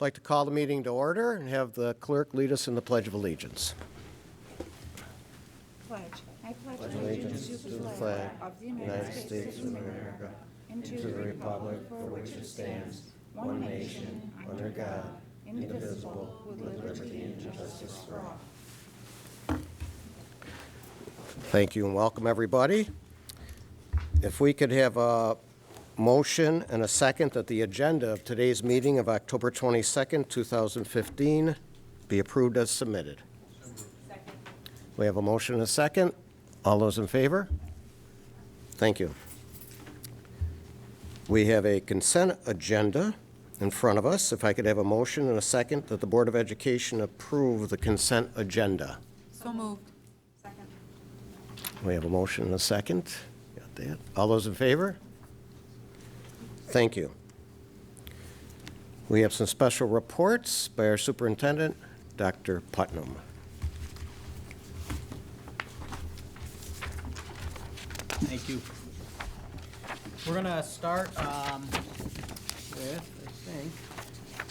like to call the meeting to order and have the clerk lead us in the Pledge of Allegiance. Pledge. I pledge allegiance to the flag of the United States of America and to the republic for which it stands, one nation, under God, indivisible, with liberty and justice for all. Thank you and welcome, everybody. If we could have a motion and a second that the agenda of today's meeting of October 22nd, 2015 be approved as submitted. Second. We have a motion and a second. All those in favor? Thank you. We have a consent agenda in front of us. If I could have a motion and a second that the Board of Education approve the consent agenda. So moved. Second. We have a motion and a second. Got that. All those in favor? Thank you. We have some special reports by our superintendent, Dr. Putnam. Thank you. We're going to start with, I think,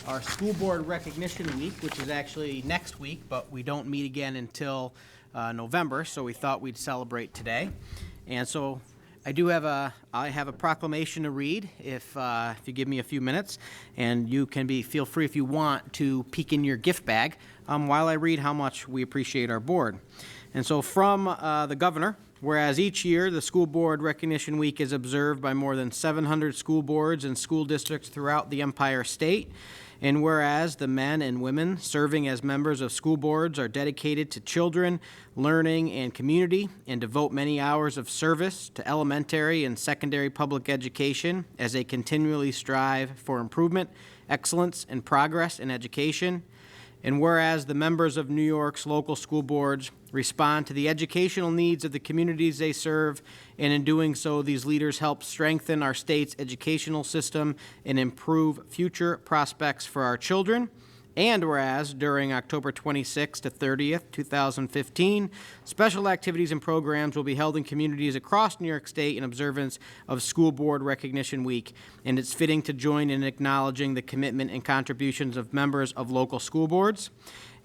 our School Board Recognition Week, which is actually next week, but we don't meet again until November, so we thought we'd celebrate today. And so I have a proclamation to read if you give me a few minutes, and you can feel free if you want to peek in your gift bag while I read how much we appreciate our board. And so from the governor, whereas each year the School Board Recognition Week is observed by more than 700 school boards and school districts throughout the Empire State, and whereas the men and women serving as members of school boards are dedicated to children, learning, and community, and devote many hours of service to elementary and secondary public education as they continually strive for improvement, excellence, and progress in education. And whereas the members of New York's local school boards respond to the educational needs of the communities they serve, and in doing so, these leaders help strengthen our state's educational system and improve future prospects for our children. And whereas during October 26th to 30th, 2015, special activities and programs will be held in communities across New York State in observance of School Board Recognition Week, and it's fitting to join in acknowledging the commitment and contributions of members of local school boards.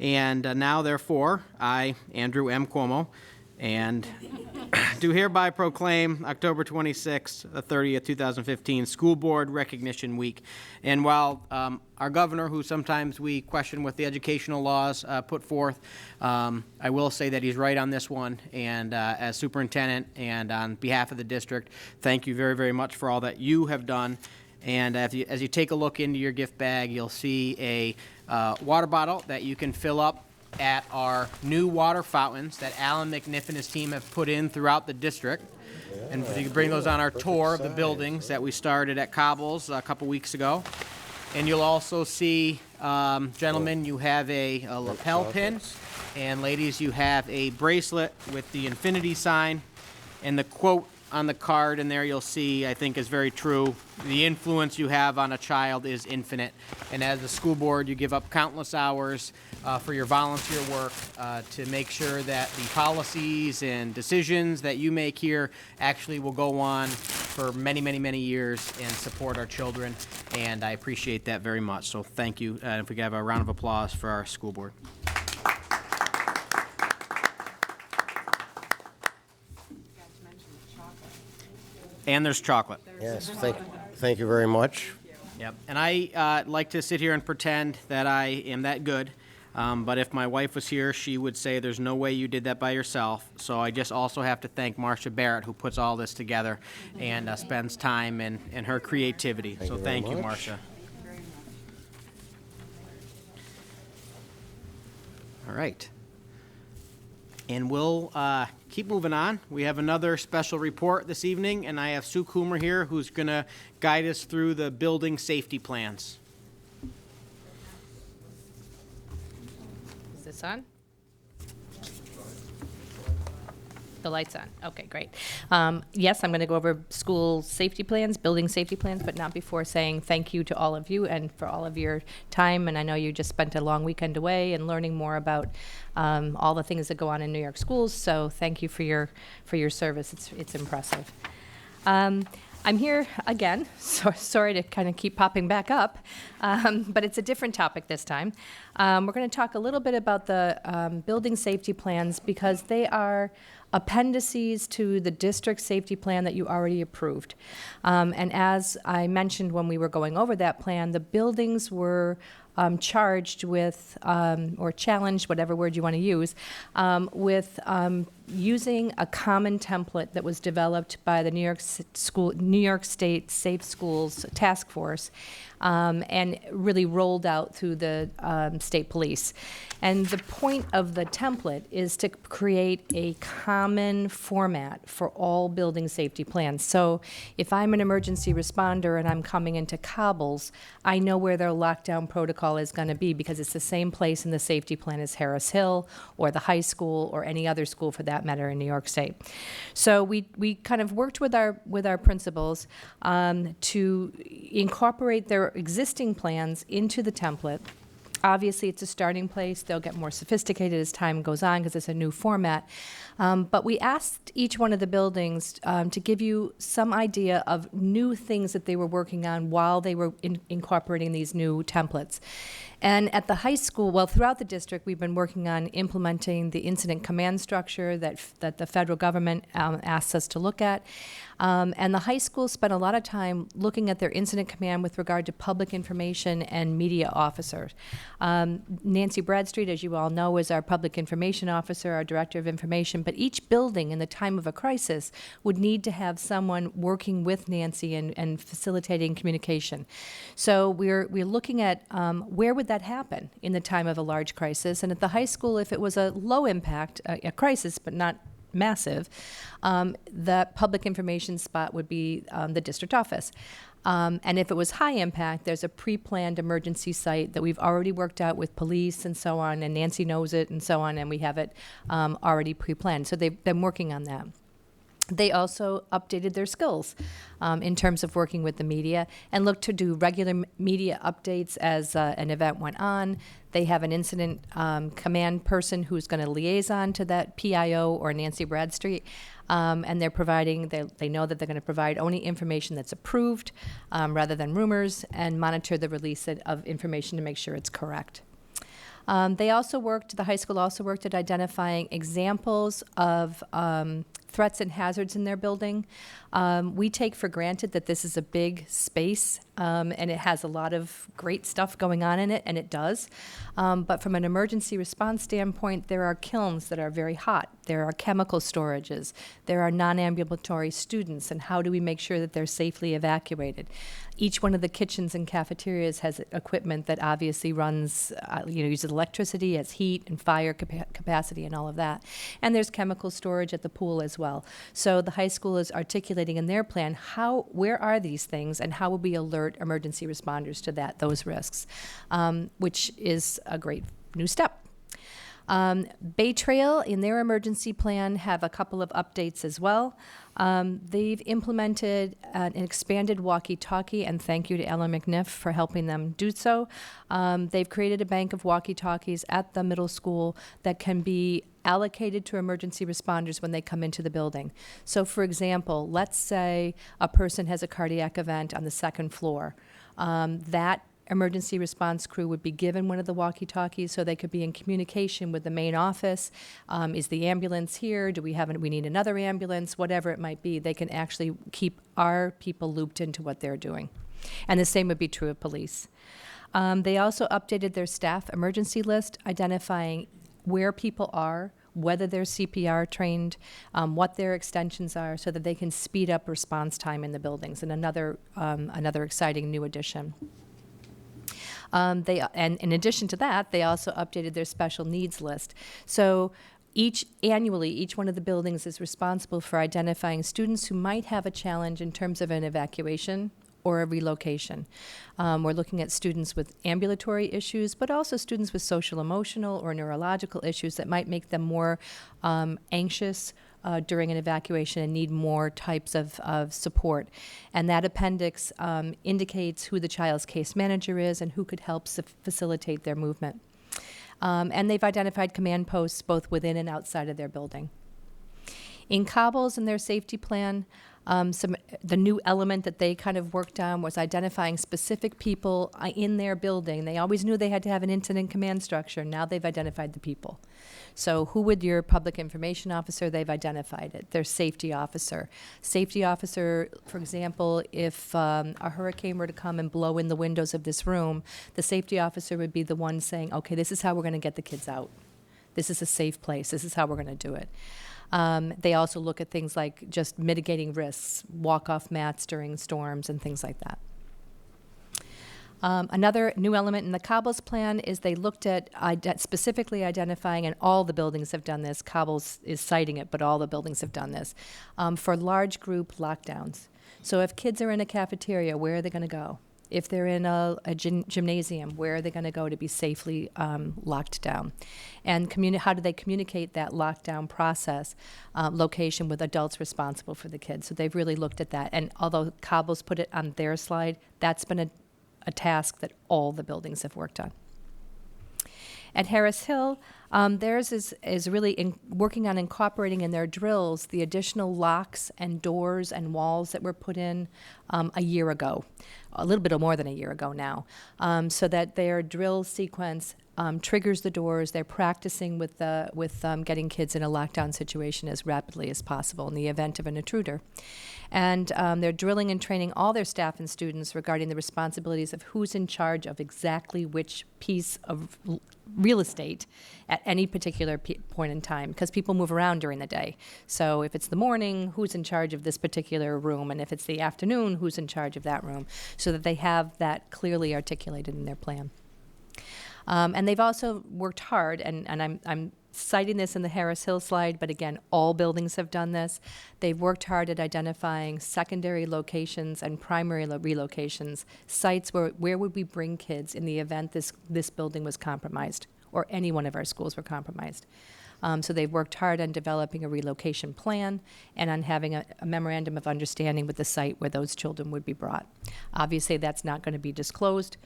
And now, therefore, I, Andrew M. Cuomo, and do hereby proclaim October 26th, 30th, 2015, School Board Recognition Week. And while our governor, who sometimes we question what the educational laws put forth, I will say that he's right on this one. And as superintendent and on behalf of the district, thank you very, very much for all that you have done. And as you take a look into your gift bag, you'll see a water bottle that you can fill up at our new water fountains that Alan McNiff and his team have put in throughout the district. And you can bring those on our tour of the buildings that we started at Cobbles a couple weeks ago. And you'll also see, gentlemen, you have a lapel pin, and ladies, you have a bracelet with the infinity sign. And the quote on the card in there you'll see, I think, is very true. The influence you have on a child is infinite. And as a school board, you give up countless hours for your volunteer work to make sure that the policies and decisions that you make here actually will go on for many, many, many years and support our children. And I appreciate that very much. So thank you. If we could have a round of applause for our school board. And there's chocolate. Yes, thank you very much. Yep. And I like to sit here and pretend that I am that good. But if my wife was here, she would say there's no way you did that by yourself. So I just also have to thank Marcia Barrett, who puts all this together and spends time in her creativity. So thank you, Marcia. All right. And we'll keep moving on. We have another special report this evening, and I have Sue Coomer here, who's going to guide us through the building safety plans. Is this on? The light's on. Okay, great. Yes, I'm going to go over school safety plans, building safety plans, but not before saying thank you to all of you and for all of your time. And I know you just spent a long weekend away and learning more about all the things that go on in New York schools. So thank you for your service. It's impressive. I'm here again, so sorry to kind of keep popping back up, but it's a different topic this time. We're going to talk a little bit about the building safety plans because they are appendices to the district safety plan that you already approved. And as I mentioned when we were going over that plan, the buildings were charged with, or challenged, whatever word you want to use, with using a common template that was developed by the New York State Safe Schools Task Force, and really rolled out through the state police. And the point of the template is to create a common format for all building safety plans. So if I'm an emergency responder and I'm coming into Cobbles, I know where their lockdown protocol is going to be because it's the same place in the safety plan as Harris Hill or the high school or any other school for that matter in New York State. So we kind of worked with our principals to incorporate their existing plans into the template. Obviously, it's a starting place. They'll get more sophisticated as time goes on because it's a new format. But we asked each one of the buildings to give you some idea of new things that they were working on while they were incorporating these new templates. And at the high school, well, throughout the district, we've been working on implementing the incident command structure that the federal government asks us to look at. And the high school spent a lot of time looking at their incident command with regard to public information and media officers. Nancy Bradstreet, as you all know, is our public information officer, our director of information, but each building in the time of a crisis would need to have someone working with Nancy and facilitating communication. So we're looking at where would that happen in the time of a large crisis, and at the high school, if it was a low impact, a crisis, but not massive, the public information spot would be the district office. And if it was high impact, there's a pre-planned emergency site that we've already worked out with police and so on, and Nancy knows it and so on, and we have it already pre-planned. So they've been working on that. They also updated their skills in terms of working with the media and looked to do regular media updates as an event went on. They have an incident command person who's going to liaison to that PIO or Nancy Bradstreet, and they're providing, they know that they're going to provide only information that's approved rather than rumors and monitor the release of information to make sure it's correct. The high school also worked at identifying examples of threats and hazards in their building. We take for granted that this is a big space and it has a lot of great stuff going on in it, and it does. But from an emergency response standpoint, there are kilns that are very hot. There are chemical storages. There are non-ambulatory students, and how do we make sure that they're safely evacuated? Each one of the kitchens and cafeterias has equipment that obviously runs, uses electricity, has heat and fire capacity and all of that. And there's chemical storage at the pool as well. So the high school is articulating in their plan where are these things and how would we alert emergency responders to those risks, which is a great new step. Bay Trail, in their emergency plan, have a couple of updates as well. They've implemented an expanded walkie-talkie, and thank you to Ellen McNiff for helping them do so. They've created a bank of walkie-talkies at the middle school that can be allocated to emergency responders when they come into the building. So, for example, let's say a person has a cardiac event on the second floor. That emergency response crew would be given one of the walkie-talkies so they could be in communication with the main office. Is the ambulance here? We need another ambulance? Whatever it might be, they can actually keep our people looped into what they're doing. And the same would be true of police. They also updated their staff emergency list, identifying where people are, whether they're CPR trained, what their extensions are, so that they can speed up response time in the buildings. And another exciting new addition. And in addition to that, they also updated their special needs list. So annually, each one of the buildings is responsible for identifying students who might have a challenge in terms of an evacuation or a relocation. We're looking at students with ambulatory issues, but also students with social, emotional, or neurological issues that might make them more anxious during an evacuation and need more types of support. And that appendix indicates who the child's case manager is and who could help facilitate their movement. And they've identified command posts both within and outside of their building. In Cobbles and their safety plan, The new element that they kind of worked on was identifying specific people in their building. They always knew they had to have an incident command structure. Now they've identified the people. So who would your public information officer? They've identified it. Their safety officer. Safety officer, for example, if a hurricane were to come and blow in the windows of this room, the safety officer would be the one saying, okay, this is how we're going to get the kids out. This is a safe place. This is how we're going to do it. They also look at things like just mitigating risks, walk-off mats during storms and things like that. Another new element in the Cobbles plan is they looked at specifically identifying, and all the buildings have done this, Cobbles is citing it, but all the buildings have done this, for large group lockdowns. So if kids are in a cafeteria, where are they going to go? If they're in a gymnasium, where are they going to go to be safely locked down? And how do they communicate that lockdown process location with adults responsible for the kids? So they've really looked at that. And although Cobbles put it on their slide, that's been a task that all the buildings have worked on. At Harris Hill, theirs is really working on incorporating in their drills the additional locks and doors and walls that were put in a year ago, a little bit more than a year ago now, so that their drill sequence triggers the doors. They're practicing with getting kids in a lockdown situation as rapidly as possible in the event of an intruder. And they're drilling and training all their staff and students regarding the responsibilities of who's in charge of exactly which piece of real estate at any particular point in time, because people move around during the day. So if it's the morning, who's in charge of this particular room? And if it's the afternoon, who's in charge of that room? So that they have that clearly articulated in their plan. And they've also worked hard, and I'm citing this in the Harris Hill slide, but again, all buildings have done this. They've worked hard at identifying secondary locations and primary relocations, sites where would we bring kids in the event this building was compromised or any one of our schools were compromised. So they've worked hard on developing a relocation plan and on having a memorandum of understanding with the site where those children would be brought. Obviously, that's not going to be disclosed,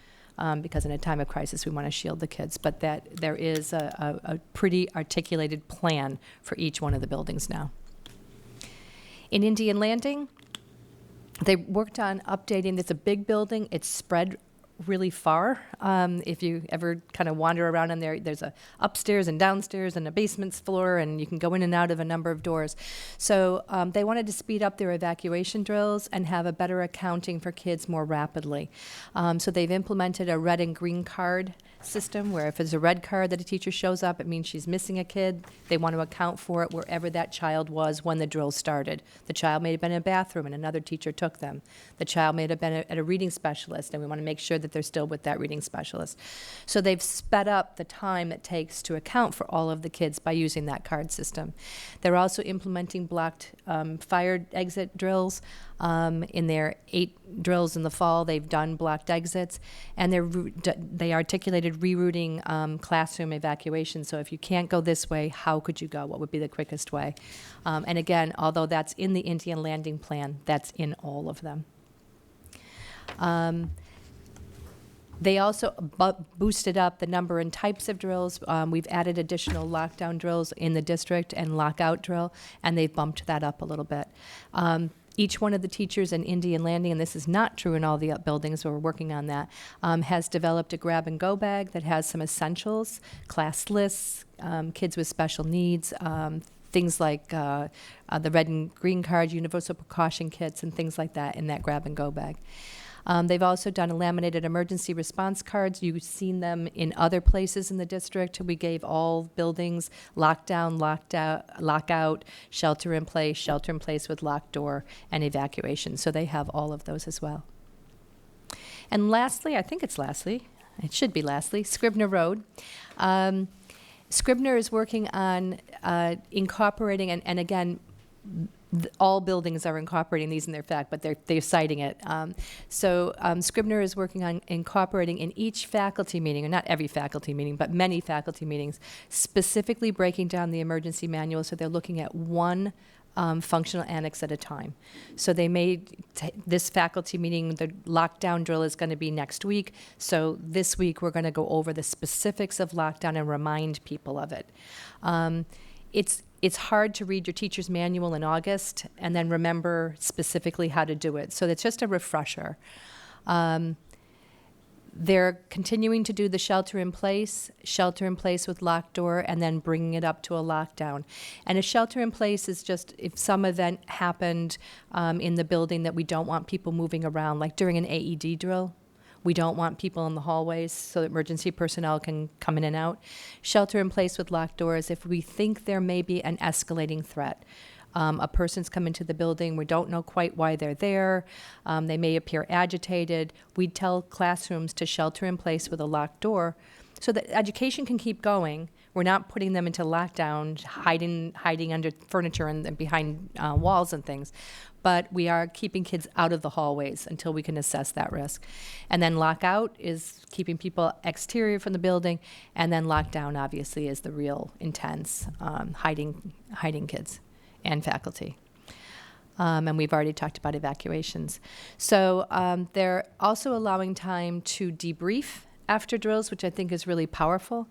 because in a time of crisis, we want to shield the kids. But that there is a pretty articulated plan for each one of the buildings now. In Indian Landing, they worked on updating. It's a big building. It's spread really far. If you ever kind of wander around in there, there's a upstairs and downstairs and a basement floor, and you can go in and out of a number of doors. So they wanted to speed up their evacuation drills and have a better accounting for kids more rapidly. So they've implemented a red and green card system where if there's a red card that a teacher shows up, it means she's missing a kid. They want to account for it wherever that child was when the drill started. The child may have been in a bathroom and another teacher took them. The child may have been at a reading specialist, and we want to make sure that they're still with that reading specialist. So they've sped up the time it takes to account for all of the kids by using that card system. They're also implementing blocked fire exit drills. In their 8 drills in the fall, they've done blocked exits, and they articulated rerouting classroom evacuation. So if you can't go this way, how could you go? What would be the quickest way? And again, although that's in the Indian Landing plan, that's in all of them. They also boosted up the number and types of drills. We've added additional lockdown drills in the district and lockout drill, and they've bumped that up a little bit. Each one of the teachers in Indian Landing, and this is not true in all the buildings, but we're working on that, has developed a grab-and-go bag that has some essentials, class lists, kids with special needs, things like the red and green card, universal precaution kits, and things like that in that grab-and-go bag. They've also done laminated emergency response cards. You've seen them in other places in the district. We gave all buildings lockdown, lockout, shelter in place with locked door, and evacuation. So they have all of those as well. And lastly, it should be lastly, Scribner Road. Scribner is working on incorporating, and again, all buildings are incorporating these in their fact, but they're citing it. So Scribner is working on incorporating in each faculty meeting, or not every faculty meeting, but many faculty meetings, specifically breaking down the emergency manual so they're looking at one functional annex at a time. So they made this faculty meeting, the lockdown drill is going to be next week. So this week we're going to go over the specifics of lockdown and remind people of it. it's hard to read your teacher's manual in August and then remember specifically how to do it. So it's just a refresher. They're continuing to do the shelter in place with locked door, and then bringing it up to a lockdown. And a shelter in place is just if some event happened in the building that we don't want people moving around, like during an AED drill. We don't want people in the hallways so that emergency personnel can come in and out. Shelter in place with locked doors if we think there may be an escalating threat. A person's come into the building, we don't know quite why they're there, they may appear agitated. We tell classrooms to shelter in place with a locked door so that education can keep going. We're not putting them into lockdown, hiding under furniture and behind walls and things. But we are keeping kids out of the hallways until we can assess that risk. And then lockout is keeping people exterior from the building, and then lockdown obviously is the real intense, hiding kids and faculty. And we've already talked about evacuations. So they're also allowing time to debrief after drills, which I think is really powerful.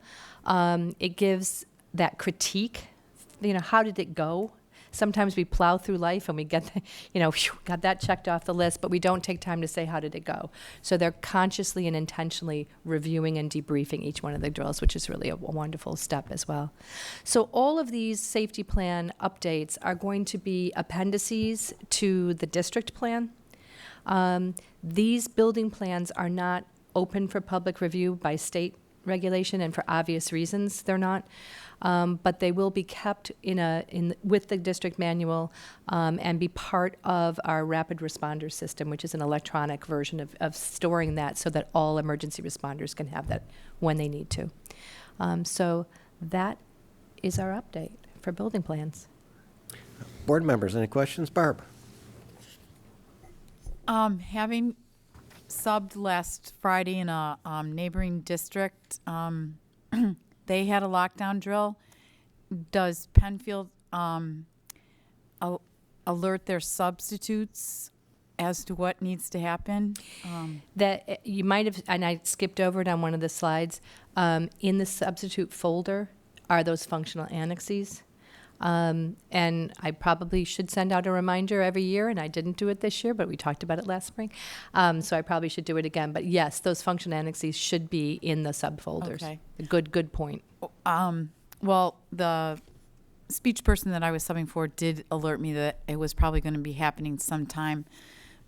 It gives that critique, how did it go? Sometimes we plow through life and we get, got that checked off the list, but we don't take time to say, how did it go? So they're consciously and intentionally reviewing and debriefing each one of the drills, which is really a wonderful step as well. So all of these safety plan updates are going to be appendices to the district plan. These building plans are not open for public review by state regulation, and for obvious reasons they're not. But they will be kept with the district manual and be part of our rapid responder system, which is an electronic version of storing that so that all emergency responders can have that when they need to. So that is our update for building plans. Board members, any questions? Barb? Having subbed last Friday in a neighboring district, they had a lockdown drill. Does Penfield alert their substitutes as to what needs to happen? That you might have, and I skipped over it on one of the slides, in the substitute folder are those functional annexes. And I probably should send out a reminder every year, and I didn't do it this year, but we talked about it last spring. So I probably should do it again. But yes, those functional annexes should be in the subfolders. Okay. Good point. Well, the speech person that I was subbing for did alert me that it was probably going to be happening sometime.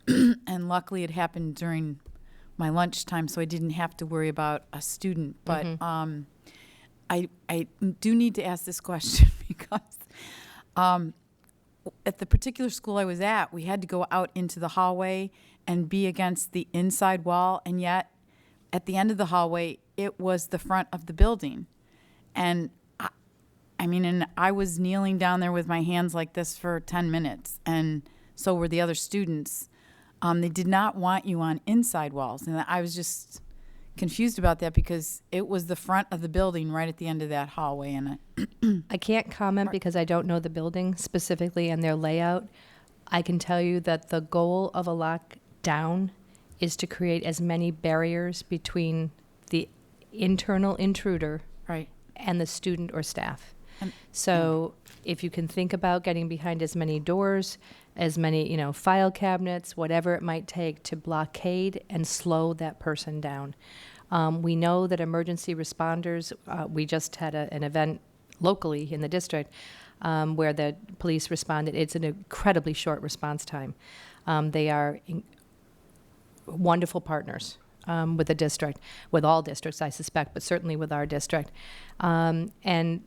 And luckily it happened during my lunchtime, so I didn't have to worry about a student. But I do need to ask this question because at the particular school I was at, we had to go out into the hallway and be against the inside wall, and yet at the end of the hallway, it was the front of the building. And I was kneeling down there with my hands like this for 10 minutes, and so were the other students. They did not want you on inside walls, and I was just confused about that because it was the front of the building right at the end of that hallway. And I can't comment because I don't know the building specifically and their layout. I can tell you that the goal of a lockdown is to create as many barriers between the internal intruder right. and the student or staff. So if you can think about getting behind as many doors, as many, file cabinets, whatever it might take to blockade and slow that person down. We know that emergency responders, we just had an event locally in the district where the police responded. It's an incredibly short response time. They are wonderful partners with the district, with all districts, I suspect, but certainly with our district. And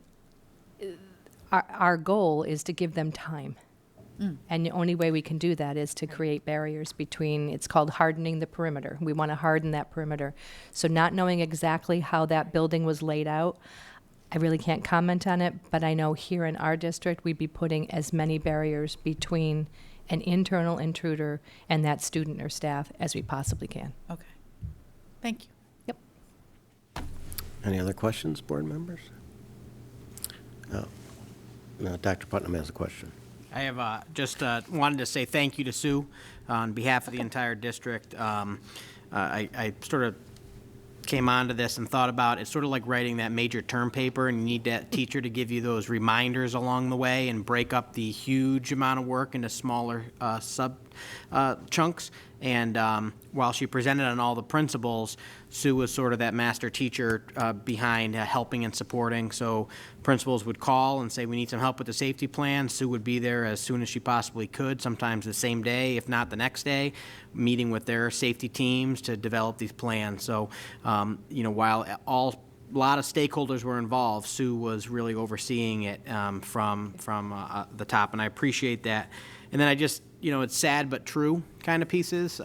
our goal is to give them time. And the only way we can do that is to create barriers between, it's called hardening the perimeter. We want to harden that perimeter. So not knowing exactly how that building was laid out, I really can't comment on it, but I know here in our district, we'd be putting as many barriers between an internal intruder and that student or staff as we possibly can. Okay. Thank you. Yep. Any other questions, board members? No, Dr. Putnam has a question. I have just wanted to say thank you to Sue on behalf of the entire district. I sort of came onto this and thought about, it's sort of like writing that major term paper, and you need that teacher to give you those reminders along the way and break up the huge amount of work into smaller sub chunks. And while she presented on all the principles, Sue was sort of that master teacher behind helping and supporting. So principals would call and say, we need some help with the safety plan. Sue would be there as soon as she possibly could, sometimes the same day, if not the next day, meeting with their safety teams to develop these plans. So, while a lot of stakeholders were involved, Sue was really overseeing it from the top, and I appreciate that. And then I just, it's sad but true kind of pieces.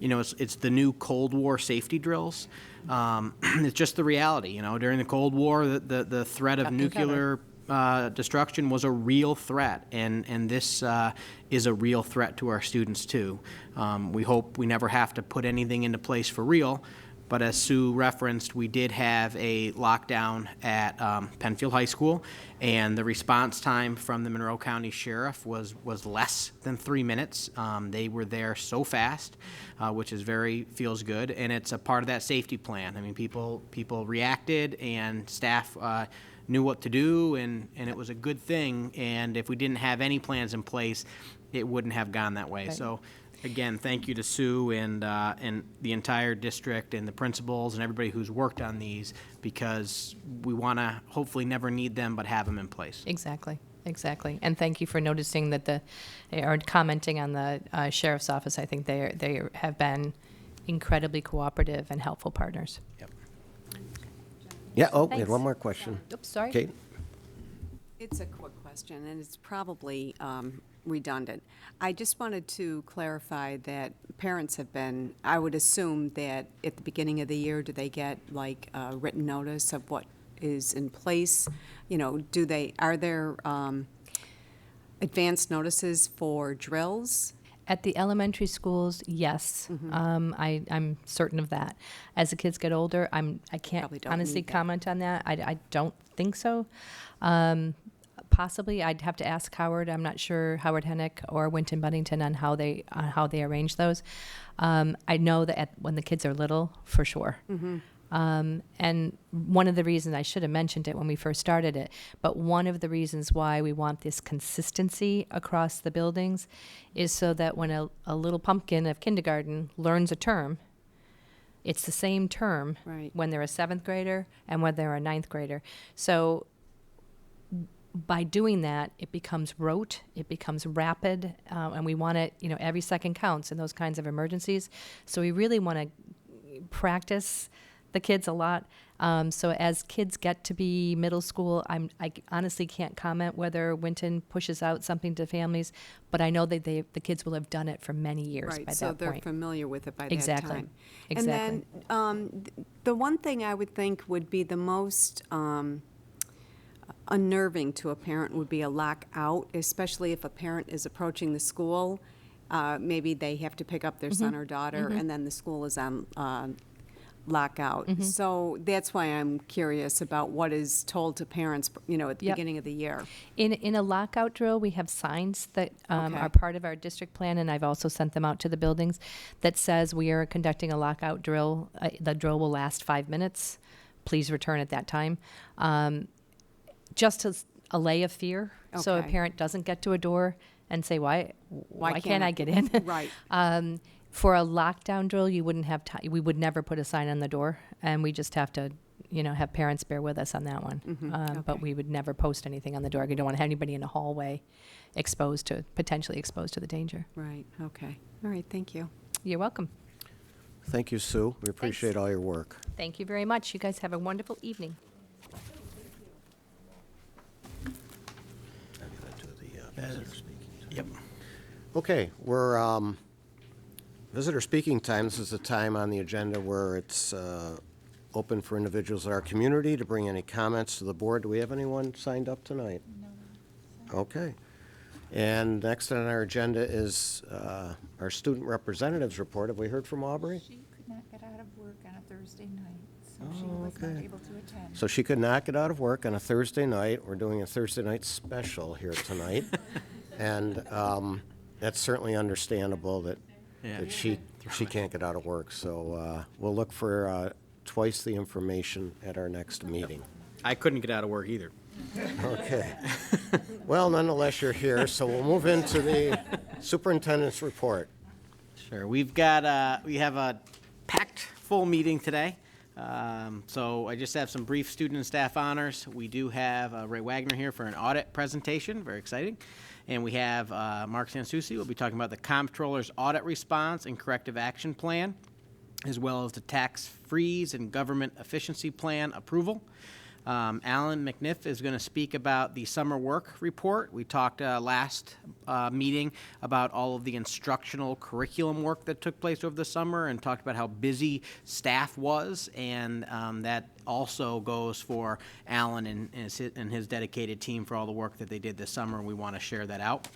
It's the new Cold War safety drills. It's just the reality. During the Cold War, the threat of nuclear destruction was a real threat, and this is a real threat to our students too. We hope we never have to put anything into place for real. But as Sue referenced, we did have a lockdown at Penfield High School, and the response time from the Monroe County Sheriff was less than 3 minutes. They were there so fast, which feels good, and it's a part of that safety plan. I mean, people reacted, and staff knew what to do, and it was a good thing. And if we didn't have any plans in place, it wouldn't have gone that way. Right. So. Again, thank you to Sue and the entire district and the principals and everybody who's worked on these, because we want to hopefully never need them but have them in place. Exactly. And thank you for noticing that or commenting on the sheriff's office. I think they have been incredibly cooperative and helpful partners. Yep. Yeah, we had Thanks. one more question. Oops, sorry. Kate? It's a quick question, and it's probably redundant. I just wanted to clarify that parents have been, I would assume that at the beginning of the year, do they get like a written notice of what is in place? Are there advanced notices for drills? At the elementary schools, yes. I'm certain of that. As the kids get older, I can't Probably don't honestly need that. comment on that. I don't think so. Possibly, I'd have to ask Howard. I'm not sure, Howard Hennick or Winton Buddington, on how they arrange those. I know that when the kids are little, for sure. And one of the reasons, I should have mentioned it when we first started it, but one of the reasons why we want this consistency across the buildings is so that when a little pumpkin of kindergarten learns a term, it's the same term Right. when they're a 7th grader and when they're a 9th grader. So by doing that, it becomes rote, it becomes rapid, and we want it, every second counts in those kinds of emergencies. So we really want to practice the kids a lot. So as kids get to be middle school, I honestly can't comment whether Winton pushes out something to families, but I know that the kids will have done it for many years by that point. Right, so they're familiar with it by Exactly. that time. Exactly. And then the one thing I would think would be the most unnerving to a parent would be a lockout, especially if a parent is approaching the school. Maybe they have to pick up their son or daughter, and then the school is on lockout. So that's why I'm curious about what is told to parents, at the Yep. beginning of the year. In a lockout drill, we have signs that Okay. are part of our district plan, and I've also sent them out to the buildings, that says we are conducting a lockout drill. The drill will last 5 minutes. Please return at that time. Just as allay of fear, so a Okay. parent doesn't get to a door and say, why can't I get in? Right. For a lockdown drill, you wouldn't have time. We would never put a sign on the door, and we just have to, have parents bear with us on that one. But Okay. we would never post anything on the door. You don't want to have anybody in a hallway potentially exposed to the danger. Right, okay. All right, thank you. You're welcome. Thank you, Sue. We appreciate all your work. Thank you very much. You guys have a wonderful evening. Yep. Okay, we're visitor speaking time. This is the time on the agenda where it's open for individuals in our community to bring any comments to the board. Do we have anyone signed up tonight? No. Okay. And next on our agenda is our student representatives report. Have we heard from Aubrey? She could not get out of work on a Thursday night, so she was not okay. able to attend. So she could not get out of work on a Thursday night. We're doing a Thursday night special here tonight. And that's certainly understandable that she can't get out of work. So we'll look for twice the information at our next meeting. I couldn't get out of work either. Okay. Well, nonetheless, you're here, so we'll move into the superintendent's report. Sure. We have a packed full meeting today. So I just have some brief student and staff honors. We do have Ray Wagner here for an audit presentation, very exciting. And we have Mark Sansucci will be talking about the comptroller's audit response and corrective action plan, as well as the tax freeze and government efficiency plan approval. Alan McNiff is going to speak about the summer work report. We talked last meeting about all of the instructional curriculum work that took place over the summer and talked about how busy staff was, and that also goes for Alan and his dedicated team for all the work that they did this summer, and we want to share that out.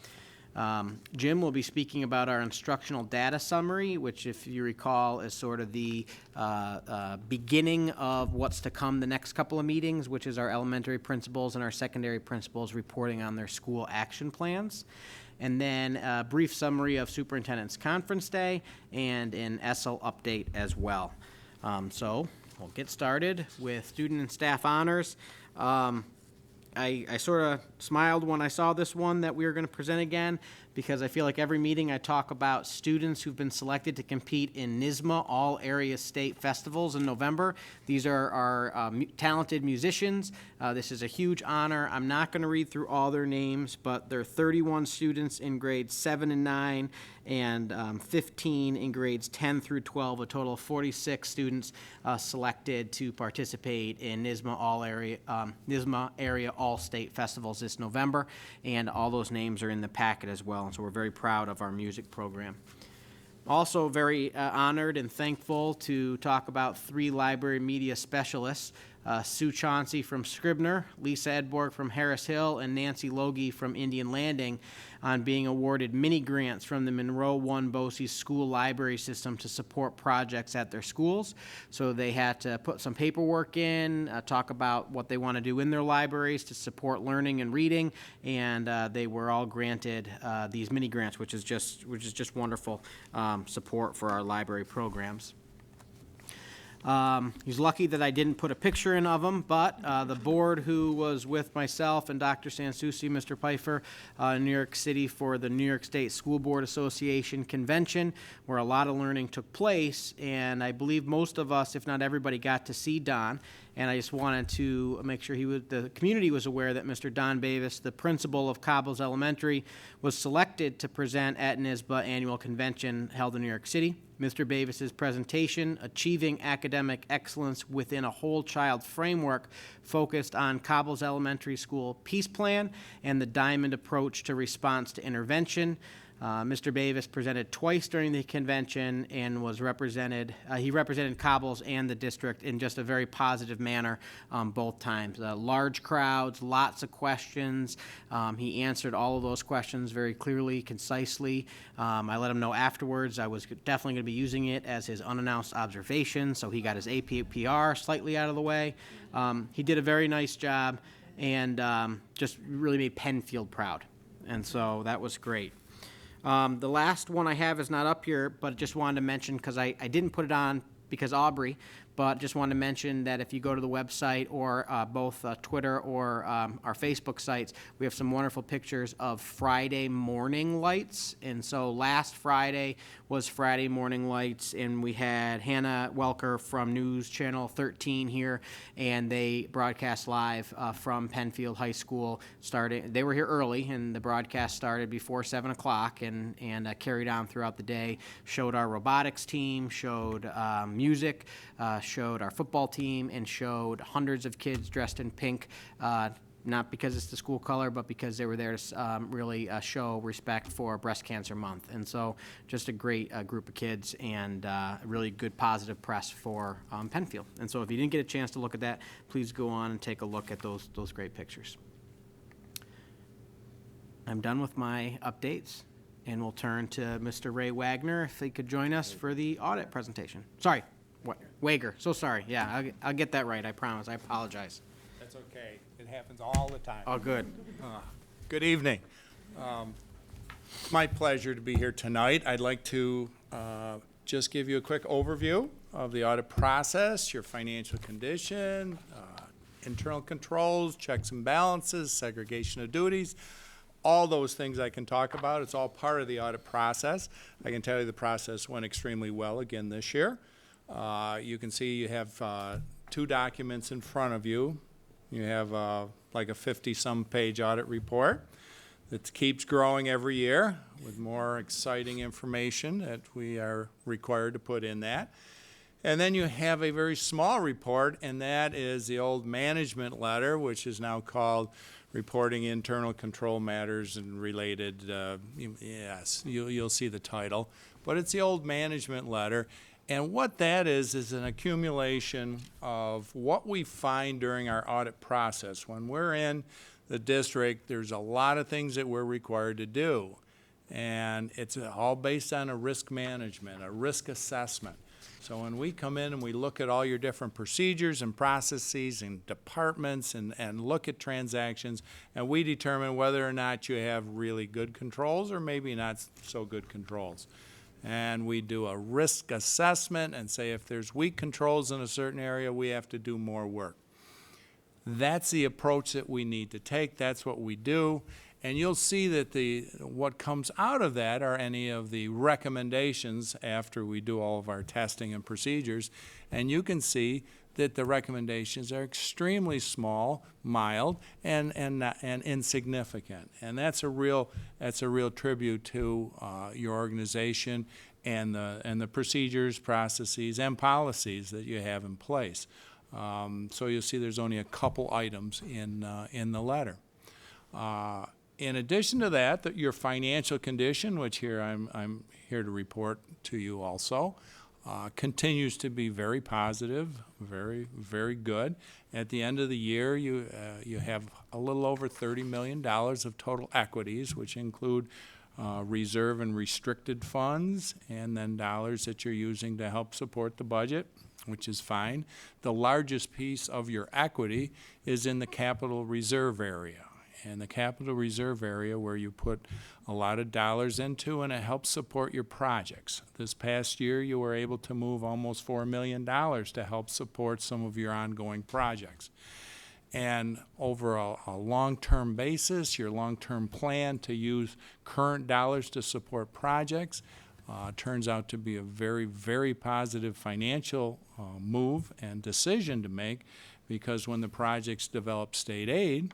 Jim will be speaking about our instructional data summary, which, if you recall, is sort of the beginning of what's to come the next couple of meetings, which is our elementary principals and our secondary principals reporting on their school action plans. And then a brief summary of Superintendent's Conference Day and an ESL update as well. So we'll get started with student and staff honors. I sort of smiled when I saw this one that we were going to present again, because I feel like every meeting I talk about students who've been selected to compete in NYSSMA All Area State Festivals in November. These are our talented musicians. This is a huge honor. I'm not going to read through all their names, but there are 31 students in grades 7 and 9 and 15 in grades 10 through 12, a total of 46 students selected to participate in NYSSMA Area All-State Festivals this November, and all those names are in the packet as well, and so we're very proud of our music program. Also very honored and thankful to talk about 3 library media specialists, Sue Chauncey from Scribner, Lisa Edborg from Harris Hill, and Nancy Logie from Indian Landing, on being awarded mini grants from the Monroe One BOCES school library system to support projects at their schools. So they had to put some paperwork in, talk about what they want to do in their libraries to support learning and reading, and they were all granted these mini grants, which is just wonderful support for our library programs. He's lucky that I didn't put a picture in of him, but the board, who was with myself and Dr. Sansucci, Mr. Pfeiffer, in New York City for the New York State School Board Association convention, where a lot of learning took place, and I believe most of us, if not everybody, got to see Don. And I just wanted to make sure the community was aware that Mr. Don Bavis, the principal of Cobbles Elementary, was selected to present at NYSSBA annual convention held in New York City. Mr. Bavis's presentation, Achieving Academic Excellence Within a Whole Child Framework, focused on Cobbles Elementary School Peace Plan and the Diamond Approach to Response to Intervention. Mr. Bavis presented twice during the convention and was represented Cobbles and the district in just a very positive manner both times. Large crowds, lots of questions. He answered all of those questions very clearly, concisely. I let him know afterwards I was definitely going to be using it as his unannounced observation, so he got his APPR slightly out of the way. He did a very nice job and just really made Penfield proud, and so that was great. The last one I have is not up here, but just wanted to mention, because I didn't put it on because Aubrey, but just wanted to mention that if you go to the website or both Twitter or our Facebook sites, we have some wonderful pictures of Friday morning lights. And so last Friday was Friday morning lights, and we had Hannah Welker from News Channel 13 here, and they broadcast live from Penfield High School. They were here early, and the broadcast started before 7 o'clock and carried on throughout the day. Showed our robotics team, showed music, showed our football team, and showed hundreds of kids dressed in pink, not because it's the school color, but because they were there to really show respect for Breast Cancer Month. And so just a great group of kids, and really good positive press for Penfield. And so if you didn't get a chance to look at that, please go on and take a look at those great pictures. I'm done with my updates, and we'll turn to Mr. Ray Wagner, if he could join us for the audit presentation. Sorry, Wager, so sorry. Yeah, I'll get that right, I promise. I apologize. That's okay. It happens all the time. Oh, good. Good evening. It's my pleasure to be here tonight. I'd like to Just give you a quick overview of the audit process, your financial condition, internal controls, checks and balances, segregation of duties, all those things I can talk about. It's all part of the audit process. I can tell you the process went extremely well again this year. You can see you have 2 documents in front of you. You have like a 50-some page audit report that keeps growing every year with more exciting information that we are required to put in that. And then you have a very small report, and that is the old management letter, which is now called Reporting Internal Control Matters and Related. Yes, you'll see the title. But it's the old management letter. And what that is an accumulation of what we find during our audit process. When we're in the district, there's a lot of things that we're required to do. And it's all based on a risk management, a risk assessment. So when we come in and we look at all your different procedures and processes and departments and look at transactions, and we determine whether or not you have really good controls or maybe not so good controls. And we do a risk assessment and say if there's weak controls in a certain area, we have to do more work. That's the approach that we need to take. That's what we do. And you'll see that what comes out of that are any of the recommendations after we do all of our testing and procedures. And you can see that the recommendations are extremely small, mild, and insignificant. And that's a real tribute to your organization and the procedures, processes, and policies that you have in place. So you'll see there's only a couple items in the letter. In addition to that, your financial condition, which here I'm here to report to you also, continues to be very positive, very, very good. At the end of the year, you have a little over $30 million of total equities, which include reserve and restricted funds, and then dollars that you're using to help support the budget, which is fine. The largest piece of your equity is in the capital reserve area. And the capital reserve area where you put a lot of dollars into, and it helps support your projects. This past year, you were able to move almost $4 million to help support some of your ongoing projects. And over a long-term basis, your long-term plan to use current dollars to support projects turns out to be a very, very positive financial move and decision to make, because when the projects develop state aid,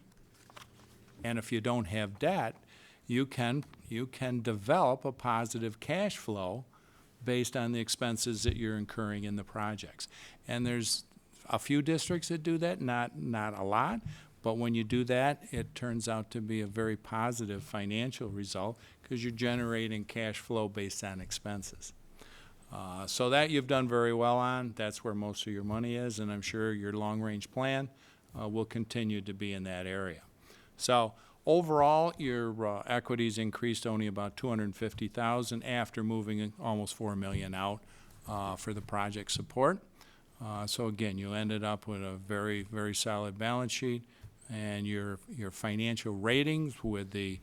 and if you don't have debt, you can develop a positive cash flow based on the expenses that you're incurring in the projects. And there's a few districts that do that, not a lot, but when you do that, it turns out to be a very positive financial result because you're generating cash flow based on expenses. So that you've done very well on. That's where most of your money is, and I'm sure your long-range plan will continue to be in that area. So overall, your equities increased only about $250,000 after moving almost $4 million out for the project support. So again, you ended up with a very, very solid balance sheet, and your financial ratings with the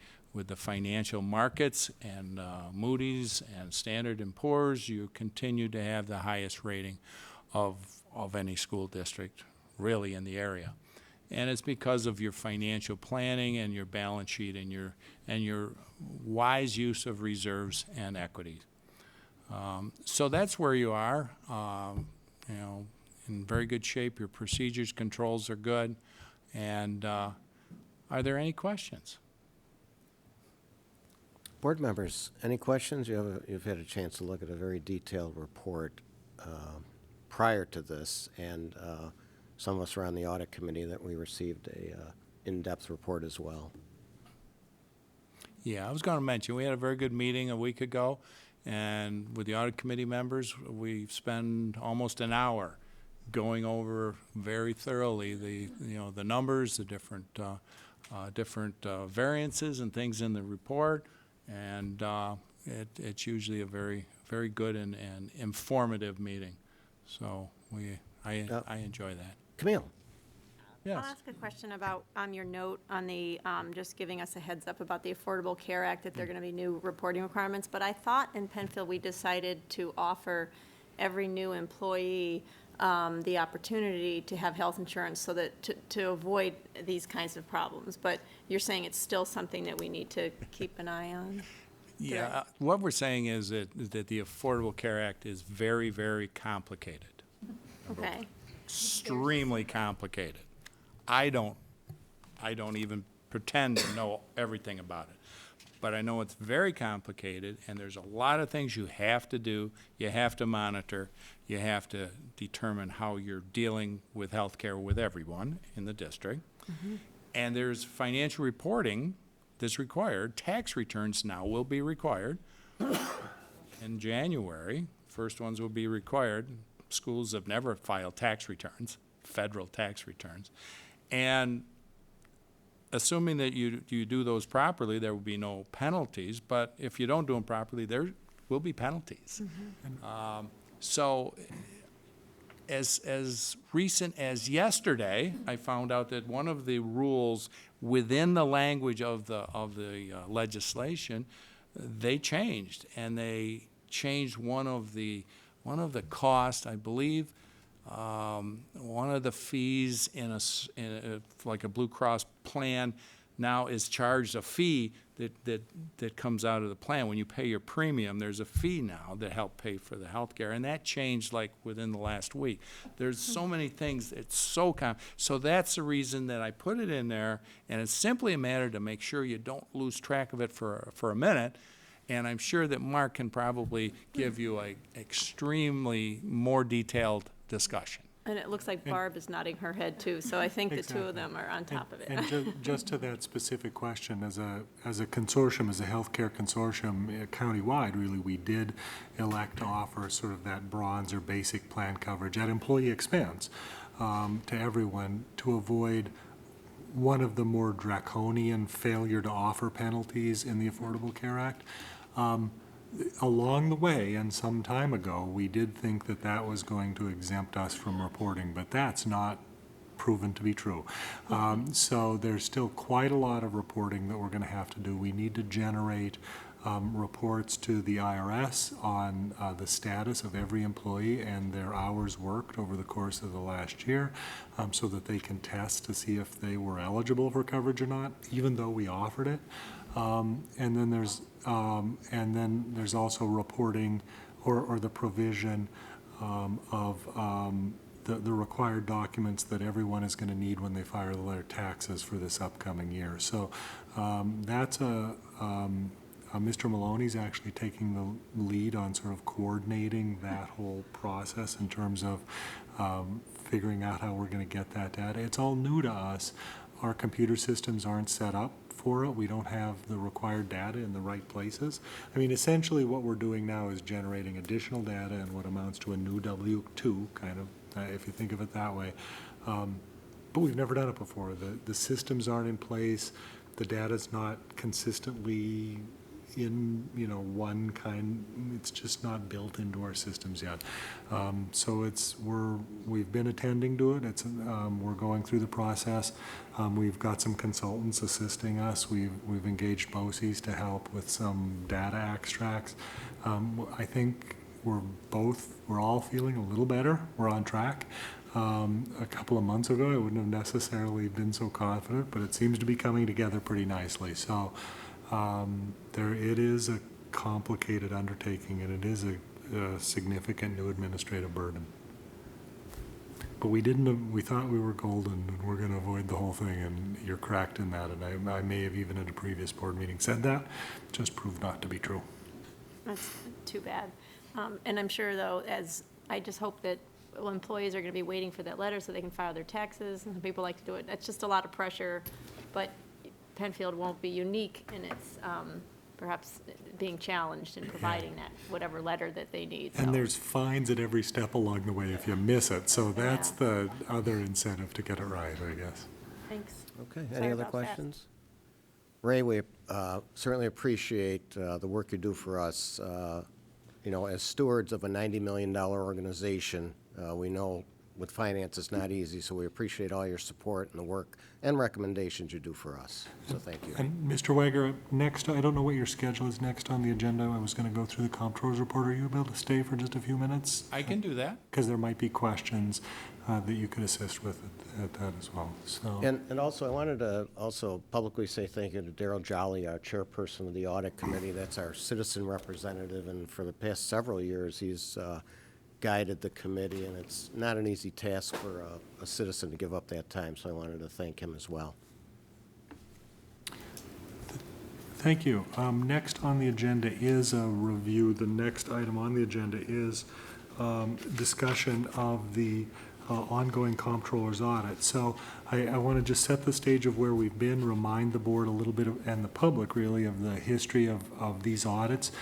financial markets and Moody's and Standard & Poor's, you continue to have the highest rating of any school district really in the area. And it's because of your financial planning and your balance sheet and your wise use of reserves and equity. So that's where you are. In very good shape. Your procedures, controls are good. And are there any questions? Board members, any questions? You've had a chance to look at a very detailed report prior to this, and some of us were on the audit committee that we received a in-depth report as well. Yeah, I was going to mention, we had a very good meeting a week ago, and with the audit committee members, we spent almost an hour going over very thoroughly the numbers, the different variances and things in the report, and it's usually a very, very good and informative meeting. So I enjoy that. Camille? Yes. I'll ask a question about, on your note, on the, just giving us a heads up about the Affordable Care Act, that there are going to be new reporting requirements. But I thought in Penfield, we decided to offer every new employee the opportunity to have health insurance so that, to avoid these kinds of problems. But you're saying it's still something that we need to keep an eye on? Yeah, what we're saying is that the Affordable Care Act is very, very complicated, Okay. extremely complicated. I don't even pretend to know everything about it. But I know it's very complicated, and there's a lot of things you have to do. You have to monitor. You have to determine how you're dealing with healthcare with everyone in the district. And there's financial reporting that's required. Tax returns now will be required in January. First ones will be required. Schools have never filed tax returns, federal tax returns. And assuming that you do those properly, there will be no penalties, but if you don't do them properly, there will be penalties. So as recent as yesterday, I found out that one of the rules within the language of the legislation, they changed, and they changed one of the costs, I believe. One of the fees in like a Blue Cross plan now is charged a fee that comes out of the plan. When you pay your premium, there's a fee now that help pay for the health care, and that changed like within the last week. There's so many things, it's so so that's the reason that I put it in there, and it's simply a matter to make sure you don't lose track of it for a minute. And I'm sure that Mark can probably give you a extremely more detailed discussion. And it looks like Barb is nodding her head too, so I think the two of them are on top of it. And just to that specific question, as a consortium, as a healthcare consortium, countywide, really, we did elect to offer sort of that bronze or basic plan coverage at employee expense to everyone to avoid one of the more draconian failure to offer penalties in the Affordable Care Act. Along the way, and some time ago, we did think that that was going to exempt us from reporting, but that's not proven to be true. So there's still quite a lot of reporting that we're going to have to do. We need to generate reports to the IRS on the status of every employee and their hours worked over the course of the last year, so that they can test to see if they were eligible for coverage or not, even though we offered it. And then there's also reporting or the provision of the required documents that everyone is going to need when they file their taxes for this upcoming year. So that's Mr. Maloney's actually taking the lead on sort of coordinating that whole process in terms of figuring out how we're going to get that data. It's all new to us. Our computer systems aren't set up for it. We don't have the required data in the right places. I mean, essentially what we're doing now is generating additional data in what amounts to a new W-2, kind of, if you think of it that way. But we've never done it before. The systems aren't in place. The data's not consistently in, one kind. It's just not built into our systems yet. So we've been attending to it. We're going through the process. We've got some consultants assisting us. We've engaged BOCES to help with some data extracts. I think we're all feeling a little better. We're on track. A couple of months ago, I wouldn't have necessarily been so confident, but it seems to be coming together pretty nicely. So it is a complicated undertaking, and it is a significant new administrative burden. But we thought we were golden, and we're going to avoid the whole thing, and you're correct in that. And I may have even at a previous board meeting said that, just proved not to be true. That's too bad. And I'm sure, though, I just hope that employees are going to be waiting for that letter so they can file their taxes, and people like to do it. That's just a lot of pressure, but Penfield won't be unique in its perhaps being challenged in providing that, whatever letter that they need. And so. there's fines at every step along the way if you miss it, so that's the other incentive to get it right, I guess. Thanks. Okay, Sorry any other about that. questions? Ray, we certainly appreciate the work you do for us. As stewards of a $90 million organization, we know with finance is not easy, so we appreciate all your support and the work and recommendations you do for us. So thank you. And Mr. Wager, next, I don't know what your schedule is next on the agenda. I was going to go through the comptroller's report. Are you able to stay for just a few minutes? I can do that. Because there might be questions that you could assist with at that as well, so. And also, I wanted to also publicly say thank you to Daryl Jolly, our chairperson of the Audit Committee. That's our citizen representative, and for the past several years, he's guided the committee, and it's not an easy task for a citizen to give up that time, so I wanted to thank him as well. Thank you. Next on the agenda is a review. The next item on the agenda is discussion of the ongoing comptroller's audit. So I want to just set the stage of where we've been, remind the board a little bit, and the public really, of the history of these audits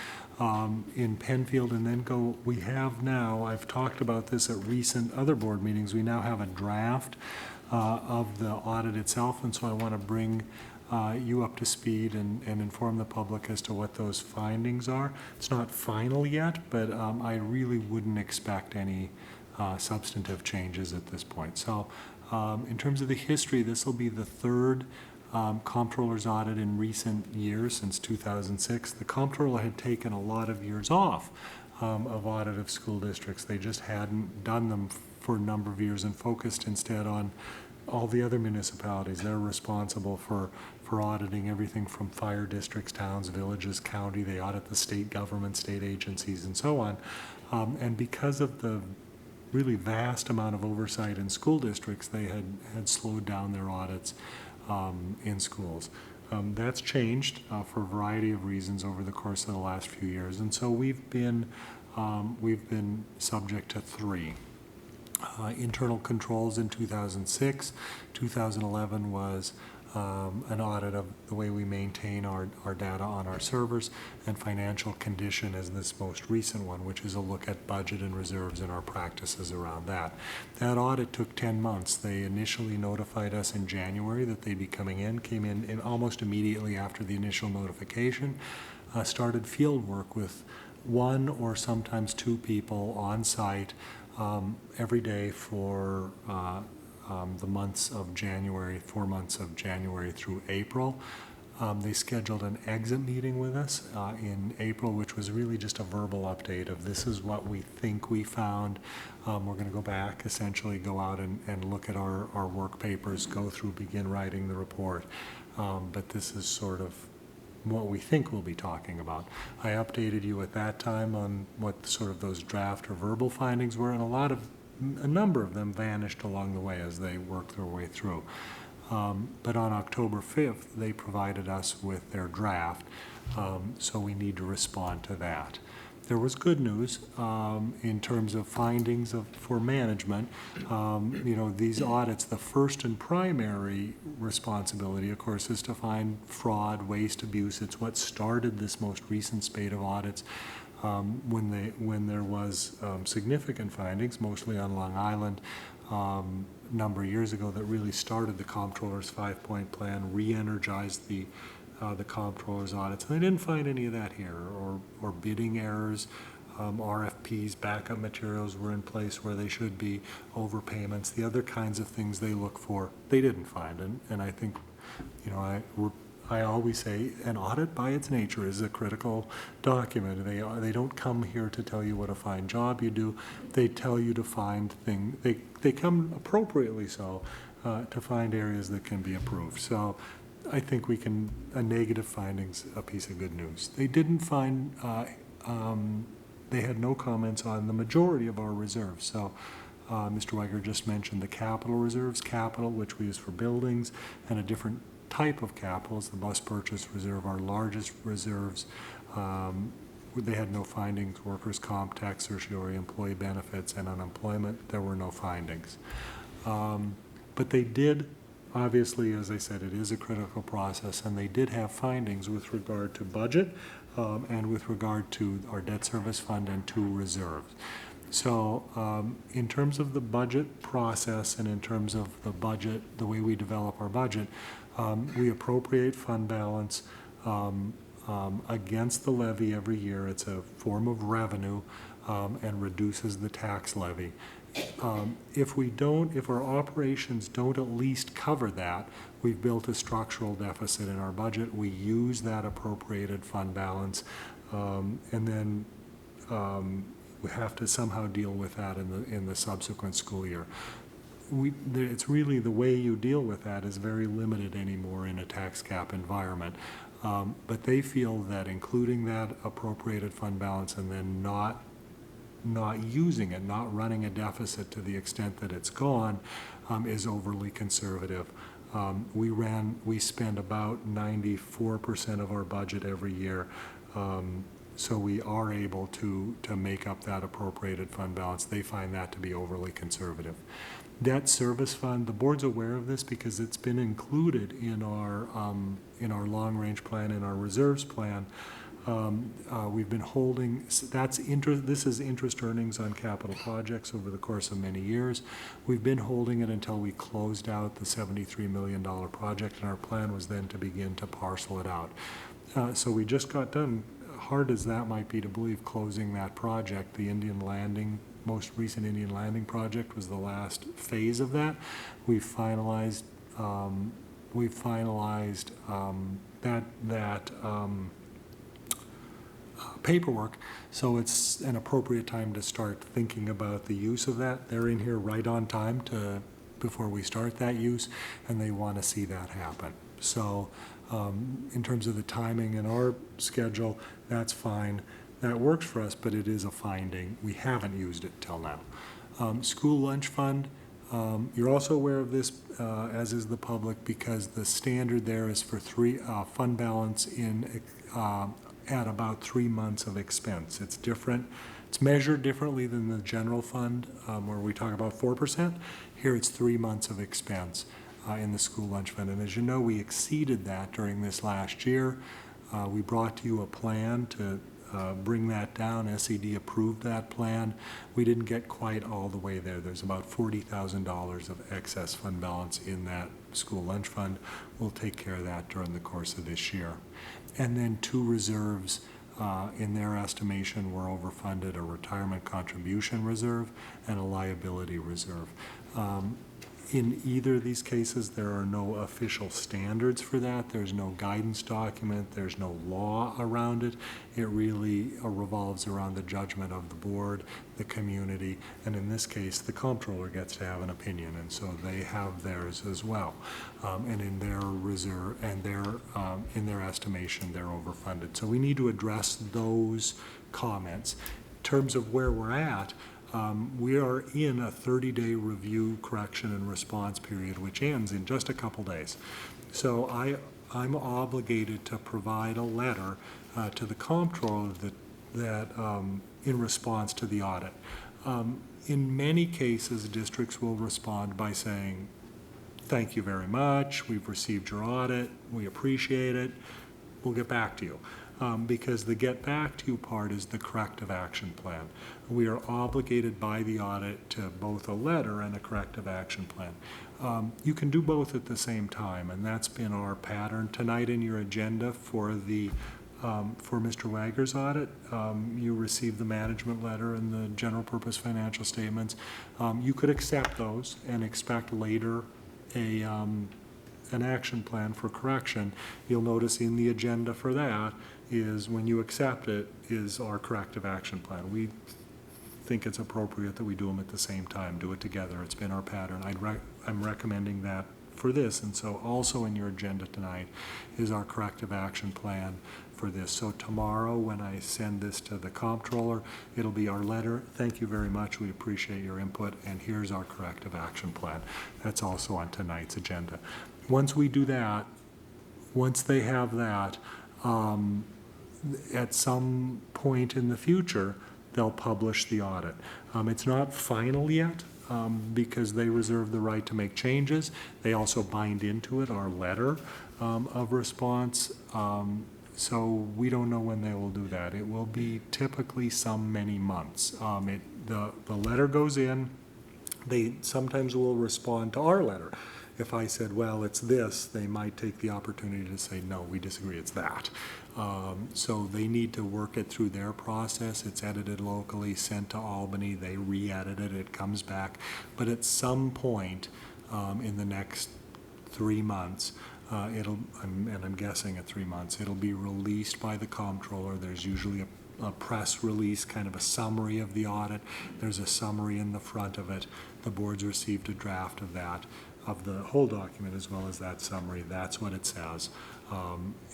in Penfield, and then go, we have now, I've talked about this at recent other board meetings, we now have a draft of the audit itself, and so I want to bring you up to speed and inform the public as to what those findings are. It's not final yet, but I really wouldn't expect any substantive changes at this point. So in terms of the history, this will be the third comptroller's audit in recent years, since 2006. The comptroller had taken a lot of years off of audit of school districts. They just hadn't done them for a number of years and focused instead on all the other municipalities. They're responsible for auditing everything from fire districts, towns, villages, county. They audit the state government, state agencies, and so on. And because of the really vast amount of oversight in school districts, they had slowed down their audits in schools. That's changed for a variety of reasons over the course of the last few years, and so we've been subject to three. Internal controls in 2006. 2011 was an audit of the way we maintain our data on our servers, and financial condition is this most recent one, which is a look at budget and reserves and our practices around that. That audit took 10 months. They initially notified us in January that they'd be coming in, came in almost immediately after the initial notification, started field work with one or sometimes two people on site every day for the months of January, 4 months of January through April. They scheduled an exit meeting with us in April, which was really just a verbal update of this is what we think we found. We're going to go back, essentially go out and look at our work papers, go through, begin writing the report. But this is sort of what we think we'll be talking about. I updated you at that time on what sort of those draft or verbal findings were, and a number of them vanished along the way as they worked their way through. But on October 5th, they provided us with their draft, so we need to respond to that. There was good news in terms of findings for management. These audits, the first and primary responsibility, of course, is to find fraud, waste, abuse. It's what started this most recent spate of audits. When there was significant findings, mostly on Long Island, a number of years ago, that really started the comptroller's 5-point plan, re-energized the comptroller's audits. And they didn't find any of that here, or bidding errors. RFPs, backup materials were in place where they should be, overpayments, the other kinds of things they look for, they didn't find. And I think, I always say an audit by its nature is a critical document. They don't come here to tell you what a fine job you do. They tell you to find things. They come appropriately so to find areas that can be improved. So I think a negative finding's a piece of good news. They didn't find, they had no comments on the majority of our reserves. So Mr. Weiger just mentioned the capital reserves, which we use for buildings, and a different type of capital is the bus purchase reserve, our largest reserves. They had no findings. Workers' comp, tax, certiorari, employee benefits, and unemployment, there were no findings. But they did, obviously, as I said, it is a critical process, and they did have findings with regard to budget and with regard to our debt service fund and to reserves. So in terms of the budget process and in terms of the budget, the way we develop our budget, we appropriate fund balance against the levy every year. It's a form of revenue and reduces the tax levy. If our operations don't at least cover that, we've built a structural deficit in our budget. We use that appropriated fund balance, and then we have to somehow deal with that in the subsequent school year. It's really the way you deal with that is very limited anymore in a tax cap environment. But they feel that including that appropriated fund balance and then not using it, not running a deficit to the extent that it's gone, is overly conservative. We spend about 94% of our budget every year, so we are able to make up that appropriated fund balance. They find that to be overly conservative. Debt service fund, the board's aware of this because it's been included in our long-range plan, in our reserves plan. We've been holding, this is interest earnings on capital projects over the course of many years. We've been holding it until we closed out the $73 million project, and our plan was then to begin to parcel it out. So we just got done, hard as that might be to believe, closing that project. The most recent Indian Landing project was the last phase of that. We've finalized that paperwork, so it's an appropriate time to start thinking about the use of that. They're in here right on time before we start that use, and they want to see that happen. So in terms of the timing in our schedule, that's fine. That works for us, but it is a finding. We haven't used it till now. School lunch fund, you're also aware of this, as is the public, because the standard there is for fund balance at about 3 months of expense. It's different. It's measured differently than the general fund, where we talk about 4%. Here it's 3 months of expense in the school lunch fund. And as you know, we exceeded that during this last year. We brought to you a plan to bring that down. SED approved that plan. We didn't get quite all the way there. There's about $40,000 of excess fund balance in that school lunch fund. We'll take care of that during the course of this year. And then 2 reserves, in their estimation, were overfunded: a retirement contribution reserve and a liability reserve. In either of these cases, there are no official standards for that. There's no guidance document. There's no law around it. It really revolves around the judgment of the board, the community, and in this case, the comptroller gets to have an opinion, and so they have theirs as well. And in their reserve and in their estimation, they're overfunded. So we need to address those comments. In terms of where we're at, we are in a 30-day review, correction, and response period, which ends in just a couple days. So I'm obligated to provide a letter to the comptroller that in response to the audit. In many cases, districts will respond by saying, "Thank you very much. We've received your audit. We appreciate it. We'll get back to you." Because the get back to you part is the corrective action plan. We are obligated by the audit to both a letter and a corrective action plan. You can do both at the same time, and that's been our pattern. Tonight in your agenda for Mr. Wagger's audit, you received the management letter and the general purpose financial statements. You could accept those and expect later an action plan for correction. You'll notice in the agenda for that is, when you accept it, is our corrective action plan. We think it's appropriate that we do them at the same time, do it together. It's been our pattern. I'm recommending that for this, and so also in your agenda tonight is our corrective action plan for this. So tomorrow, when I send this to the comptroller, it'll be our letter: "Thank you very much, we appreciate your input, and here's our corrective action plan." That's also on tonight's agenda. Once we do that, once they have that, at some point in the future, they'll publish the audit. It's not final yet, because they reserve the right to make changes. They also bind into it our letter of response. So we don't know when they will do that. It will be typically many months. The letter goes in. They sometimes will respond to our letter. if I said, well, it's this, they might take the opportunity to say, no, we disagree, it's that. So they need to work it through their process. It's edited locally, sent to Albany, they re-edit it, it comes back. But at some point in the next 3 months, I'm guessing at 3 months, it'll be released by the comptroller. There's usually a press release, kind of a summary of the audit. There's a summary in the front of it. The board's received a draft of that, of the whole document as well as that summary. That's what it says.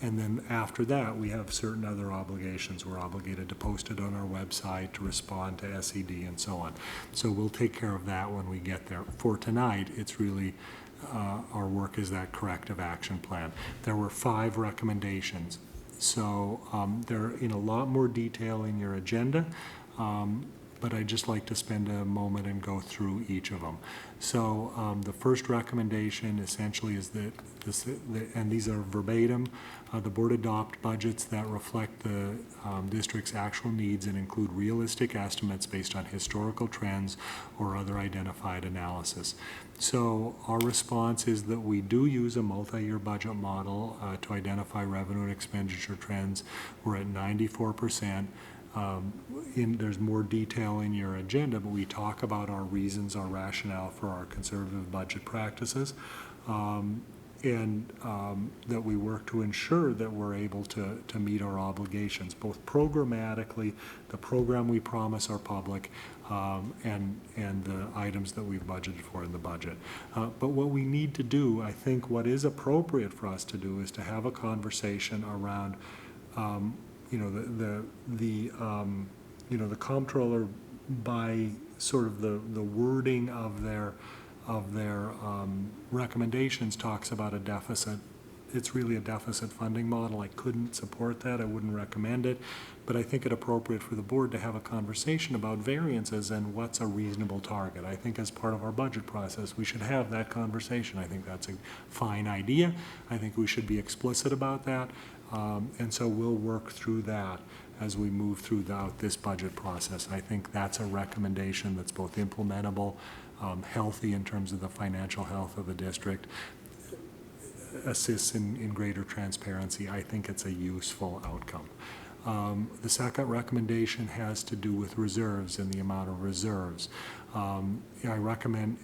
And then after that, we have certain other obligations. We're obligated to post it on our website, to respond to SED and so on. So we'll take care of that when we get there. For tonight, it's really our work is that corrective action plan. There were 5 recommendations. So they're in a lot more detail in your agenda, but I'd just like to spend a moment and go through each of them. So the first recommendation essentially is that, and these are verbatim, the board adopt budgets that reflect the district's actual needs and include realistic estimates based on historical trends or other identified analysis. So our response is that we do use a multi-year budget model to identify revenue and expenditure trends. We're at 94%. There's more detail in your agenda, but we talk about our reasons, our rationale for our conservative budget practices, and that we work to ensure that we're able to meet our obligations, both programmatically, the program we promise our public, and the items that we've budgeted for in the budget. But what we need to do, I think what is appropriate for us to do, is to have a conversation around the comptroller, by sort of the wording of their recommendations, talks about a deficit. It's really a deficit funding model. I couldn't support that. I wouldn't recommend it. But I think it appropriate for the board to have a conversation about variances and what's a reasonable target. I think as part of our budget process, we should have that conversation. I think that's a fine idea. I think we should be explicit about that. And so we'll work through that as we move throughout this budget process. I think that's a recommendation that's both implementable, healthy in terms of the financial health of the district, assists in greater transparency. I think it's a useful outcome. The second recommendation has to do with reserves and the amount of reserves. I recommend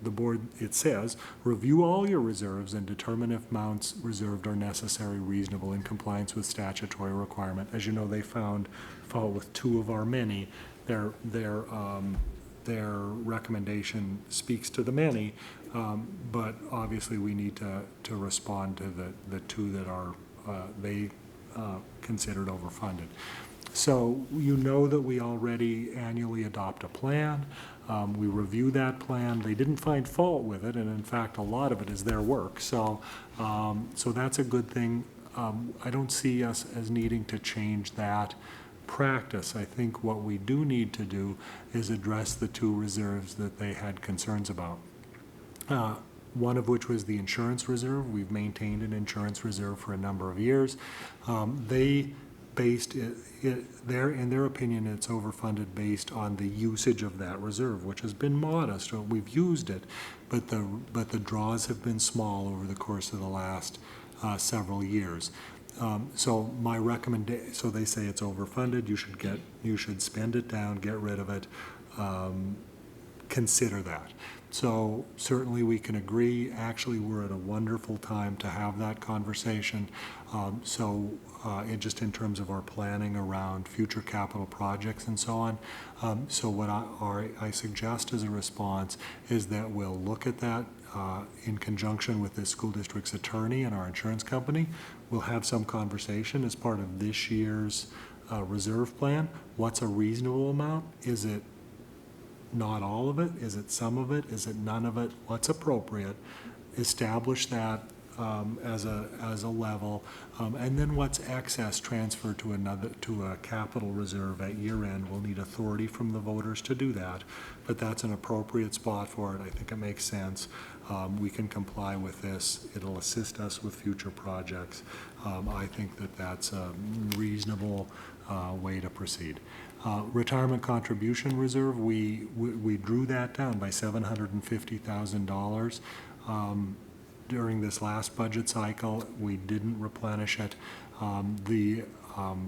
the board, it says, review all your reserves and determine if amounts reserved are necessary, reasonable, in compliance with statutory requirement. As you know, they found fault with 2 of our many. Their recommendation speaks to the many, but obviously we need to respond to the 2 that are they considered overfunded. So you know that we already annually adopt a plan. We review that plan. They didn't find fault with it, and in fact, a lot of it is their work. So that's a good thing. I don't see us as needing to change that practice. I think what we do need to do is address the 2 reserves that they had concerns about. One of which was the insurance reserve. We've maintained an insurance reserve for a number of years. They based in their opinion, it's overfunded based on the usage of that reserve, which has been modest. We've used it, but the draws have been small over the course of the last several years. So my recommendation, so they say it's overfunded. You should spend it down, get rid of it. Consider that. So certainly we can agree. Actually, we're at a wonderful time to have that conversation. Just in terms of our planning around future capital projects and so on. So what I suggest as a response is that we'll look at that in conjunction with the school district's attorney and our insurance company. We'll have some conversation as part of this year's reserve plan. What's a reasonable amount? Is it not all of it? Is it some of it? Is it none of it? What's appropriate? Establish that as a level, and then what's excess transferred to a capital reserve at year end. We'll need authority from the voters to do that, but that's an appropriate spot for it. I think it makes sense. We can comply with this. It'll assist us with future projects. I think that that's a reasonable way to proceed. Retirement contribution reserve, we drew that down by $750,000. During this last budget cycle, we didn't replenish it. They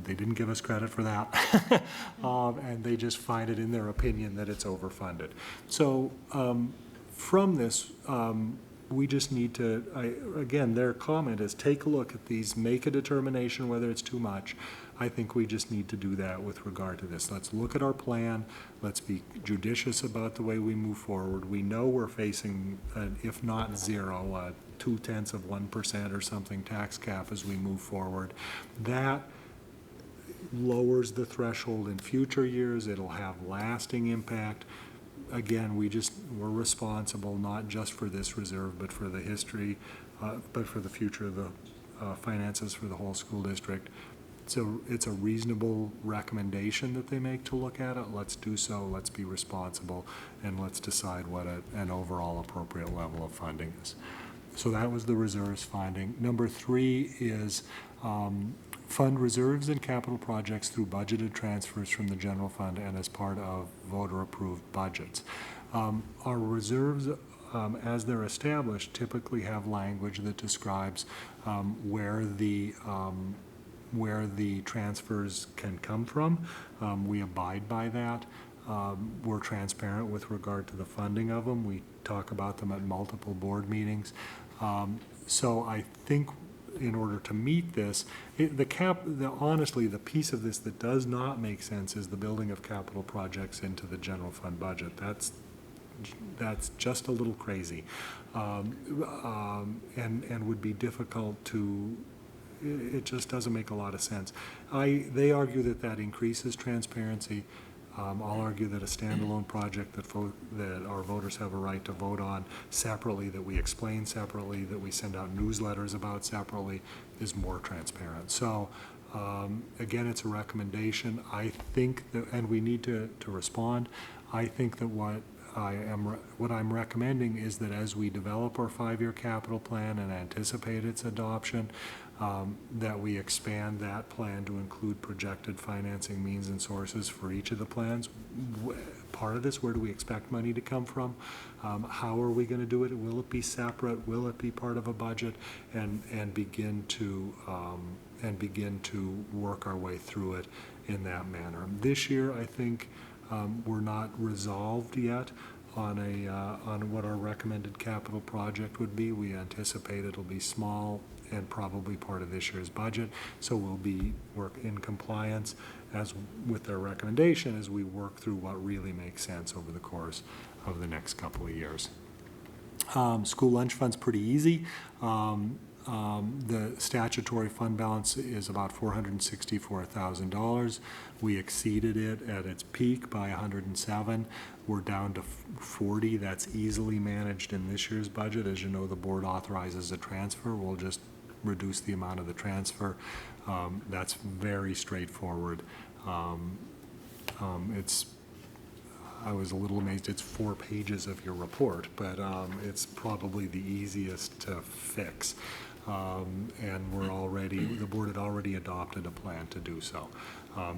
didn't give us credit for that. And they just find it in their opinion that it's overfunded. So from this, we just need to, again, their comment is take a look at these, make a determination whether it's too much. I think we just need to do that with regard to this. Let's look at our plan. Let's be judicious about the way we move forward. We know we're facing, if not zero, 0.2% or something tax cap as we move forward. That lowers the threshold in future years. It'll have lasting impact. Again, we're responsible not just for this reserve, but for the history, but for the future of the finances for the whole school district. So it's a reasonable recommendation that they make to look at it. Let's do so, let's be responsible, and let's decide what an overall appropriate level of funding is. So that was the reserves finding. Number 3 is fund reserves and capital projects through budgeted transfers from the general fund and as part of voter-approved budgets. Our reserves, as they're established, typically have language that describes where the transfers can come from. We abide by that. We're transparent with regard to the funding of them. We talk about them at multiple board meetings. So I think in order to meet this, honestly, the piece of this that does not make sense is the building of capital projects into the general fund budget. That's just a little crazy, and would be difficult to. It just doesn't make a lot of sense. They argue that increases transparency. I'll argue that a standalone project that our voters have a right to vote on separately, that we explain separately, that we send out newsletters about separately, is more transparent. So again, it's a recommendation. I think that, and we need to respond. I think that what I'm recommending is that as we develop our 5-year capital plan and anticipate its adoption, that we expand that plan to include projected financing means and sources for each of the plans. Part of this, where do we expect money to come from? How are we going to do it? Will it be separate? Will it be part of a budget? And begin to work our way through it in that manner. This year, I think we're not resolved yet on what our recommended capital project would be. We anticipate it'll be small and probably part of this year's budget. So we'll work in compliance with their recommendation as we work through what really makes sense over the course of the next couple of years. School lunch fund's pretty easy. The statutory fund balance is about $464,000. We exceeded it at its peak by 107. We're down to 40. That's easily managed in this year's budget. As you know, the board authorizes a transfer. We'll just reduce the amount of the transfer. That's very straightforward. I was a little amazed. It's 4 pages of your report, but it's probably the easiest to fix. And the board had already adopted a plan to do so.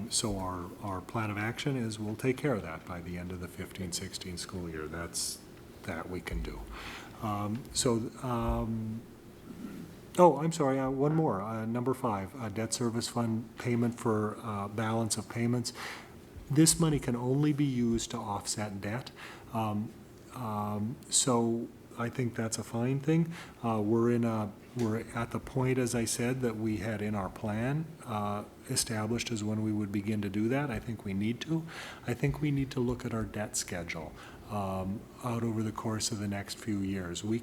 So our plan of action is we'll take care of that by the end of the 15-16 school year. That we can do. Oh, I'm sorry, one more. Number 5, debt service fund payment for balance of payments. This money can only be used to offset debt. So I think that's a fine thing. We're at the point, as I said, that we had in our plan established as when we would begin to do that. I think we need to. I think we need to look at our debt schedule out over the course of the next few years. We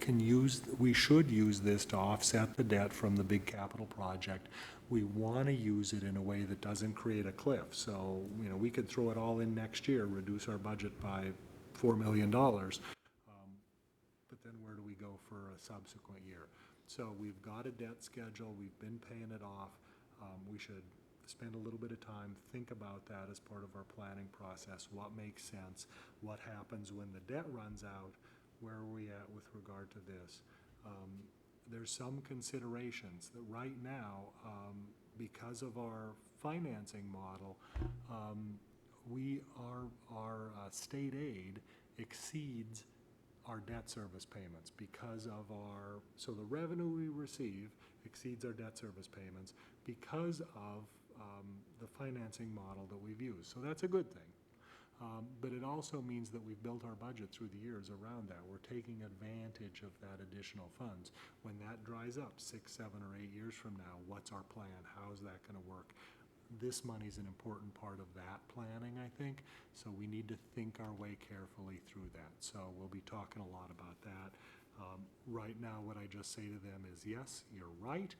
should use this to offset the debt from the big capital project. We want to use it in a way that doesn't create a cliff. So, we could throw it all in next year, reduce our budget by $4 million. But then where do we go for a subsequent year? So we've got a debt schedule. We've been paying it off. We should spend a little bit of time, think about that as part of our planning process. What makes sense? What happens when the debt runs out? Where are we at with regard to this? There's some considerations that right now, because of our financing model, our state aid exceeds our debt service payments because of so the revenue we receive exceeds our debt service payments because of the financing model that we've used. So that's a good thing. But it also means that we've built our budget through the years around that. We're taking advantage of that additional funds. When that dries up 6, 7, or 8 years from now, what's our plan? How's that going to work? This money's an important part of that planning, I think, so we need to think our way carefully through that. So we'll be talking a lot about that. Right now, what I just say to them is, yes, you're right.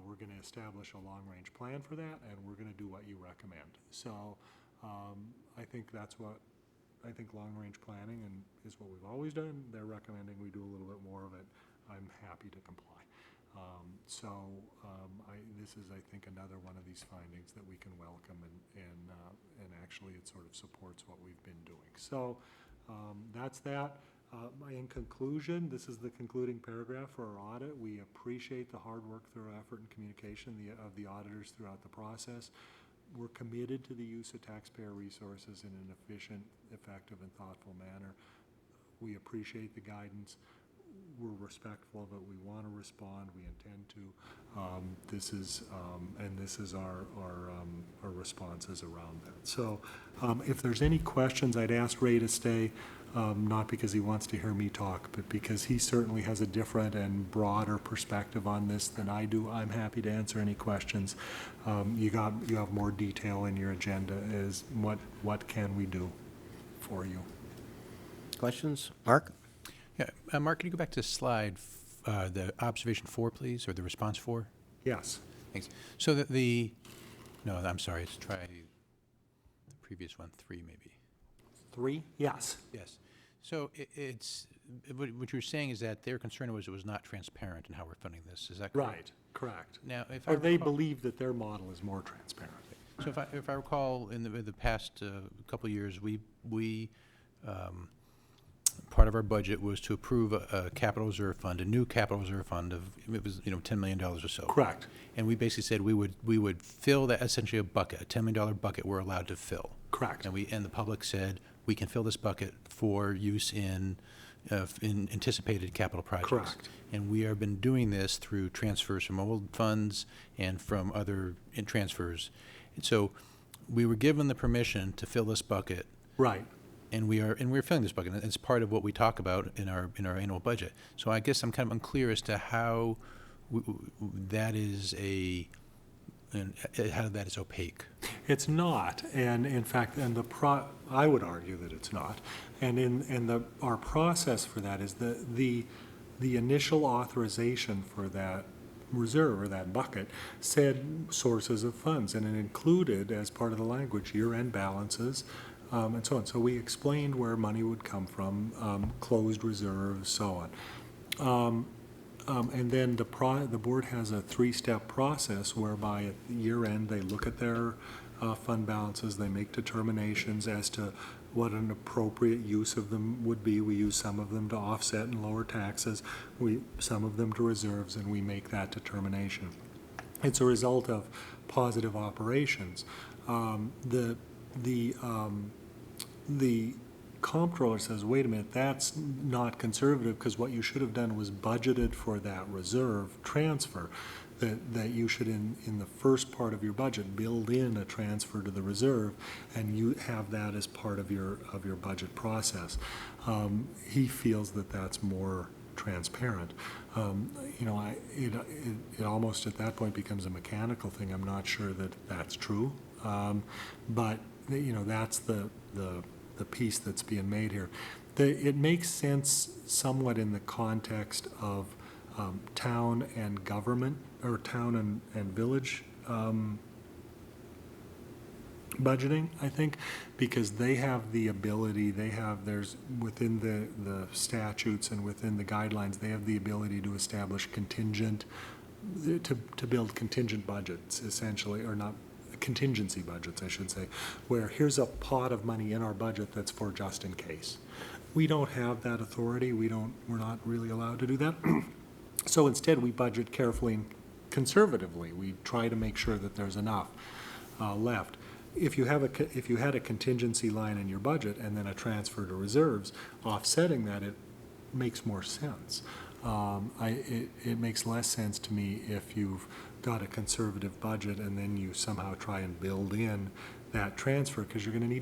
We're going to establish a long-range plan for that, and we're going to do what you recommend. So I think I think long-range planning is what we've always done. They're recommending we do a little bit more of it. I'm happy to comply. This is, I think, another one of these findings that we can welcome, and actually it sort of supports what we've been doing. So that's that. In conclusion, this is the concluding paragraph for our audit. We appreciate the hard work, thorough effort, and communication of the auditors throughout the process. We're committed to the use of taxpayer resources in an efficient, effective, and thoughtful manner. We appreciate the guidance. We're respectful of it. We want to respond. We intend to. This is our responses around that. So if there's any questions, I'd ask Ray to stay, not because he wants to hear me talk, but because he certainly has a different and broader perspective on this than I do. I'm happy to answer any questions. You have more detail in your agenda as what can we do for you. Questions? Mark? Yeah, Mark, can you go back to slide, the observation 4, please, or the response 4? Yes. Thanks. So no, I'm sorry, let's try the previous one, 3 maybe. 3? Yes. Yes. So what you're saying is that their concern was it was not transparent in how we're funding this, is that correct? Right, correct. Now, if Or they recall- believe that their model is more transparent. So if I recall, in the past couple of years, we part of our budget was to approve a capital reserve fund, a new capital reserve fund of, it was, $10 million or so. Correct. And we basically said we would fill that, essentially a bucket, a $10 million bucket we're allowed to fill. Correct. And the public said, we can fill this bucket for use in anticipated capital projects. Correct. And we have been doing this through transfers from old funds and from other transfers. And so we were given the permission to fill this bucket. Right. And we're filling this bucket. And it's part of what we talk about in our annual budget. So I guess I'm kind of unclear as to how that is how that is opaque. It's not, and in fact, I would argue that it's not. And our process for that is the initial authorization for that reserve or that bucket said sources of funds, and it included, as part of the language, year-end balances, and so on. So we explained where money would come from, closed reserves, so on. And then the board has a 3-step process whereby at year-end, they look at their fund balances, they make determinations as to what an appropriate use of them would be. We use some of them to offset and lower taxes, some of them to reserves, and we make that determination. It's a result of positive operations. The comptroller says, wait a minute, that's not conservative, because what you should have done was budgeted for that reserve transfer, that you should, in the first part of your budget, build in a transfer to the reserve, and you have that as part of your budget process. He feels that that's more transparent. It almost at that point becomes a mechanical thing. I'm not sure that that's true, but that's the piece that's being made here. It makes sense somewhat in the context of town and government, or town and village budgeting, I think, because they have the ability, there's within the statutes and within the guidelines, they have the ability to establish to build contingent budgets, essentially, or not, contingency budgets, I should say, where here's a pot of money in our budget that's for just in case. We don't have that authority. We're not really allowed to do that. So instead, we budget carefully and conservatively. We try to make sure that there's enough left. if you had a contingency line in your budget and then a transfer to reserves offsetting that, it makes more sense. It makes less sense to me if you've got a conservative budget and then you somehow try and build in that transfer, because you're going to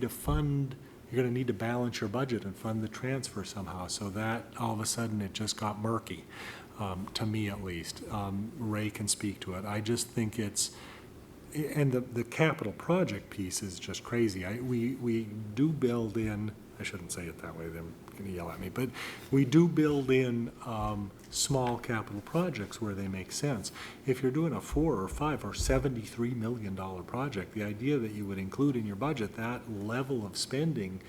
need to balance your budget and fund the transfer somehow. So that, all of a sudden, it just got murky, to me at least. Ray can speak to it. I just think and the capital project piece is just crazy. We do build in, I shouldn't say it that way, they're going to yell at me, but we do build in small capital projects where they make sense. If you're doing a $4 or $5 or $73 million project, the idea that you would include in your budget that level of spending,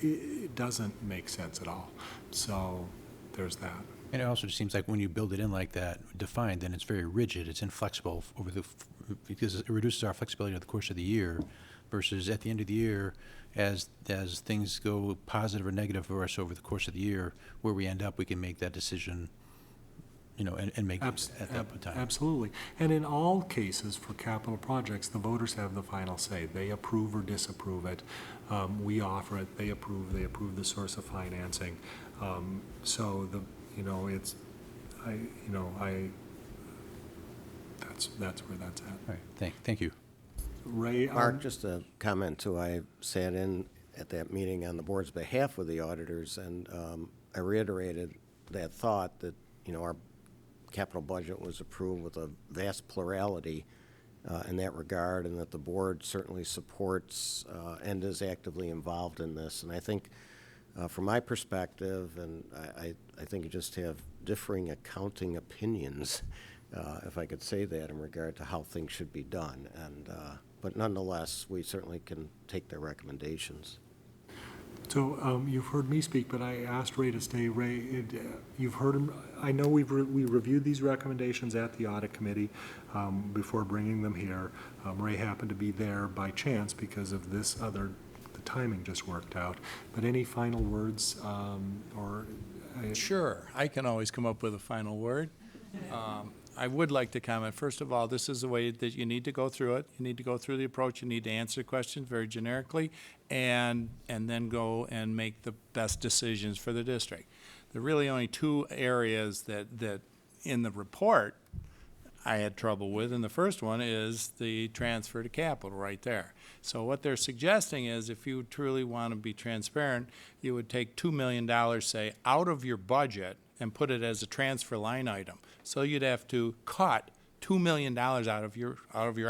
it doesn't make sense at all. So there's that. And it also just seems like when you build it in like that, defined, then it's very rigid, it's inflexible because it reduces our flexibility over the course of the year, versus at the end of the year, as things go positive or negative for us over the course of the year, where we end up, we can make that decision, and make it at that time. Absolutely. And in all cases for capital projects, the voters have the final say. They approve or disapprove it. We offer it, they approve the source of financing. So that's where that's at. All right, thank you. Ray? Mark, just a comment too. I sat in at that meeting on the board's behalf with the auditors, and I reiterated that thought that, our capital budget was approved with a vast plurality in that regard, and that the board certainly supports and is actively involved in this. And I think from my perspective, and I think you just have differing accounting opinions, if I could say that, in regard to how things should be done. And but nonetheless, we certainly can take their recommendations. So you've heard me speak, but I asked Ray to stay. Ray, you've heard him. I know we reviewed these recommendations at the audit committee before bringing them here. Ray happened to be there by chance because of this other. The timing just worked out. But any final words Sure, I can always come up with a final word. I would like to comment. First of all, this is the way that you need to go through it. You need to go through the approach. You need to answer questions very generically, and then go and make the best decisions for the district. There are really only two areas that in the report I had trouble with, and the first one is the transfer to capital right there. So what they're suggesting is, if you truly want to be transparent, you would take $2 million, say, out of your budget and put it as a transfer line item. So you'd have to cut $2 million out of your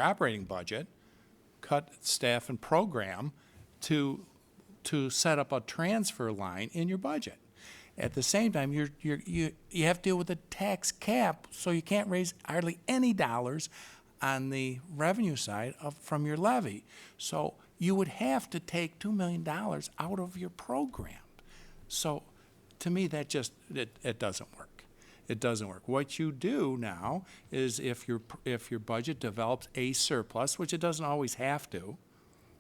operating budget, cut staff and program to set up a transfer line in your budget. At the same time, you have to deal with a tax cap, so you can't raise hardly any dollars on the revenue side from your levy. So you would have to take $2 million out of your program. So to me, that just, it doesn't work. It doesn't work. What you do now is, if your budget develops a surplus, which it doesn't always have to,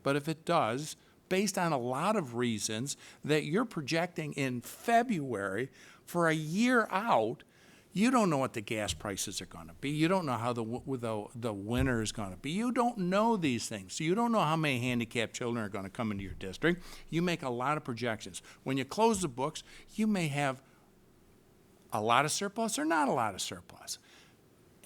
but if it does, based on a lot of reasons that you're projecting in February for a year out, you don't know what the gas prices are going to be. You don't know how the winter is going to be. You don't know these things. So you don't know how many handicapped children are going to come into your district. You make a lot of projections. When you close the books, you may have a lot of surplus or not a lot of surplus.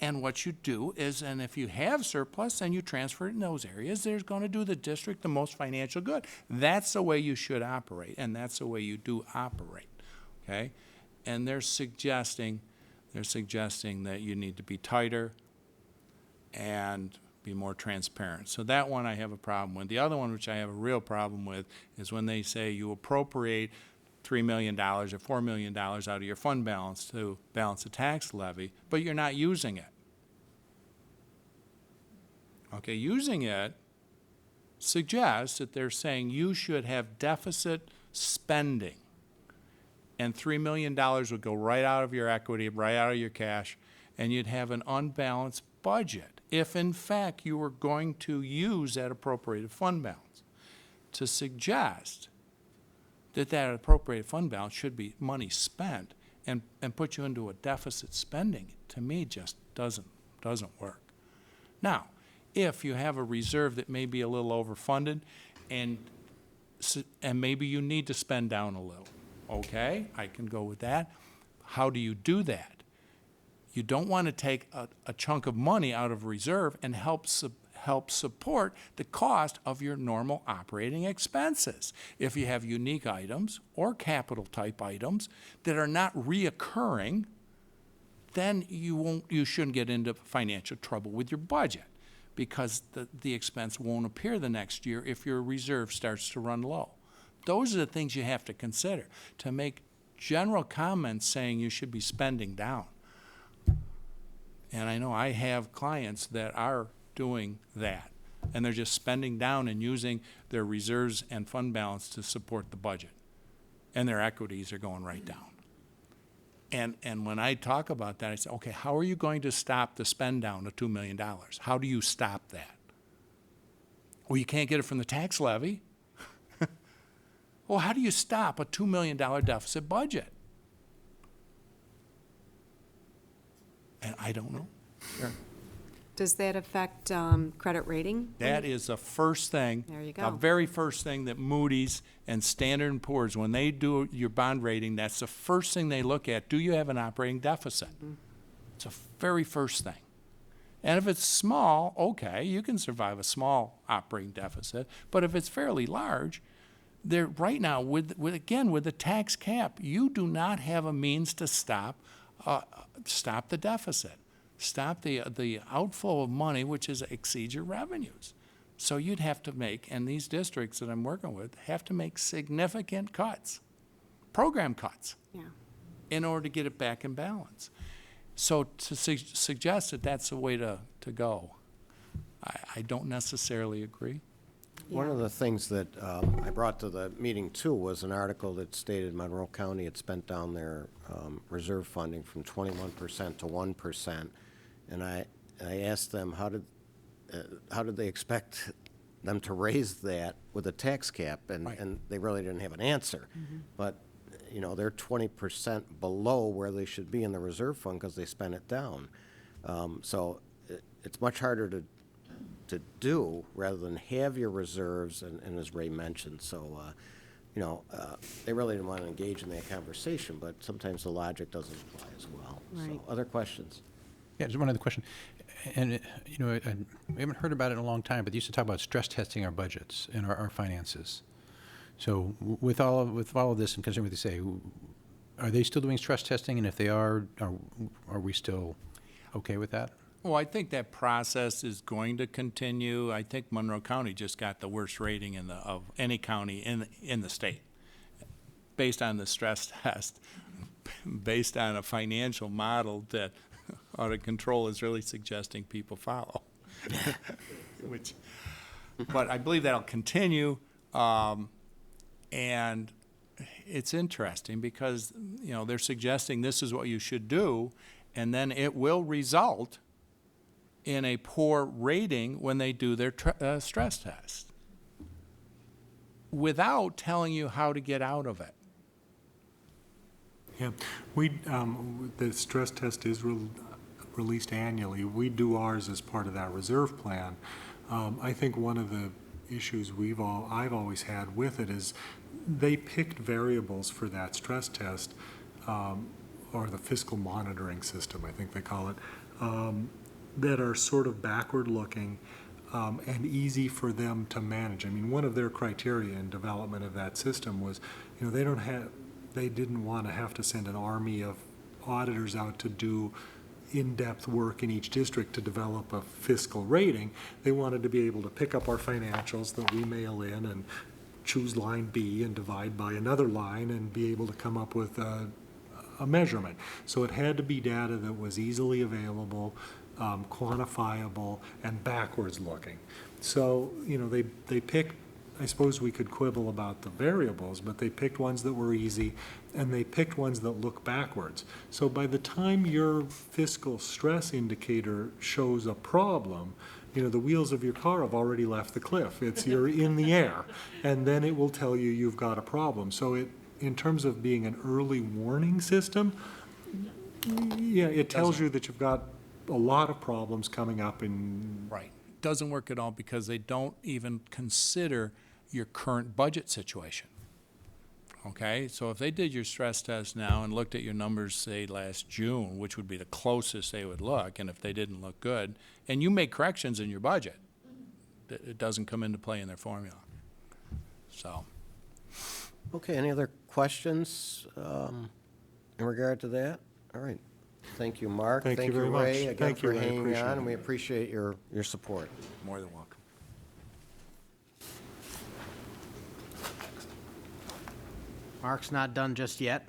And what you do is, and if you have surplus and you transfer it in those areas, there's going to do the district the most financial good. That's the way you should operate, and that's the way you do operate, okay? And they're suggesting that you need to be tighter and be more transparent. So that one I have a problem with. The other one, which I have a real problem with, is when they say you appropriate $3 million or $4 million out of your fund balance to balance the tax levy, but you're not using it. Okay, using it suggests that they're saying you should have deficit spending, and $3 million would go right out of your equity, right out of your cash, and you'd have an unbalanced budget if, in fact, you were going to use that appropriated fund balance. To suggest that appropriated fund balance should be money spent and put you into a deficit spending, to me, just doesn't work. Now, if you have a reserve that may be a little overfunded and maybe you need to spend down a little. Okay, I can go with that. How do you do that? You don't want to take a chunk of money out of reserve and help support the cost of your normal operating expenses. If you have unique items or capital type items that are not reoccurring, then you shouldn't get into financial trouble with your budget, because the expense won't appear the next year if your reserve starts to run low. Those are the things you have to consider. To make general comments saying you should be spending down, and I know I have clients that are doing that, and they're just spending down and using their reserves and fund balance to support the budget, and their equities are going right down. And when I talk about that, I say, okay, how are you going to stop the spend down of $2 million? How do you stop that? Well, you can't get it from the tax levy. Well, how do you stop a $2 million deficit budget? And I don't know. Sure. Does that affect credit rating? That is the first thing. There you The go. very first thing that Moody's and Standard & Poor's, when they do your bond rating, that's the first thing they look at. Do you have an operating deficit? It's the very first thing. And if it's small, okay, you can survive a small operating deficit. But if it's fairly large, right now, with the tax cap, you do not have a means to stop the deficit. Stop the outflow of money, which exceeds your revenues. So you'd have to make, and these districts that I'm working with have to make significant cuts, program cuts, Yeah. in order to get it back in balance. So to suggest that that's the way to go, I don't necessarily agree. One of the things that I brought to the meeting, too, was an article that stated Monroe County had spent down their reserve funding from 21% to 1%. And I asked them, how did they expect them to raise that with a tax cap? And, Right. and they really didn't have an answer. But, you know, they're 20% below where they should be in the reserve fund because they spent it down. So it's much harder to do rather than have your reserves, and as Ray mentioned. So, they really didn't want to engage in that conversation, but sometimes the logic doesn't apply as well. Right. So, other questions? Yeah, just one other question. And, we haven't heard about it in a long time, but they used to talk about stress testing our budgets and our finances. So with all of this, and considering what they say, are they still doing stress testing? And if they are we still okay with that? Well, I think that process is going to continue. I think Monroe County just got the worst rating of any county in the state, based on the stress test, based on a financial model that audit control is really suggesting people follow. But I believe that'll continue, and it's interesting because they're suggesting this is what you should do, and then it will result in a poor rating when they do their stress test, without telling you how to get out of it. Yeah, the stress test is released annually. We do ours as part of that reserve plan. I think one of the issues I've always had with it is they picked variables for that stress test, or the fiscal monitoring system, I think they call it, that are sort of backward-looking and easy for them to manage. I mean, one of their criteria in development of that system was, they didn't want to have to send an army of auditors out to do in-depth work in each district to develop a fiscal rating. They wanted to be able to pick up our financials that we mail in and choose line B and divide by another line and be able to come up with a measurement. So it had to be data that was easily available, quantifiable, and backwards looking. So, they picked, I suppose we could quibble about the variables, but they picked ones that were easy, and they picked ones that look backwards. So by the time your fiscal stress indicator shows a problem, the wheels of your car have already left the cliff. You're in the air, and then it will tell you you've got a problem. So in terms of being an early warning system, yeah, it tells you that you've got a lot of problems coming up in Right. doesn't work at all because they don't even consider your current budget situation. Okay, so if they did your stress test now and looked at your numbers, say, last June, which would be the closest they would look, and if they didn't look good, and you make corrections in your budget, it doesn't come into play in their formula. So, Okay, any other questions in regard to that? All right. Thank you, Mark. Thank you very much. Ray, again, Thank you, for Ray. hanging Appreciate on, it. and we appreciate your support. more than welcome. Mark's not done just yet.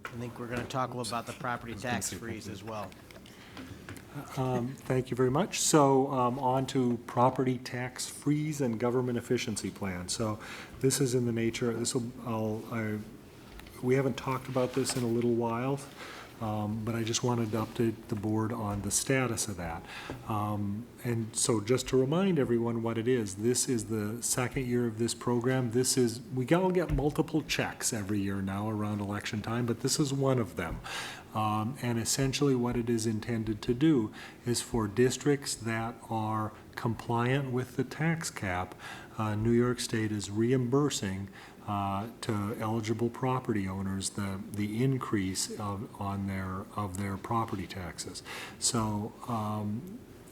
I think we're gonna talk a little about the property tax freeze as well. Thank you very much. So on to property tax freeze and government efficiency plan. So this is in the nature, we haven't talked about this in a little while, but I just wanted to update the board on the status of that. And so just to remind everyone what it is, this is the second year of this program. We all get multiple checks every year now around election time, but this is one of them. And essentially what it is intended to do is for districts that are compliant with the tax cap, New York State is reimbursing to eligible property owners the increase of their property taxes. So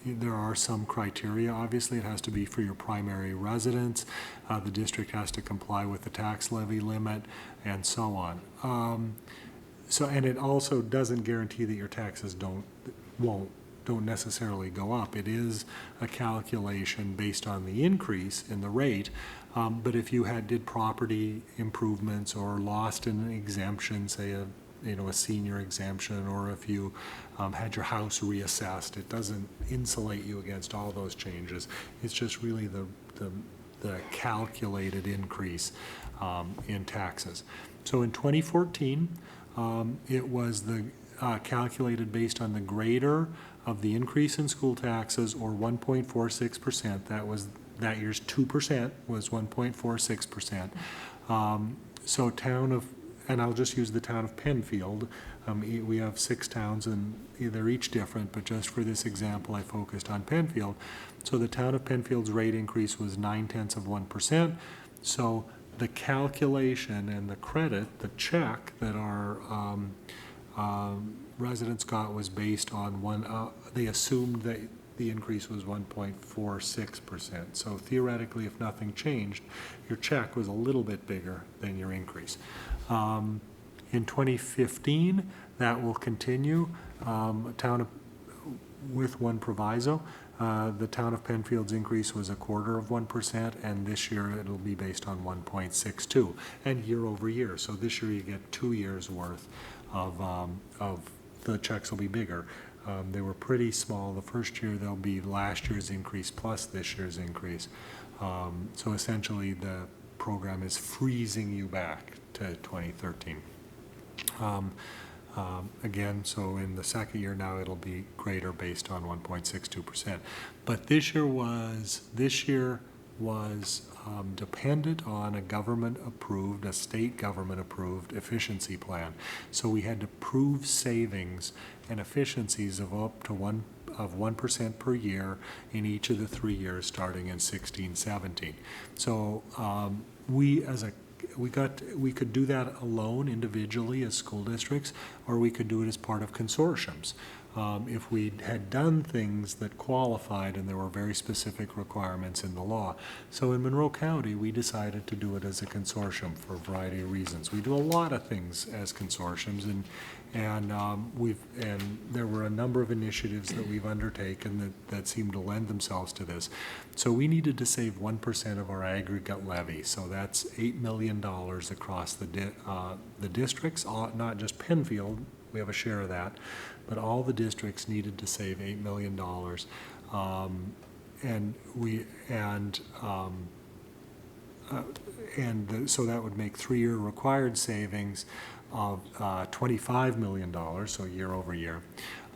there are some criteria. Obviously, it has to be for your primary residence. The district has to comply with the tax levy limit, and so on. And it also doesn't guarantee that your taxes don't necessarily go up. It is a calculation based on the increase in the rate. But if you did property improvements or lost an exemption, say a senior exemption, or if you had your house reassessed, it doesn't insulate you against all those changes. It's just really the calculated increase in taxes. So in 2014, it was calculated based on the greater of the increase in school taxes, or 1.46%. That year's 2% was 1.46%. So and I'll just use the town of Penfield. We have 6 towns, and they're each different, but just for this example, I focused on Penfield. So the town of Penfield's rate increase was 0.9%. So the calculation and the credit, the check that our residents got was based on they assumed that the increase was 1.46%. So theoretically, if nothing changed, your check was a little bit bigger than your increase. In 2015, that will continue. With one proviso, the town of Penfield's increase was 1/4%, and this year it'll be based on 1.62, and year over year. So this year you get 2 years worth of the checks will be bigger. They were pretty small. The first year they'll be last year's increase plus this year's increase. So essentially the program is freezing you back to 2013. Again, so in the second year now it'll be greater based on 1.62%. But this year was dependent on a state government approved efficiency plan. So we had to prove savings and efficiencies of up to 1% per year in each of the 3 years starting in 16-17. So we could do that alone individually as school districts, or we could do it as part of consortiums. If we had done things that qualified and there were very specific requirements in the law. So in Monroe County, we decided to do it as a consortium for a variety of reasons. We do a lot of things as consortiums, and there were a number of initiatives that we've undertaken that seem to lend themselves to this. So we needed to save 1% of our aggregate levy. So that's $8 million across the districts, not just Penfield. We have a share of that, but all the districts needed to save $8 million, so that would make 3-year required savings of $25 million, so year over year.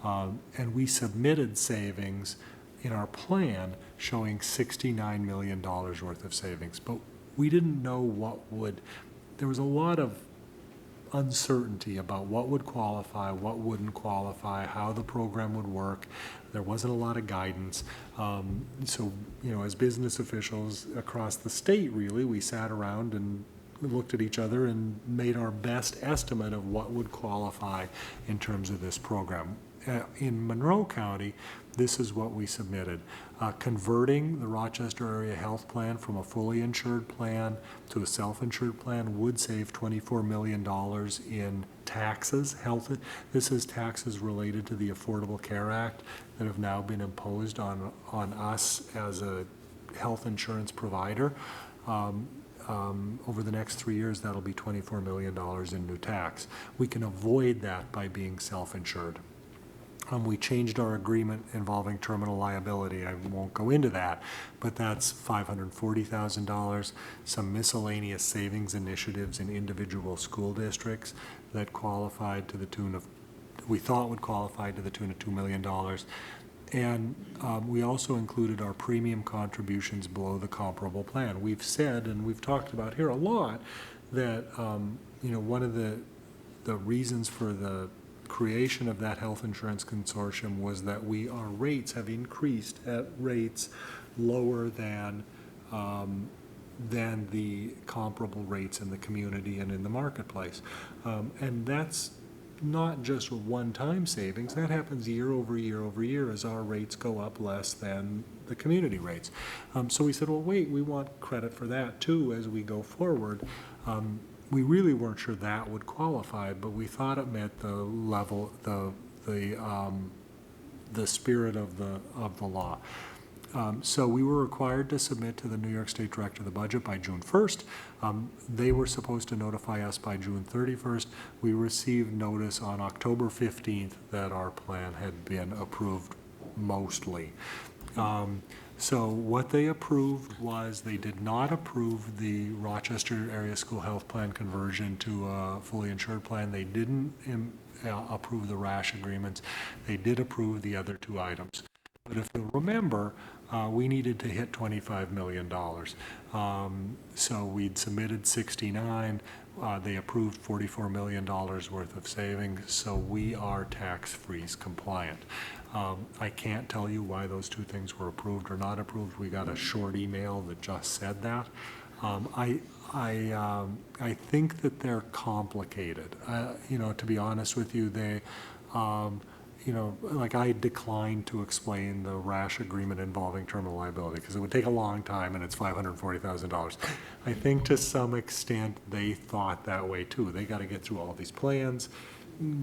And we submitted savings in our plan showing $69 million worth of savings, but we didn't know there was a lot of uncertainty about what would qualify, what wouldn't qualify, how the program would work. There wasn't a lot of guidance. So, as business officials across the state, really, we sat around and looked at each other and made our best estimate of what would qualify in terms of this program. In Monroe County, this is what we submitted. Converting the Rochester Area Health Plan from a fully insured plan to a self-insured plan would save $24 million in taxes. This is taxes related to the Affordable Care Act that have now been imposed on us as a health insurance provider. Over the next 3 years, that'll be $24 million in new tax. We can avoid that by being self-insured. We changed our agreement involving terminal liability. I won't go into that, but that's $540,000. Some miscellaneous savings initiatives in individual school districts that qualified to the tune of, we thought would qualify to the tune of $2 million. And we also included our premium contributions below the comparable plan. We've said, and we've talked about here a lot, that one of the reasons for the creation of that health insurance consortium was that our rates have increased at rates lower than the comparable rates in the community and in the marketplace. And that's not just a one-time savings. That happens year over year over year as our rates go up less than the community rates. So we said, well, wait, we want credit for that too as we go forward. We really weren't sure that would qualify, but we thought it met the level, the spirit of the law. So we were required to submit to the New York State Director of the Budget by June 1st. They were supposed to notify us by June 31st. We received notice on October 15th that our plan had been approved mostly. So what they approved was they did not approve the Rochester Area School Health Plan conversion to a fully insured plan. They didn't approve the rash agreements. They did approve the other two items. But if you'll remember, we needed to hit $25 million. So we'd submitted 69. They approved $44 million worth of savings, so we are tax freeze compliant. I can't tell you why those two things were approved or not approved. We got a short email that just said that. I think that they're complicated. To be honest with you, they, like I declined to explain the rash agreement involving terminal liability because it would take a long time and it's $540,000. I think to some extent they thought that way too. They got to get through all these plans.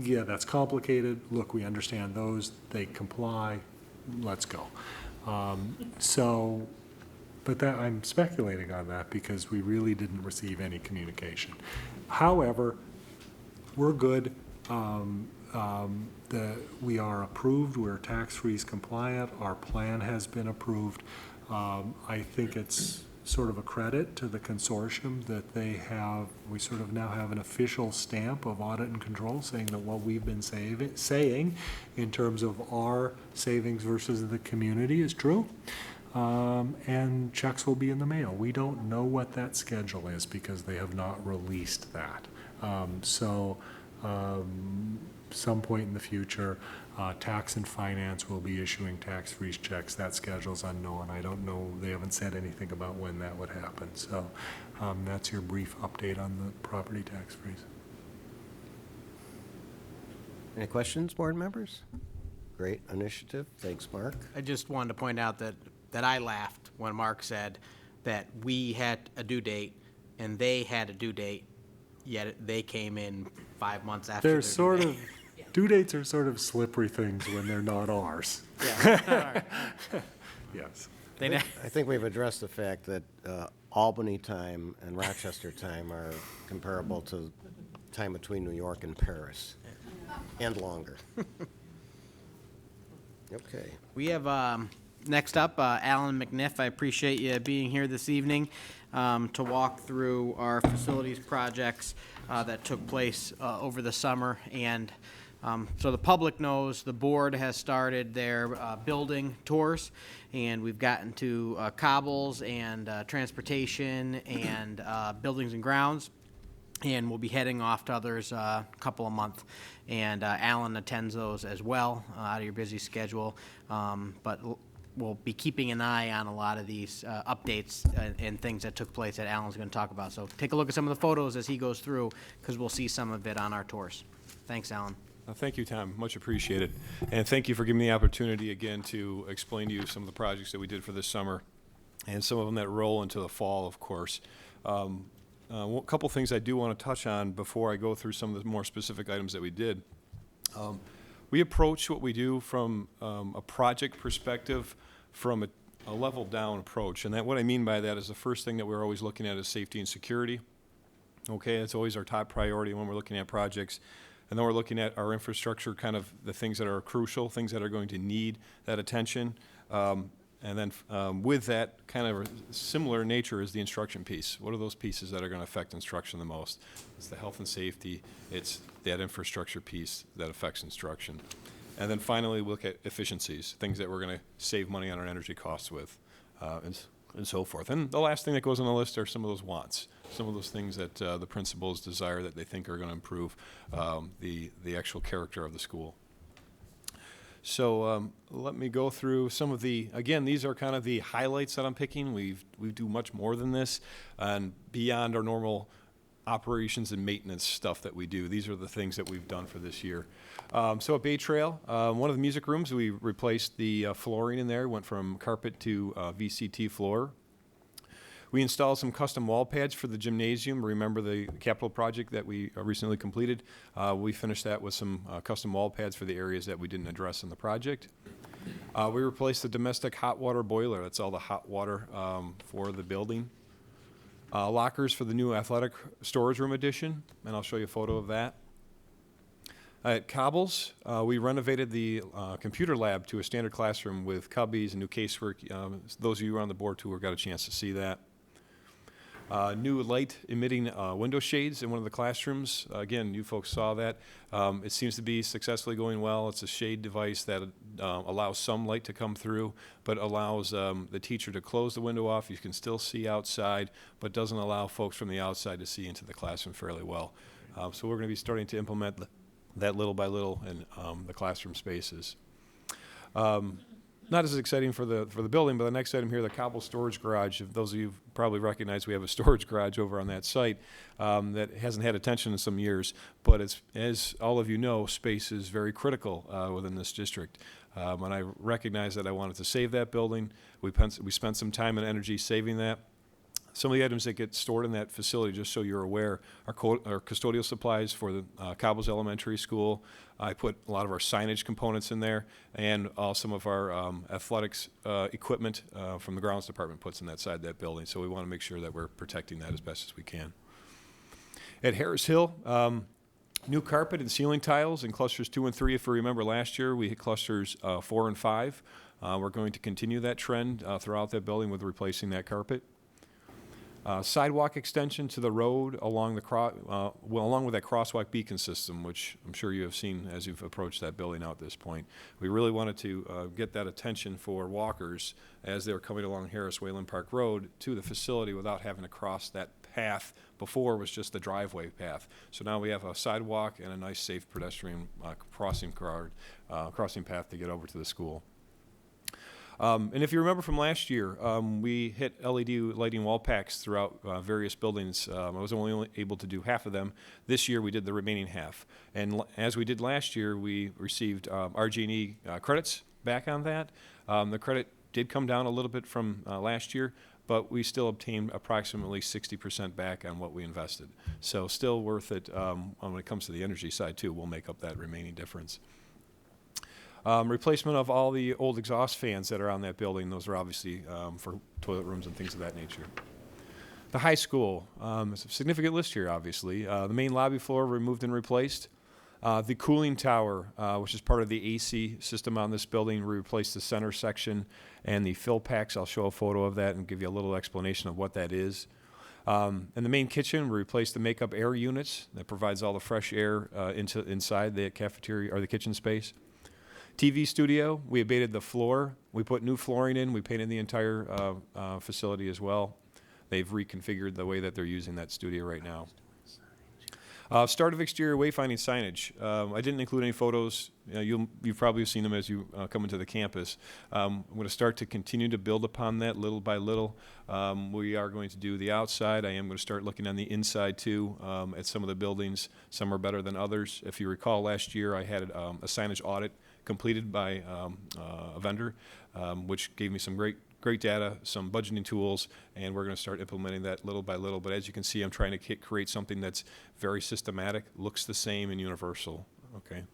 Yeah, that's complicated. Look, we understand those. They comply. Let's go. But I'm speculating on that because we really didn't receive any communication. However, we're good. We are approved. We're tax freeze compliant. Our plan has been approved. I think it's sort of a credit to the consortium that we sort of now have an official stamp of audit and control saying that what we've been saying in terms of our savings versus the community is true. And checks will be in the mail. We don't know what that schedule is because they have not released that. Some point in the future, Tax and Finance will be issuing tax-freeze checks. That schedule's unknown. I don't know. They haven't said anything about when that would happen. So that's your brief update on the property tax freeze. Any questions, board members? Great initiative. Thanks, Mark. I just wanted to point out that I laughed when Mark said that we had a due date and they had a due date, yet they came in 5 months after They're their sort due of, date. due dates are sort of slippery things when they're not ours. Yeah, all right. Yes. I think we've addressed the fact that Albany time and Rochester time are comparable to time between New York and Paris, and longer. Okay. We have, next up, Alan McNiff. I appreciate you being here this evening to walk through our facilities projects that took place over the summer. And so the public knows the board has started their building tours, and we've gotten to cobbles and transportation and buildings and grounds. and we'll be heading off to others a couple a month. And Alan attends those as well, out of your busy schedule. But we'll be keeping an eye on a lot of these updates and things that took place that Alan's going to talk about. So take a look at some of the photos as he goes through, because we'll see some of it on our tours. Thanks, Alan. Thank you, Tom. Much appreciated. And thank you for giving me the opportunity again to explain to you some of the projects that we did for this summer and some of them that roll into the fall, of course. A couple things I do want to touch on before I go through some of the more specific items that we did. We approach what we do from a project perspective from a level down approach. And that what I mean by that is the first thing that we're always looking at is safety and security. Okay, it's always our top priority when we're looking at projects. And then we're looking at our infrastructure, kind of the things that are crucial, things that are going to need that attention. And then with that kind of similar nature is the instruction piece. What are those pieces that are going to affect instruction the most? It's the health and safety. It's that infrastructure piece that affects instruction. And then finally, look at efficiencies, things that we're going to save money on our energy costs with, and so forth. And the last thing that goes on the list are some of those wants, some of those things that the principals desire that they think are going to improve the actual character of the school. So let me go through some of the, again, these are kind of the highlights that I'm picking. We do much more than this and beyond our normal operations and maintenance stuff that we do. These are the things that we've done for this year. So at Bay Trail, one of the music rooms, we replaced the flooring in there, went from carpet to VCT floor. We installed some custom wall pads for the gymnasium. Remember the capital project that we recently completed? We finished that with some custom wall pads for the areas that we didn't address in the project. We replaced the domestic hot water boiler. That's all the hot water for the building. Lockers for the new athletic storage room addition, and I'll show you a photo of that. At Cobbles, we renovated the computer lab to a standard classroom with cubbies and new casework. Those of you who are on the board tour got a chance to see that. New light-emitting window shades in one of the classrooms. Again, you folks saw that. It seems to be successfully going well. It's a shade device that allows some light to come through, but allows the teacher to close the window off. You can still see outside, but doesn't allow folks from the outside to see into the classroom fairly well. So we're going to be starting to implement that little by little in the classroom spaces. Not as exciting for the building, but the next item here, the Cobble Storage Garage. If those of you probably recognize, we have a storage garage over on that site that hasn't had attention in some years. But it's, as all of you know, space is very critical within this district. And I recognize that I wanted to save that building. We spent some time and energy saving that. Some of the items that get stored in that facility, just so you're aware, are custodial supplies for the Cobbles Elementary School. I put a lot of our signage components in there, and some of our athletics equipment from the grounds department puts in that side of that building. So we want to make sure that we're protecting that as best as we can. At Harris Hill, new carpet and ceiling tiles in clusters 2 and 3. If you remember last year, we hit clusters 4 and 5. We're going to continue that trend throughout that building with replacing that carpet. Sidewalk extension to the road along along with that crosswalk beacon system, which I'm sure you have seen as you've approached that building out at this point. We really wanted to get that attention for walkers as they were coming along Harris Wayland Park Road to the facility without having to cross that path. Before was just the driveway path. So now we have a sidewalk and a nice safe pedestrian crossing path to get over to the school. And if you remember from last year, we hit LED lighting wall packs throughout various buildings. I was only able to do half of them. This year we did the remaining half. And as we did last year, we received RG&E credits back on that. The credit did come down a little bit from last year, but we still obtained approximately 60% back on what we invested. So still worth it when it comes to the energy side too. We'll make up that remaining difference. Replacement of all the old exhaust fans that are on that building. Those are obviously for toilet rooms and things of that nature. The high school, it's a significant list here, obviously. The main lobby floor removed and replaced. The cooling tower, which is part of the AC system on this building, we replaced the center section and the fill packs. I'll show a photo of that and give you a little explanation of what that is. In the main kitchen, we replaced the makeup air units that provides all the fresh air inside the cafeteria or the kitchen space. TV studio, we abated the floor. We put new flooring in. We painted the entire facility as well. They've reconfigured the way that they're using that studio right now. Start of exterior wayfinding signage. I didn't include any photos. You've probably seen them as you come into the campus. I'm going to start to continue to build upon that little by little. We are going to do the outside. I am going to start looking on the inside too at some of the buildings. Some are better than others. If you recall, last year I had a signage audit completed by a vendor, which gave me some great data, some budgeting tools, and we're going to start implementing that little by little. But as you can see, I'm trying to create something that's very systematic, looks the same, and universal. Okay.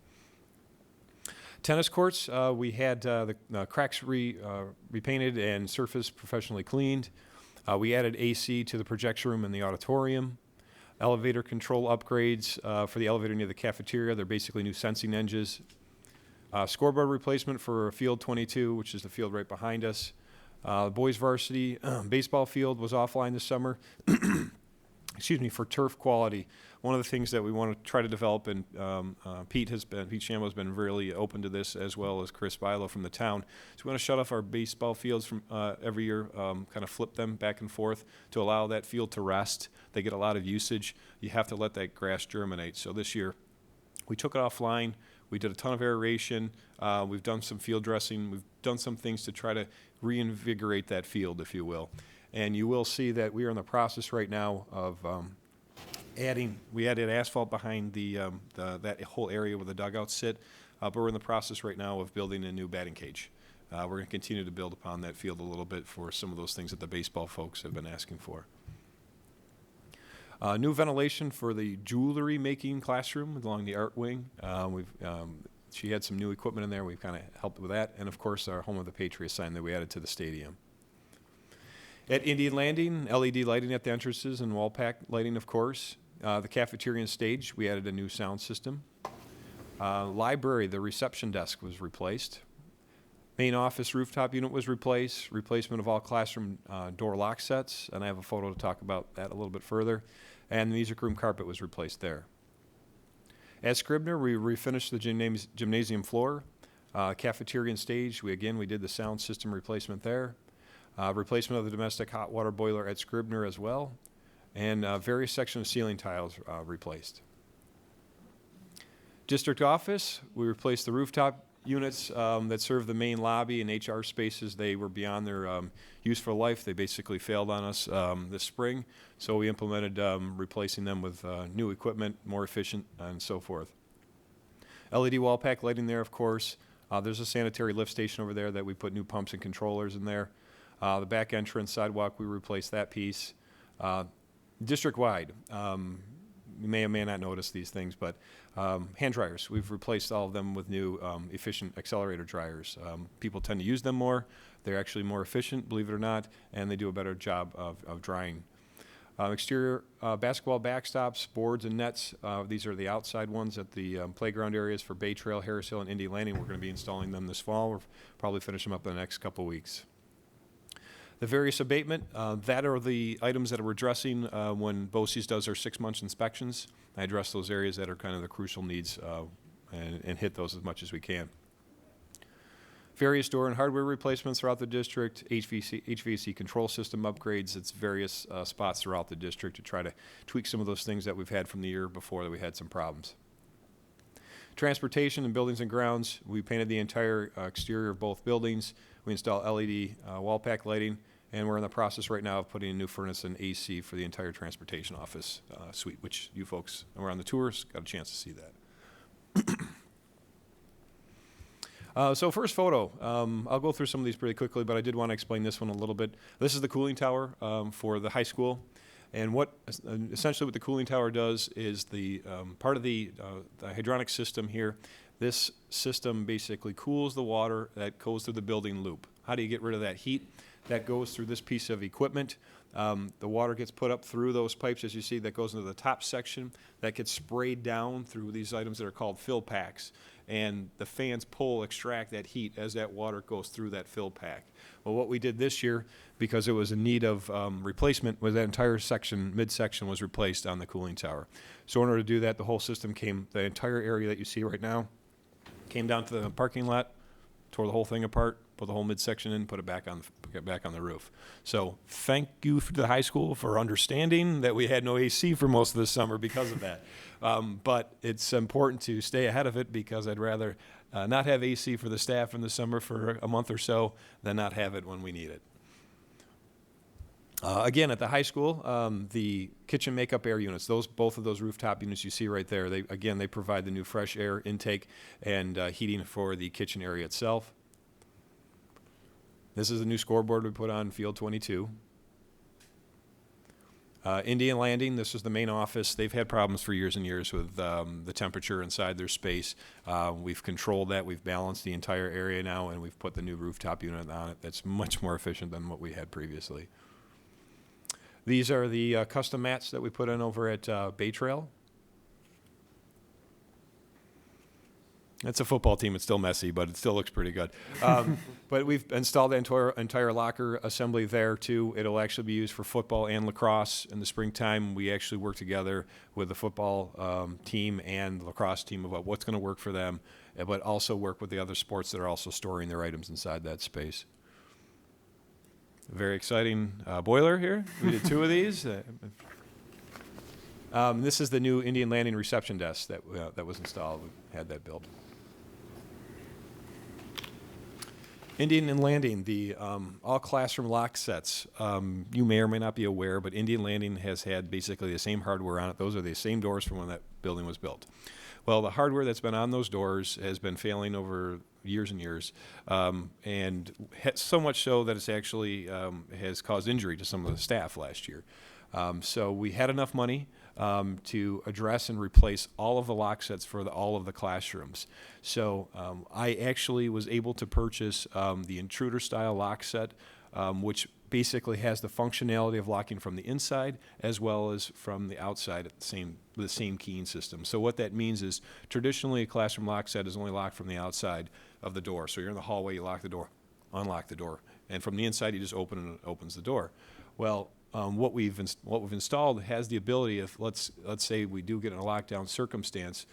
Tennis courts, we had the cracks repainted and surface professionally cleaned. We added AC to the projection room in the auditorium. Elevator control upgrades for the elevator near the cafeteria. They're basically new sensing engines. Scoreboard replacement for Field 22, which is the field right behind us. Boys varsity baseball field was offline this summer. Excuse me, for turf quality. One of the things that we want to try to develop, and Pete Shambo has been really open to this, as well as Chris Bilo from the town. So we want to shut off our baseball fields from every year, kind of flip them back and forth to allow that field to rest. They get a lot of usage. You have to let that grass germinate. So this year, we took it offline. We did a ton of aeration. We've done some field dressing. We've done some things to try to reinvigorate that field, if you will. And you will see that we are in the process right now of we added asphalt behind that whole area where the dugouts sit, but we're in the process right now of building a new batting cage. We're going to continue to build upon that field a little bit for some of those things that the baseball folks have been asking for. New ventilation for the jewelry making classroom along the art wing. She had some new equipment in there. We've kind of helped with that. And of course, our Home of the Patriots sign that we added to the stadium. At Indian Landing, LED lighting at the entrances and wall pack lighting, of course. The cafeteria and stage, we added a new sound system. Library, the reception desk was replaced. Main office rooftop unit was replaced. Replacement of all classroom door lock sets. And I have a photo to talk about that a little bit further. And the music room carpet was replaced there. At Scribner, we refinished the gymnasium floor. Cafeteria and stage, we did the sound system replacement there. Replacement of the domestic hot water boiler at Scribner as well. And various sections of ceiling tiles replaced. District office, we replaced the rooftop units that serve the main lobby and HR spaces. They were beyond their useful life. They basically failed on us this spring. So we implemented replacing them with new equipment, more efficient, and so forth. LED wall pack lighting there, of course. There's a sanitary lift station over there that we put new pumps and controllers in there. The back entrance sidewalk, we replaced that piece. District-wide, you may or may not notice these things, but hand dryers, we've replaced all of them with new efficient accelerator dryers. People tend to use them more. They're actually more efficient, believe it or not, and they do a better job of drying. Exterior basketball backstops, boards, and nets. These are the outside ones at the playground areas for Bay Trail, Harris Hill, and Indian Landing. We're going to be installing them this fall. We'll probably finish them up in the next couple weeks. The various abatement, that are the items that we're addressing when BOCES does their 6-month inspections. I address those areas that are kind of the crucial needs and hit those as much as we can. Various door and hardware replacements throughout the district, HVAC control system upgrades. It's various spots throughout the district to try to tweak some of those things that we've had from the year before that we had some problems. Transportation and buildings and grounds, we painted the entire exterior of both buildings. We installed LED wall pack lighting, and we're in the process right now of putting a new furnace and AC for the entire transportation office suite, which you folks who were on the tours got a chance to see that. So first photo, I'll go through some of these pretty quickly, but I did want to explain this one a little bit. This is the cooling tower for the high school. And essentially what the cooling tower does is the part of the hydronic system here. This system basically cools the water that goes through the building loop. How do you get rid of that heat? That goes through this piece of equipment. The water gets put up through those pipes, as you see, that goes into the top section. That gets sprayed down through these items that are called fill packs. And the fans extract that heat as that water goes through that fill pack. Well, what we did this year, because it was in need of replacement, was that entire section, midsection, was replaced on the cooling tower. So in order to do that, the whole system the entire area that you see right now, came down to the parking lot, tore the whole thing apart, put the whole midsection in, put it back on the roof. So thank you to the high school for understanding that we had no AC for most of the summer because of that. But it's important to stay ahead of it because I'd rather not have AC for the staff in the summer for a month or so than not have it when we need it. Again, at the high school, the kitchen makeup air units, both of those rooftop units you see right there, they provide the new fresh air intake and heating for the kitchen area itself. This is the new scoreboard we put on Field 22. Indian Landing, this is the main office. They've had problems for years and years with the temperature inside their space. We've controlled that. We've balanced the entire area now, and we've put the new rooftop unit on it that's much more efficient than what we had previously. These are the custom mats that we put in over at Bay Trail. It's a football team. It's still messy, but it still looks pretty good. But we've installed the entire locker assembly there, too. It'll actually be used for football and lacrosse. In the springtime, we actually work together with the football team and the lacrosse team about what's going to work for them, but also work with the other sports that are also storing their items inside that space. Very exciting boiler here. We did 2 of these. This is the new Indian Landing reception desk that was installed. We had that built. Indian Landing, the all classroom lock sets. You may or may not be aware, but Indian Landing has had basically the same hardware on it. Those are the same doors from when that building was built. Well, the hardware that's been on those doors has been failing over years and years, and so much so that it's actually has caused injury to some of the staff last year. So we had enough money to address and replace all of the lock sets for all of the classrooms. So I actually was able to purchase the intruder-style lock set, which basically has the functionality of locking from the inside as well as from the outside at the same keying system. So what that means is traditionally a classroom lock set is only locked from the outside of the door. So you're in the hallway, you lock the door, unlock the door, and from the inside you just open and it opens the door. Well, what we've installed has the ability of, let's say we do get in a lockdown circumstance,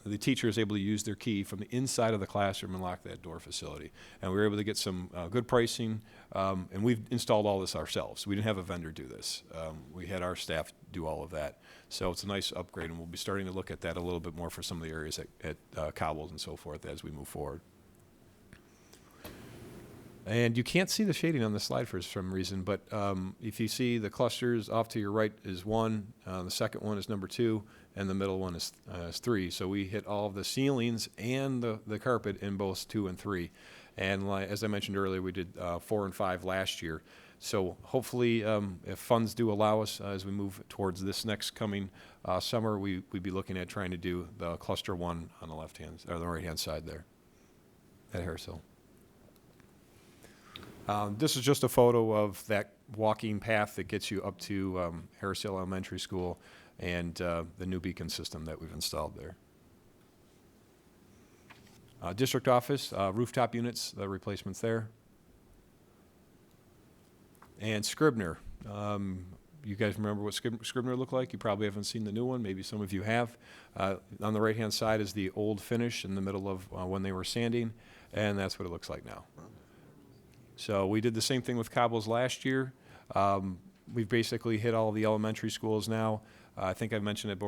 the teacher is able to use their key from the inside of the classroom and lock that door facility. And we were able to get some good pricing, and we've installed all this ourselves. We didn't have a vendor do this. We had our staff do all of that. So it's a nice upgrade, and we'll be starting to look at that a little bit more for some of the areas at Cobbles and so forth as we move forward. And you can't see the shading on the slide for some reason, but if you see the clusters off to your right is 1, the second one is number 2, and the middle one is 3. So we hit all of the ceilings and the carpet in both 2 and 3. And as I mentioned earlier, we did 4 and 5 last year. So hopefully, if funds do allow us, as we move towards this next coming summer, we'd be looking at trying to do the cluster 1 on the left-hand or the right-hand side there at Harris Hill. This is just a photo of that walking path that gets you up to Harris Hill Elementary School and the new beacon system that we've installed there. District office, rooftop units, the replacements there. And Scribner. You guys remember what Scribner looked like? You probably haven't seen the new one. Maybe some of you have. On the right-hand side is the old finish in the middle of when they were sanding, and that's what it looks like now. So we did the same thing with Cobbles last year. We've basically hit all the elementary schools now. I think I mentioned at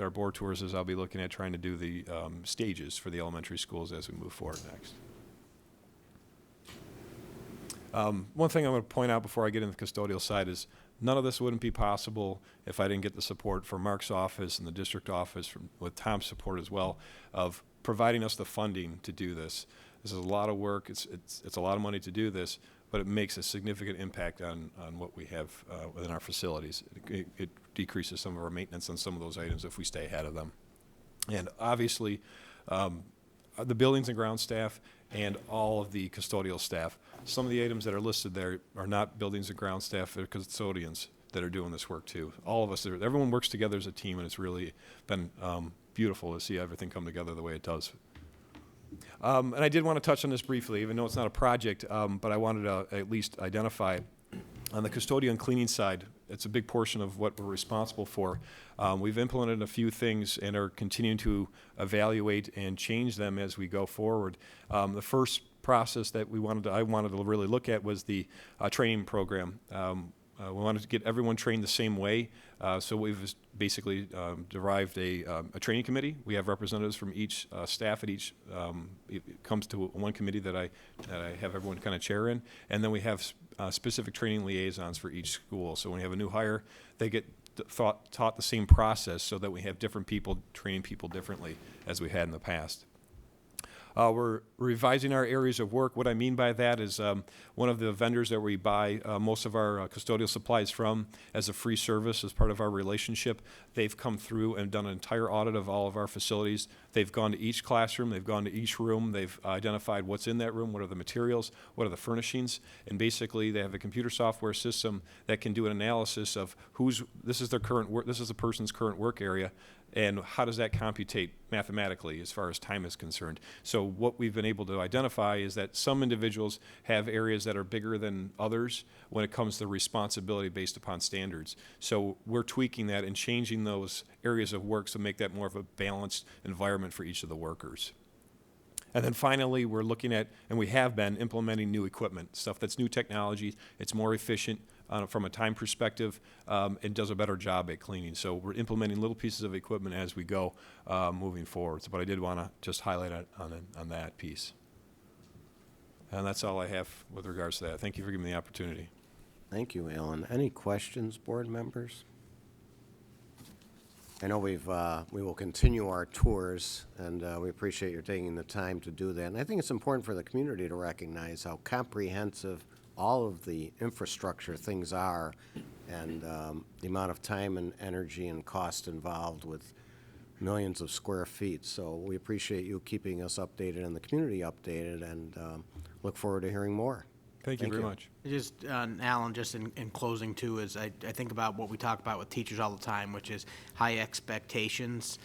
our board tours is I'll be looking at trying to do the stages for the elementary schools as we move forward next. One thing I'm going to point out before I get into the custodial side is none of this wouldn't be possible if I didn't get the support from Mark's office and the district office, with Tom's support as well, of providing us the funding to do this. This is a lot of work. It's a lot of money to do this, but it makes a significant impact on what we have within our facilities. It decreases some of our maintenance on some of those items if we stay ahead of them. And obviously, the buildings and ground staff and all of the custodial staff, some of the items that are listed there are not buildings and ground staff, they're custodians that are doing this work too. All of us, everyone works together as a team, and it's really been beautiful to see everything come together the way it does. And I did want to touch on this briefly, even though it's not a project, but I wanted to at least identify on the custodial and cleaning side. It's a big portion of what we're responsible for. We've implemented a few things and are continuing to evaluate and change them as we go forward. The first process that I wanted to really look at was the training program. We wanted to get everyone trained the same way, so we've basically derived a training committee. We have representatives from each staff at each. It comes to one committee that I have everyone kind of chair in, and then we have specific training liaisons for each school. So when we have a new hire, they get taught the same process, so that we have different people training people differently as we had in the past. We're revising our areas of work. What I mean by that is one of the vendors that we buy most of our custodial supplies from as a free service as part of our relationship, they've come through and done an entire audit of all of our facilities. They've gone to each classroom, they've gone to each room, they've identified what's in that room, what are the materials, what are the furnishings, and basically they have a computer software system that can do an analysis of this is the person's current work area, and how does that computate mathematically as far as time is concerned. So what we've been able to identify is that some individuals have areas that are bigger than others when it comes to responsibility based upon standards. So we're tweaking that and changing those areas of work to make that more of a balanced environment for each of the workers. And then finally, we're looking at, and we have been implementing new equipment, stuff that's new technology. It's more efficient from a time perspective, and does a better job at cleaning. So we're implementing little pieces of equipment as we go moving forward. So, but I did want to just highlight on that piece. And that's all I have with regards to that. Thank you for giving me the opportunity. Thank you, Alan. Any questions, board members? I know we will continue our tours, and we appreciate your taking the time to do that. And I think it's important for the community to recognize how comprehensive all of the infrastructure things are, and the amount of time and energy and cost involved with millions of square feet. So we appreciate you keeping us updated and the community updated, and look forward to hearing more. Thank you very much. Just, Alan, just in closing too, is I think about what we talk about with teachers all the time, which is high expectations.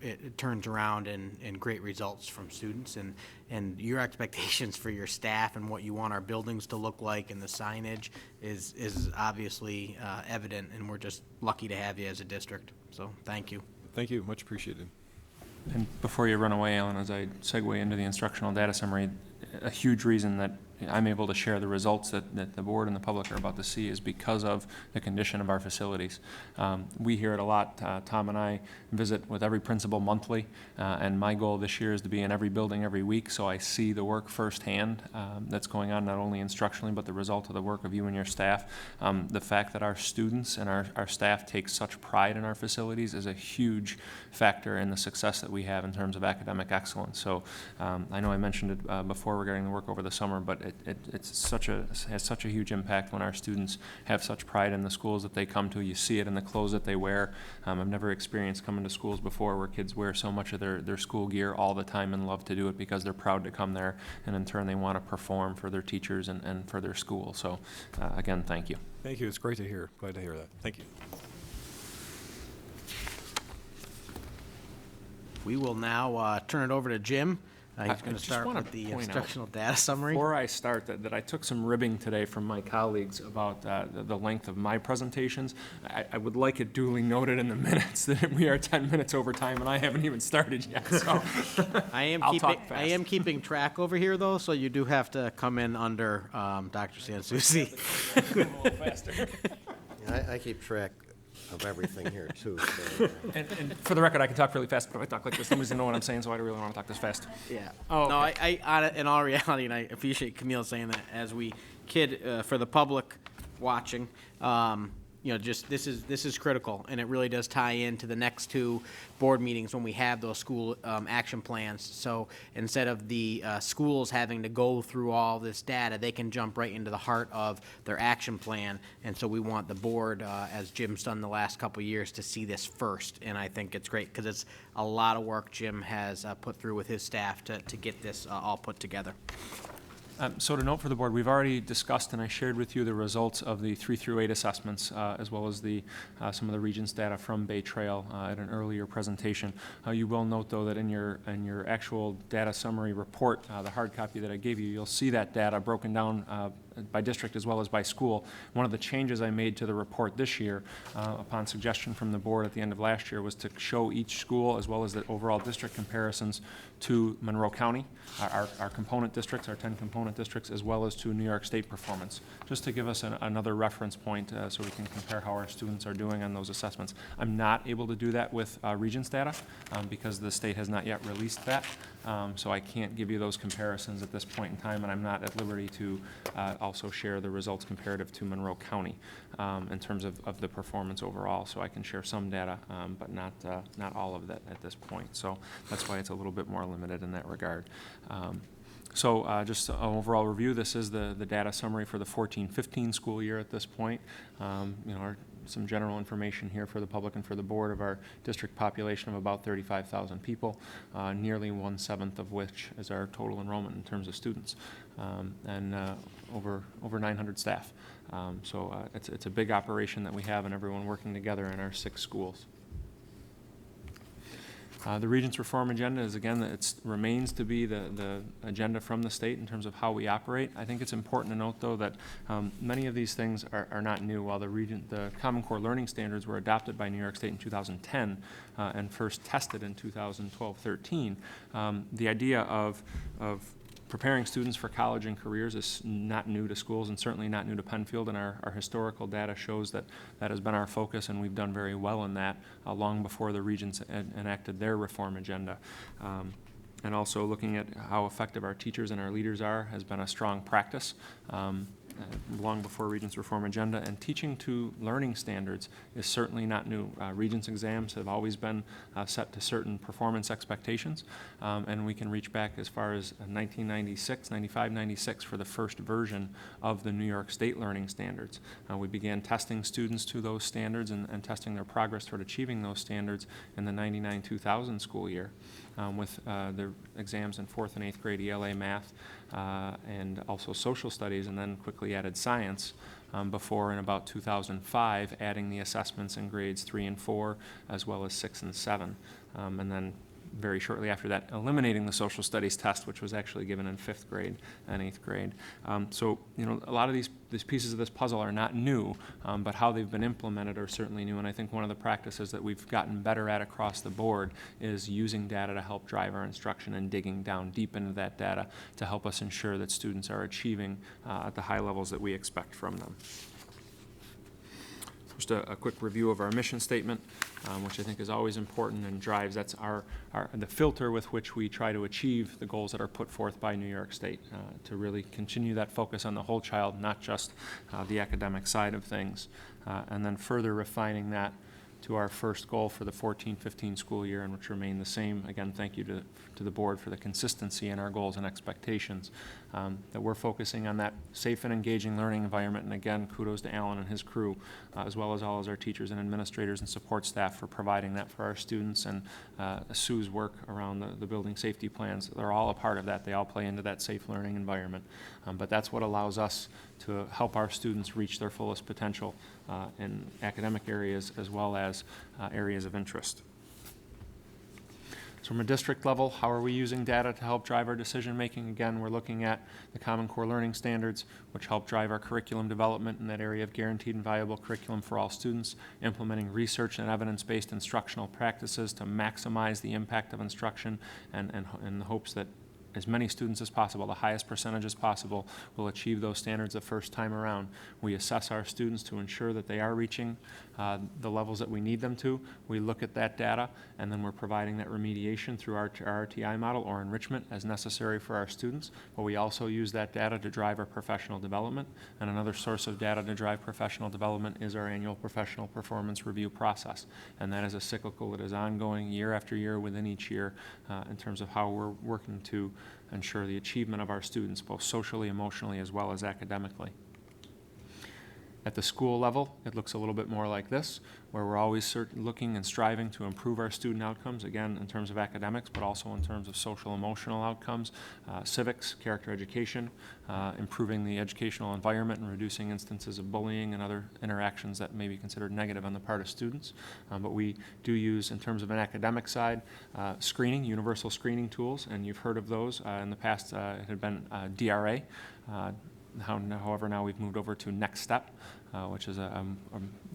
It turns around in great results from students, and your expectations for your staff and what you want our buildings to look like and the signage is obviously evident, and we're just lucky to have you as a district. So thank you. Thank you. Much appreciated. And before you run away, Alan, as I segue into the instructional data summary, a huge reason that I'm able to share the results that the board and the public are about to see is because of the condition of our facilities. We hear it a lot. Tom and I visit with every principal monthly, and my goal this year is to be in every building every week, so I see the work firsthand that's going on, not only instructionally, but the result of the work of you and your staff. The fact that our students and our staff take such pride in our facilities is a huge factor in the success that we have in terms of academic excellence. So I know I mentioned it before regarding the work over the summer, but has such a huge impact when our students have such pride in the schools that they come to. You see it in the clothes that they wear. I've never experienced coming to schools before where kids wear so much of their school gear all the time and love to do it because they're proud to come there, and in turn they want to perform for their teachers and for their school. So again, thank you. Thank you. It's great to hear. Glad to hear that. Thank you. We will now turn it over to Jim. He's I going to just start wanna with the point out, instructional data summary. Before I start, that I took some ribbing today from my colleagues about the length of my presentations. I would like it duly noted in the minutes that we are 10 minutes over time, and I haven't even started yet. So I'll talk fast. I am keeping track over here, though, so you do have to come in under Dr. Sansucci. A little faster. I keep track of everything here, too. So. And for the record, I can talk really fast, but if I talk like this, nobody's gonna know what I'm saying, so I don't really want to talk this fast. Yeah. Oh, No, okay. in all reality, and I appreciate Camille saying that, as we for the public watching, just this is critical, and it really does tie into the next two board meetings when we have those school action plans. So instead of the schools having to go through all this data, they can jump right into the heart of their action plan. And so we want the board, as Jim's done the last couple of years, to see this first. And I think it's great because it's a lot of work Jim has put through with his staff to get this all put together. So to note for the board, we've already discussed and I shared with you the results of the 3 through 8 assessments, as well as some of the Regents data from Bay Trail at an earlier presentation. You will note, though, that in your actual data summary report, the hard copy that I gave you, you'll see that data broken down by district as well as by school. One of the changes I made to the report this year, upon suggestion from the board at the end of last year, was to show each school as well as the overall district comparisons to Monroe County, our component districts, our 10 component districts, as well as to New York State performance, just to give us another reference point so we can compare how our students are doing on those assessments. I'm not able to do that with Regents data because the state has not yet released that, so I can't give you those comparisons at this point in time, and I'm not at liberty to also share the results comparative to Monroe County in terms of the performance overall. So I can share some data, but not all of that at this point. So that's why it's a little bit more limited in that regard. Just an overall review, this is the data summary for the 14-15 school year at this point. Some general information here for the public and for the board of our district population of about 35,000 people, nearly 1/7 of which is our total enrollment in terms of students, and over 900 staff. It's a big operation that we have, and everyone working together in our 6 schools. The Regents reform agenda is, again, it remains to be the agenda from the state in terms of how we operate. I think it's important to note, though, that many of these things are not new. While the Common Core Learning Standards were adopted by New York State in 2010 and first tested in 2012-13, the idea of preparing students for college and careers is not new to schools and certainly not new to Penfield, and our historical data shows that has been our focus, and we've done very well in that long before the Regents enacted their reform agenda. And also looking at how effective our teachers and our leaders are has been a strong practice. Long before Regents reform agenda, and teaching to learning standards is certainly not new. Regents exams have always been set to certain performance expectations, and we can reach back as far as 1996, 95, 96 for the first version of the New York State learning standards. We began testing students to those standards and testing their progress toward achieving those standards in the 99-2000 school year. With the exams in 4th and 8th grade ELA math and also social studies, and then quickly added science before in about 2005 adding the assessments in grades 3 and 4 as well as 6 and 7, and then very shortly after that eliminating the social studies test, which was actually given in 5th grade and 8th grade. A lot of these pieces of this puzzle are not new, but how they've been implemented are certainly new, and I think one of the practices that we've gotten better at across the board is using data to help drive our instruction and digging down deep into that data to help us ensure that students are achieving at the high levels that we expect from them. Just a quick review of our mission statement, which I think is always important and drives, that's the filter with which we try to achieve the goals that are put forth by New York State, to really continue that focus on the whole child, not just the academic side of things, and then further refining that to our first goal for the 14-15 school year, and which remain the same. Again, thank you to the board for the consistency in our goals and expectations, that we're focusing on that safe and engaging learning environment. And again, kudos to Alan and his crew, as well as all of our teachers and administrators and support staff for providing that for our students, and Sue's work around the building safety plans. They're all a part of that. They all play into that safe learning environment. But that's what allows us to help our students reach their fullest potential in academic areas as well as areas of interest. So from a district level, how are we using data to help drive our decision making? Again, we're looking at the Common Core Learning Standards, which help drive our curriculum development in that area of guaranteed and valuable curriculum for all students, implementing research and evidence-based instructional practices to maximize the impact of instruction, and in the hopes that as many students as possible, the highest percentage as possible, will achieve those standards the first time around. We assess our students to ensure that they are reaching the levels that we need them to. We look at that data, and then we're providing that remediation through our RTI model or enrichment as necessary for our students. But we also use that data to drive our professional development. And another source of data to drive professional development is our annual professional performance review process. And that is a cyclical that is ongoing year after year within each year in terms of how we're working to ensure the achievement of our students, both socially, emotionally, as well as academically. At the school level, it looks a little bit more like this, where we're always looking and striving to improve our student outcomes, again, in terms of academics, but also in terms of social emotional outcomes, civics, character education, improving the educational environment and reducing instances of bullying and other interactions that may be considered negative on the part of students. But we do use, in terms of an academic side, screening, universal screening tools, and you've heard of those. In the past, it had been DRA, However, now we've moved over to Next Step, which is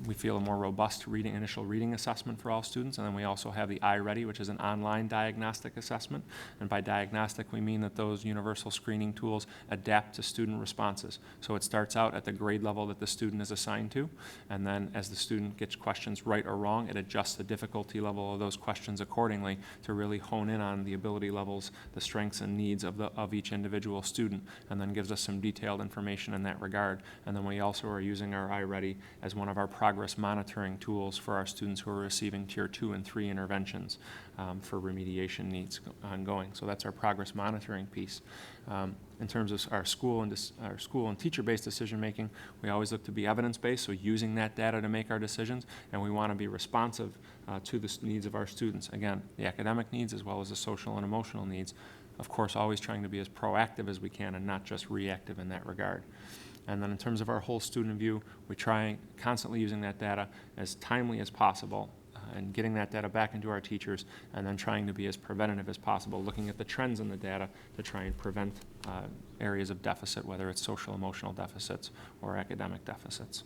we feel a more robust initial reading assessment for all students. And then we also have the iReady, which is an online diagnostic assessment. And by diagnostic, we mean that those universal screening tools adapt to student responses. So it starts out at the grade level that the student is assigned to, and then as the student gets questions right or wrong, it adjusts the difficulty level of those questions accordingly to really hone in on the ability levels, the strengths and needs of each individual student, and then gives us some detailed information in that regard. And then we also are using our iReady as one of our progress monitoring tools for our students who are receiving Tier 2 and 3 interventions for remediation needs ongoing. So that's our progress monitoring piece. In terms of our school and teacher-based decision-making, we always look to be evidence-based, so using that data to make our decisions, and we want to be responsive to the needs of our students. Again, the academic needs as well as the social and emotional needs. Of course, always trying to be as proactive as we can and not just reactive in that regard. And then in terms of our whole student view, we try constantly using that data as timely as possible and getting that data back into our teachers, and then trying to be as preventative as possible, looking at the trends in the data to try and prevent areas of deficit, whether it's social emotional deficits or academic deficits.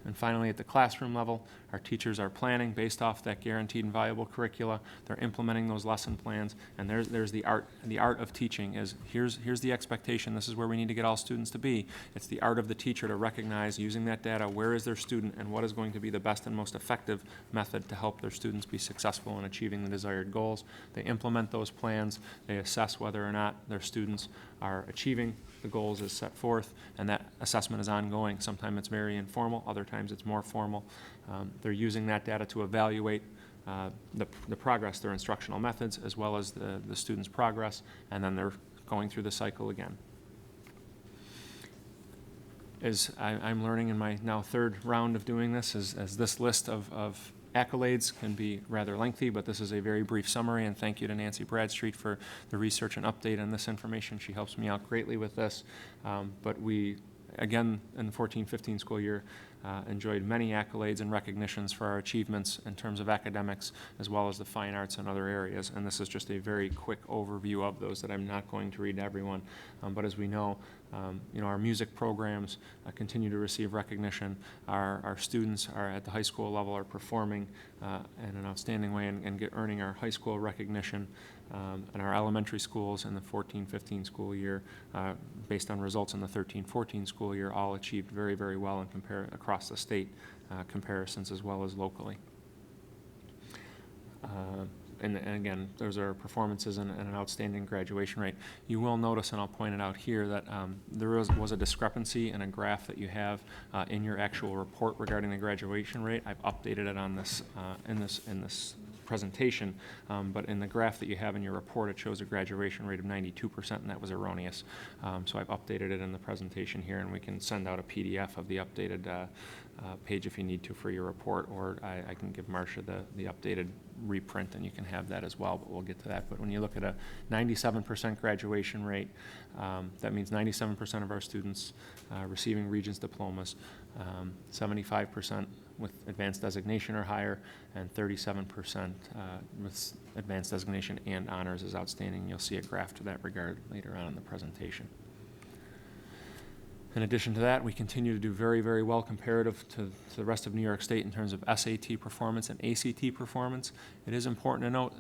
And finally, at the classroom level, our teachers are planning based off that guaranteed and viable curricula. They're implementing those lesson plans, and there's the art. The art of teaching is here's the expectation. This is where we need to get all students to be. It's the art of the teacher to recognize, using that data, where is their student and what is going to be the best and most effective method to help their students be successful in achieving the desired goals. They implement those plans. They assess whether or not their students are achieving the goals as set forth, and that assessment is ongoing. Sometimes it's very informal, other times it's more formal. They're using that data to evaluate the progress, their instructional methods, as well as the students' progress, and then they're going through the cycle again. As I'm learning in my now third round of doing this, as this list of accolades can be rather lengthy, but this is a very brief summary, and thank you to Nancy Bradstreet for the research and update on this information. She helps me out greatly with this. But we, again, in the 14-15 school year, enjoyed many accolades and recognitions for our achievements in terms of academics, as well as the fine arts and other areas. And this is just a very quick overview of those that I'm not going to read to everyone. But as we know, our music programs continue to receive recognition. Our students are at the high school level are performing in an outstanding way and earning our high school recognition. And our elementary schools in the 14-15 school year, based on results in the 13-14 school year, all achieved very, very well across the state comparisons as well as locally. And again, those are performances and an outstanding graduation rate. You will notice, and I'll point it out here, that there was a discrepancy in a graph that you have in your actual report regarding the graduation rate. I've updated it on this in this presentation, but in the graph that you have in your report, it shows a graduation rate of 92%, and that was erroneous. So I've updated it in the presentation here, and we can send out a PDF of the updated page if you need to for your report, or I can give Marcia the updated reprint, and you can have that as well, but we'll get to that. But when you look at a 97% graduation rate, that means 97% of our students receiving Regents diplomas, 75% with advanced designation or higher, and 37% with advanced designation and honors is outstanding. You'll see a graph to that regard later on in the presentation. In addition to that, we continue to do very, very well comparative to the rest of New York State in terms of SAT performance and ACT performance. It is important to note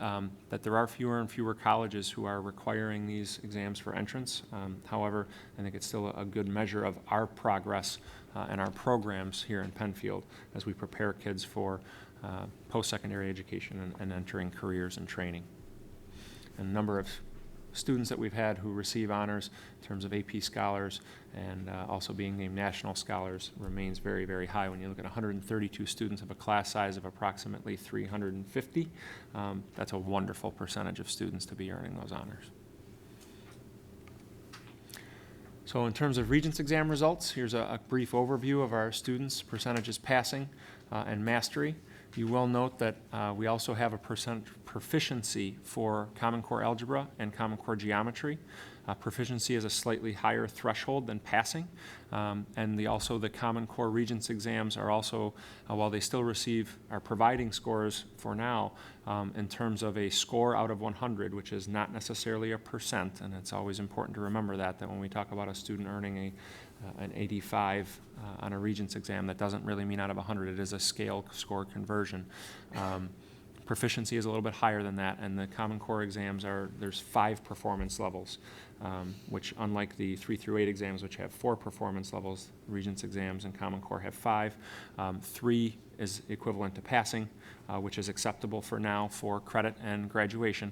that there are fewer and fewer colleges who are requiring these exams for entrance. However, I think it's still a good measure of our progress and our programs here in Penfield as we prepare kids for post-secondary education and entering careers and training. And a number of students that we've had who receive honors in terms of AP scholars and also being named national scholars remains very, very high. When you look at 132 students of a class size of approximately 350, that's a wonderful percentage of students to be earning those honors. So in terms of Regents exam results, here's a brief overview of our students' percentages passing and mastery. You will note that we also have a percent proficiency for Common Core Algebra and Common Core Geometry. Proficiency is a slightly higher threshold than passing, and also the Common Core Regents exams are also, while they still are providing scores for now, in terms of a score out of 100, which is not necessarily a percent, and it's always important to remember that when we talk about a student earning an 85 on a Regents exam, that doesn't really mean out of 100. It is a scale score conversion. Proficiency is a little bit higher than that, and the Common Core exams there's 5 performance levels, which unlike the 3 through 8 exams, which have 4 performance levels, Regents exams and Common Core have 5. 3 is equivalent to passing, which is acceptable for now for credit and graduation.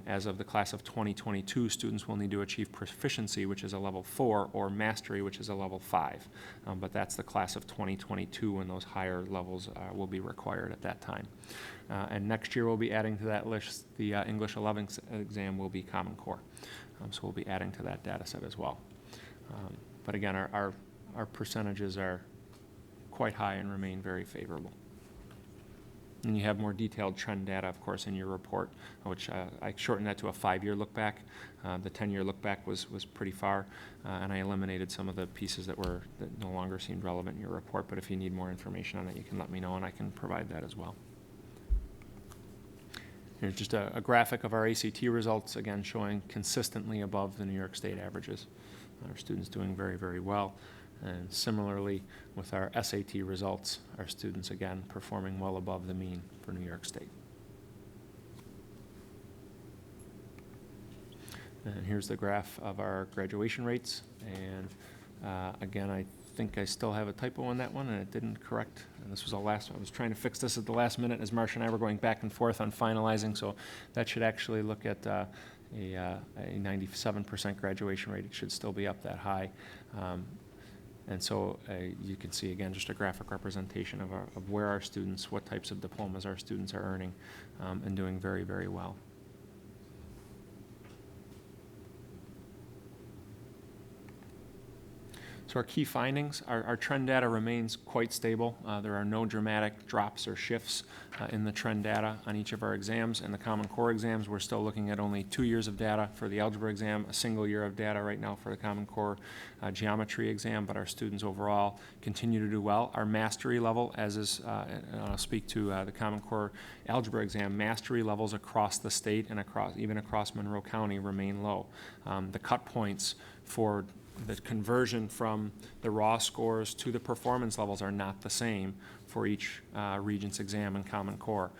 As of the class of 2022, students will need to achieve proficiency, which is a level 4, or mastery, which is a level 5. But that's the class of 2022, when those higher levels will be required at that time. And next year we'll be adding to that list, the English 11th exam will be Common Core. So we'll be adding to that data set as well. But again, our percentages are quite high and remain very favorable. And you have more detailed trend data, of course, in your report, which I shortened that to a 5-year look back. The 10-year look back was pretty far, and I eliminated some of the pieces that no longer seemed relevant in your report. But if you need more information on it, you can let me know, and I can provide that as well. Here's just a graphic of our ACT results, again showing consistently above the New York State averages. Our students doing very, very well. And similarly, with our SAT results, our students, again, performing well above the mean for New York State. And here's the graph of our graduation rates. And again, I think I still have a typo on that one, and it didn't correct. And this was I was trying to fix this at the last minute as Marcia and I were going back and forth on finalizing. So that should actually look at a 97% graduation rate. It should still be up that high. And so you can see, again, just a graphic representation of where our students, what types of diplomas our students are earning, and doing very, very well. So our key findings, our trend data remains quite stable. There are no dramatic drops or shifts in the trend data on each of our exams. In the Common Core exams, we're still looking at only 2 years of data for the algebra exam, a single year of data right now for the Common Core geometry exam, but our students overall continue to do well. Our mastery level, as is, and I'll speak to the Common Core algebra exam, mastery levels across the state and even across Monroe County remain low. The cut points for the conversion from the raw scores to the performance levels are not the same for each Regents exam and Common Core.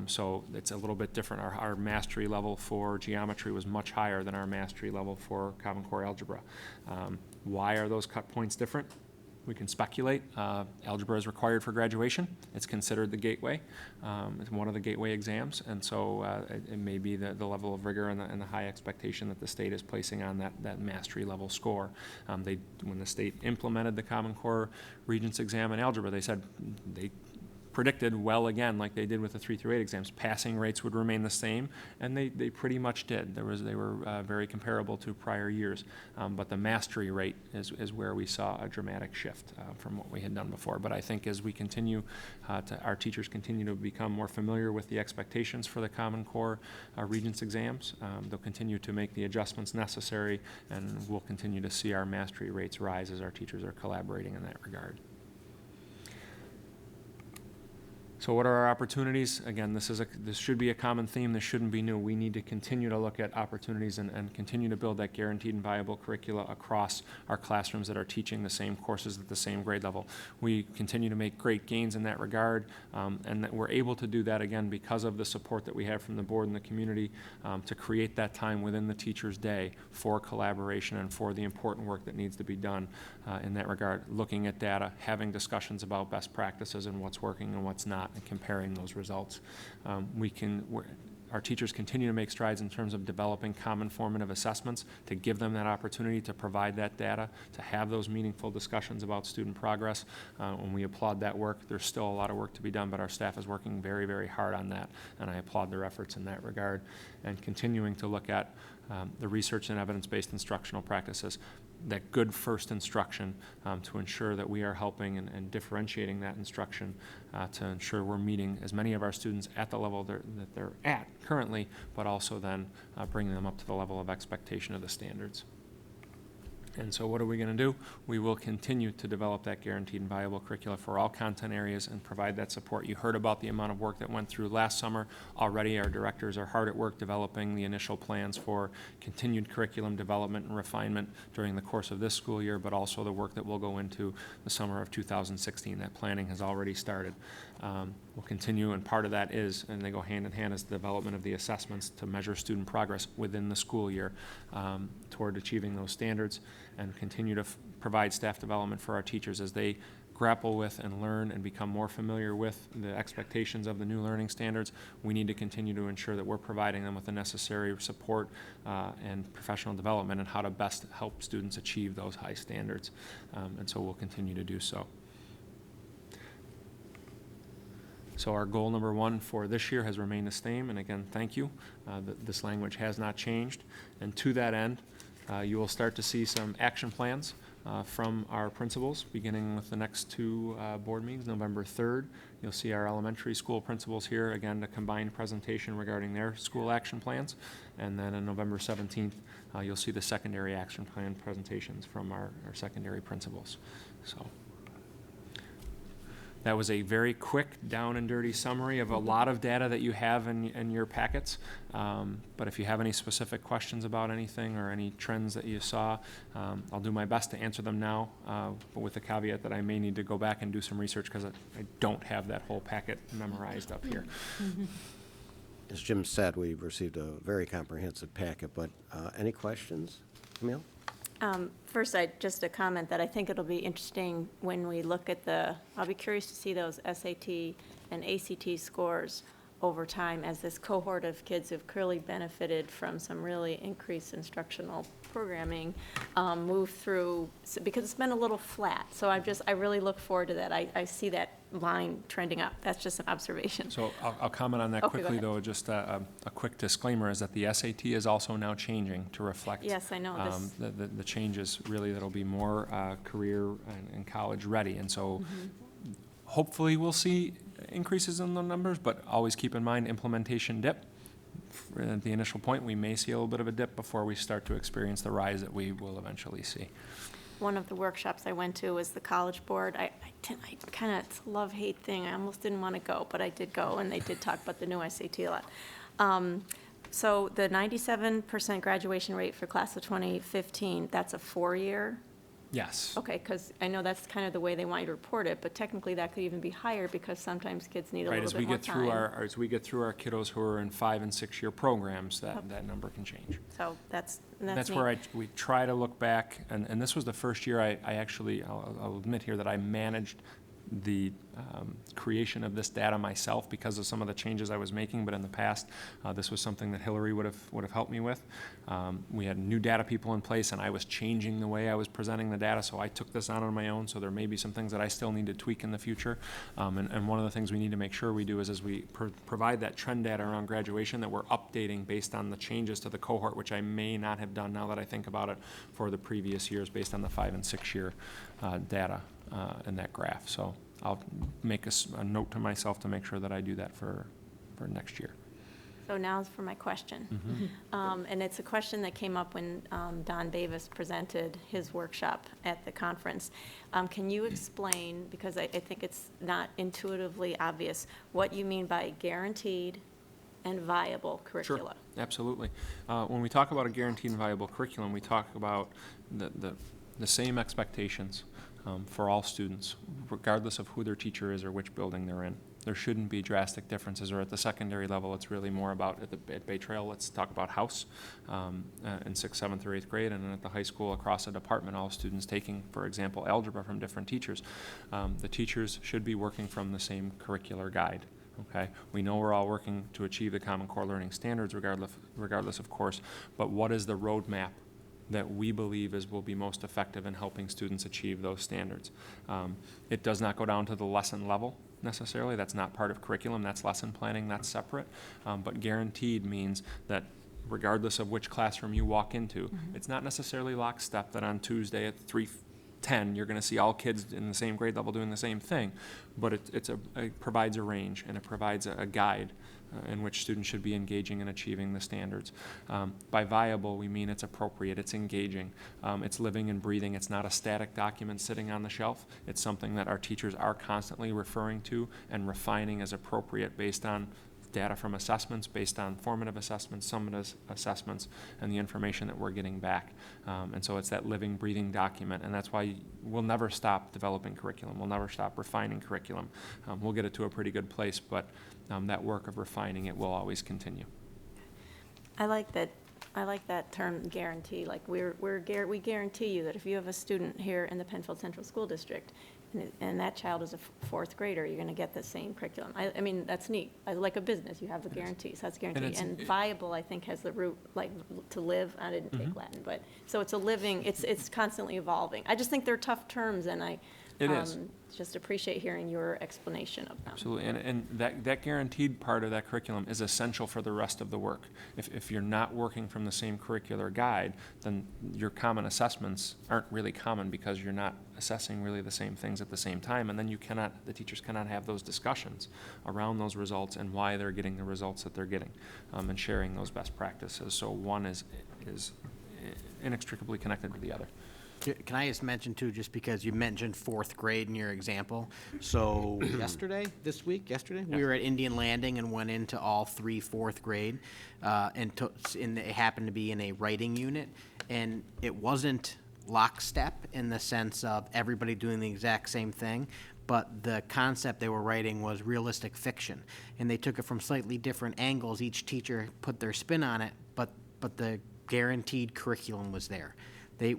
So it's a little bit different. Our mastery level for geometry was much higher than our mastery level for Common Core algebra. Why are those cut points different? We can speculate. Algebra is required for graduation. It's considered the gateway. It's one of the gateway exams, and so it may be the level of rigor and the high expectation that the state is placing on that mastery level score. When the state implemented the Common Core Regents exam in algebra, they said they predicted well again, like they did with the 3 through 8 exams, passing rates would remain the same, and they pretty much did. They were very comparable to prior years, but the mastery rate is where we saw a dramatic shift from what we had done before. But I think as we continue, our teachers continue to become more familiar with the expectations for the Common Core Regents exams, they'll continue to make the adjustments necessary, and we'll continue to see our mastery rates rise as our teachers are collaborating in that regard. So what are our opportunities? Again, this should be a common theme. This shouldn't be new. We need to continue to look at opportunities and continue to build that guaranteed and viable curricula across our classrooms that are teaching the same courses at the same grade level. We continue to make great gains in that regard, and that we're able to do that, again, because of the support that we have from the board and the community to create that time within the teacher's day for collaboration and for the important work that needs to be done in that regard, looking at data, having discussions about best practices and what's working and what's not, and comparing those results. Our teachers continue to make strides in terms of developing common formative assessments to give them that opportunity to provide that data, to have those meaningful discussions about student progress. When we applaud that work, there's still a lot of work to be done, but our staff is working very, very hard on that, and I applaud their efforts in that regard. And continuing to look at the research and evidence-based instructional practices. that good first instruction to ensure that we are helping and differentiating that instruction to ensure we're meeting as many of our students at the level that they're at currently, but also then bringing them up to the level of expectation of the standards. And so what are we going to do? We will continue to develop that guaranteed and viable curricula for all content areas and provide that support. You heard about the amount of work that went through last summer. Already our directors are hard at work developing the initial plans for continued curriculum development and refinement during the course of this school year, but also the work that will go into the summer of 2016. That planning has already started. We'll continue, and part of that is, and they go hand in hand, is the development of the assessments to measure student progress within the school year toward achieving those standards, and continue to provide staff development for our teachers as they grapple with and learn and become more familiar with the expectations of the new learning standards. We need to continue to ensure that we're providing them with the necessary support and professional development and how to best help students achieve those high standards. And so we'll continue to do so. So our goal number one for this year has remained the same, and again, thank you. This language has not changed, and to that end, you will start to see some action plans from our principals, beginning with the next two board meetings. November 3rd, you'll see our elementary school principals here, again, a combined presentation regarding their school action plans, and then on November 17th, you'll see the secondary action plan presentations from our secondary principals. So. That was a very quick, down and dirty summary of a lot of data that you have in your packets. But if you have any specific questions about anything or any trends that you saw, I'll do my best to answer them now, but with the caveat that I may need to go back and do some research because I don't have that whole packet memorized up here. As Jim said, we've received a very comprehensive packet, but any questions, Camille? First, just a comment that I think it'll be interesting when we look at I'll be curious to see those SAT and ACT scores over time as this cohort of kids who've clearly benefited from some really increased instructional programming move through, because it's been a little flat. So I really look forward to that. I see that line trending up. That's just an observation. So I'll comment on that Okay, quickly, though. Just a quick disclaimer is that the SAT is also now changing to reflect Yes, I know this. the changes really that'll be more career and college ready. And so hopefully we'll see increases in the numbers, but always keep in mind implementation dip. At the initial point, we may see a little bit of a dip before we start to experience the rise that we will eventually see. One of the workshops I went to was the College Board. I kind of, it's a love-hate thing. I almost didn't want to go, but I did go, and they did talk about the new SAT a lot. So the 97% graduation rate for class of 2015, that's a 4-year? Yes. Okay, because I know that's kind of the way they want you to report it, but technically that could even be higher because sometimes kids need a Right, little as bit we more get through time. as we get through our kiddos who are in 5- and 6-year programs, that number can change. So that's That's neat. where we try to look back, and this was the first year I actually, I'll admit here that I managed the creation of this data myself because of some of the changes I was making, but in the past, this was something that Hillary would have helped me with. We had new data people in place, and I was changing the way I was presenting the data, so I took this on my own, so there may be some things that I still need to tweak in the future. And one of the things we need to make sure we do is as we provide that trend data around graduation, that we're updating based on the changes to the cohort, which I may not have done now that I think about it for the previous years based on the 5- and 6-year data in that graph. So I'll make a note to myself to make sure that I do that for next year. So now for my question. And it's a question that came up when Don Davis presented his workshop at the conference. Can you explain, because I think it's not intuitively obvious, what you mean by guaranteed and viable curricula? Sure, absolutely. When we talk about a guaranteed and viable curriculum, we talk about the same expectations for all students, regardless of who their teacher is or which building they're in. There shouldn't be drastic differences, or at the secondary level, it's really more about, at Bay Trail, let's talk about house in 6th, 7th, or 8th grade, and then at the high school across a department, all students taking, for example, algebra from different teachers. The teachers should be working from the same curricular guide. Okay, we know we're all working to achieve the Common Core Learning Standards regardless of course, but what is the roadmap that we believe will be most effective in helping students achieve those standards? It does not go down to the lesson level necessarily. That's not part of curriculum. That's lesson planning. That's separate. But guaranteed means that regardless of which classroom you walk into. It's not necessarily lockstep that on Tuesday at 3:10 you're going to see all kids in the same grade level doing the same thing, but it provides a range, and it provides a guide in which students should be engaging and achieving the standards. By viable, we mean it's appropriate, it's engaging, it's living and breathing. It's not a static document sitting on the shelf. It's something that our teachers are constantly referring to and refining as appropriate based on data from assessments, based on formative assessments, summative assessments, and the information that we're getting back. And so it's that living, breathing document, and that's why we'll never stop developing curriculum. We'll never stop refining curriculum. We'll get it to a pretty good place, but that work of refining it will always continue. I like that term guarantee. Like we guarantee you that if you have a student here in the Penfield Central School District and that child is a fourth grader, you're going to get the same curriculum. I mean, that's neat. Like a business, you have the guarantees. That's guaranteed. And viable, I think, has the root, like, to live. I didn't take Latin, but so it's a living. It's constantly evolving. I just think they're tough terms, and I just appreciate hearing your explanation of them. Absolutely, and that guaranteed part of that curriculum is essential for the rest of the work. If you're not working from the same curricular guide, then your common assessments aren't really common because you're not assessing really the same things at the same time, and then the teachers cannot have those discussions around those results and why they're getting the results that they're getting, and sharing those best practices. So one is inextricably connected to the other. Can I just mention too, just because you mentioned fourth grade in your example, so yesterday, we were at Indian Landing and went into all 3 fourth grade, and it happened to be in a writing unit, and it wasn't lockstep in the sense of everybody doing the exact same thing, but the concept they were writing was realistic fiction, and they took it from slightly different angles. Each teacher put their spin on it, but the guaranteed curriculum was there.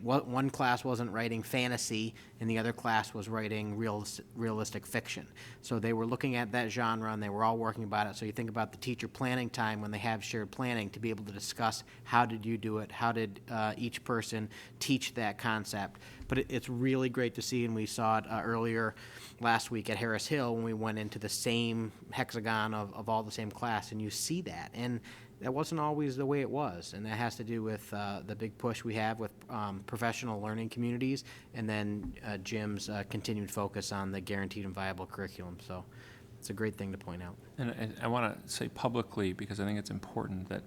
One class wasn't writing fantasy, and the other class was writing realistic fiction. So they were looking at that genre, and they were all working about it. So you think about the teacher planning time when they have shared planning to be able to discuss how did you do it, how did each person teach that concept. But it's really great to see, and we saw it earlier last week at Harris Hill when we went into the same hexagon of all the same class, and you see that. And that wasn't always the way it was, and that has to do with the big push we have with professional learning communities, and then Jim's continued focus on the guaranteed and viable curriculum. So it's a great thing to point out. And I want to say publicly, because I think it's important, that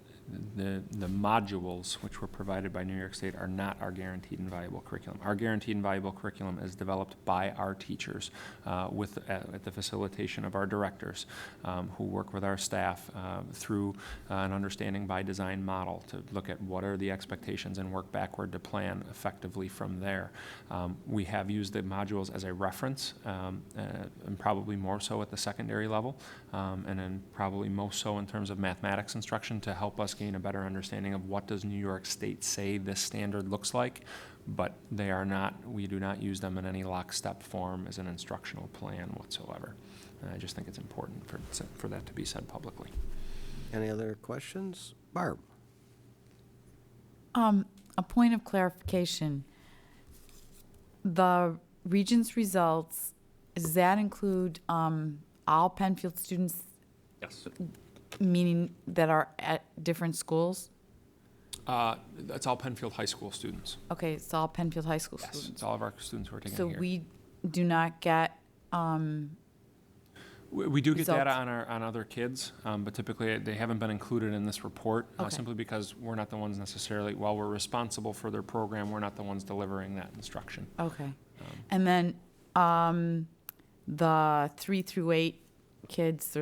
the modules which were provided by New York State are not our guaranteed and viable curriculum. Our guaranteed and viable curriculum is developed by our teachers at the facilitation of our directors who work with our staff through an understanding by design model to look at what are the expectations and work backward to plan effectively from there. We have used the modules as a reference, and probably more so at the secondary level, and then probably most so in terms of mathematics instruction to help us gain a better understanding of what does New York State say this standard looks like, but we do not use them in any lockstep form as an instructional plan whatsoever. And I just think it's important for that to be said publicly. Any other questions? Barb? A point of clarification. The Regents results, does that include all Penfield students, Yes. meaning that are at different schools? That's all Penfield High School students. Okay, it's all Penfield High School Yes, students. it's all of our students who are taking So here. we do not get, We do get results. data on other kids, but typically they haven't been included in this report, Okay. simply because we're not the ones necessarily, while we're responsible for their program, we're not the ones delivering that instruction. okay. And then the 3 through 8 kids,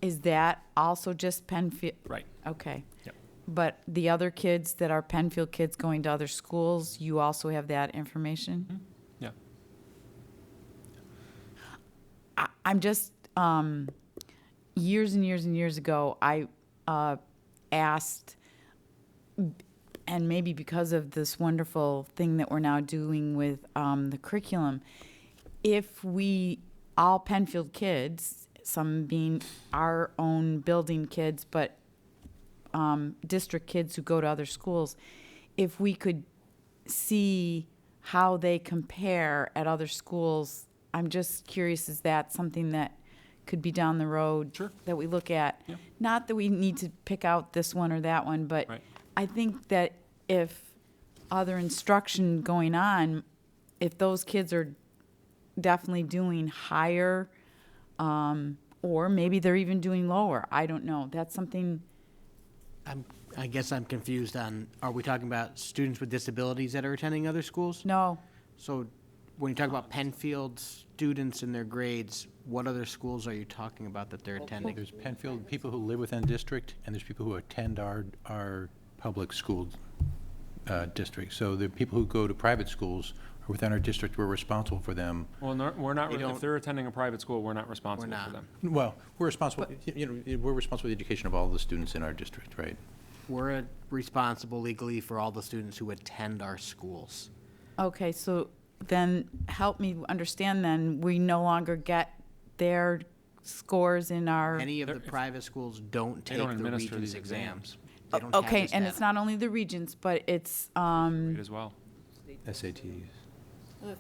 is that also just Penfield? Right. Okay. Yep. But the other kids that are Penfield kids going to other schools, you also have that information? Yeah. I'm just, years and years and years ago, I asked, and maybe because of this wonderful thing that we're now doing with the curriculum, if we, all Penfield kids, some being our own building kids, but district kids who go to other schools, if we could see how they compare at other schools, I'm just curious, is that something that could be down the road. Sure. That we look at. Yeah. Not that we need to pick out this one or that one, but Right. I think that if other instruction going on, if those kids are definitely doing higher, or maybe they're even doing lower, I don't know. That's something, I guess I'm confused on, are we talking about students with disabilities that are attending other schools? no. So when you talk about Penfield students and their grades, what other schools are you talking about that they're attending? There's Penfield, people who live within district, and there's people who attend our public school district. So the people who go to private schools are within our district, we're responsible for them. Well, we're not, They if don't- they're attending a private school, we're not responsible We're for not. them. Well, we're responsible, we're responsible for the education of all the students in our district, right? We're responsible legally for all the students who attend our schools. Okay, so then help me understand then, we no longer get their scores in our. Any of the private schools don't They take don't the administer Regents these exams. They don't have Okay, to and stat it's not only the Regents, but it's, Great as well. SATs.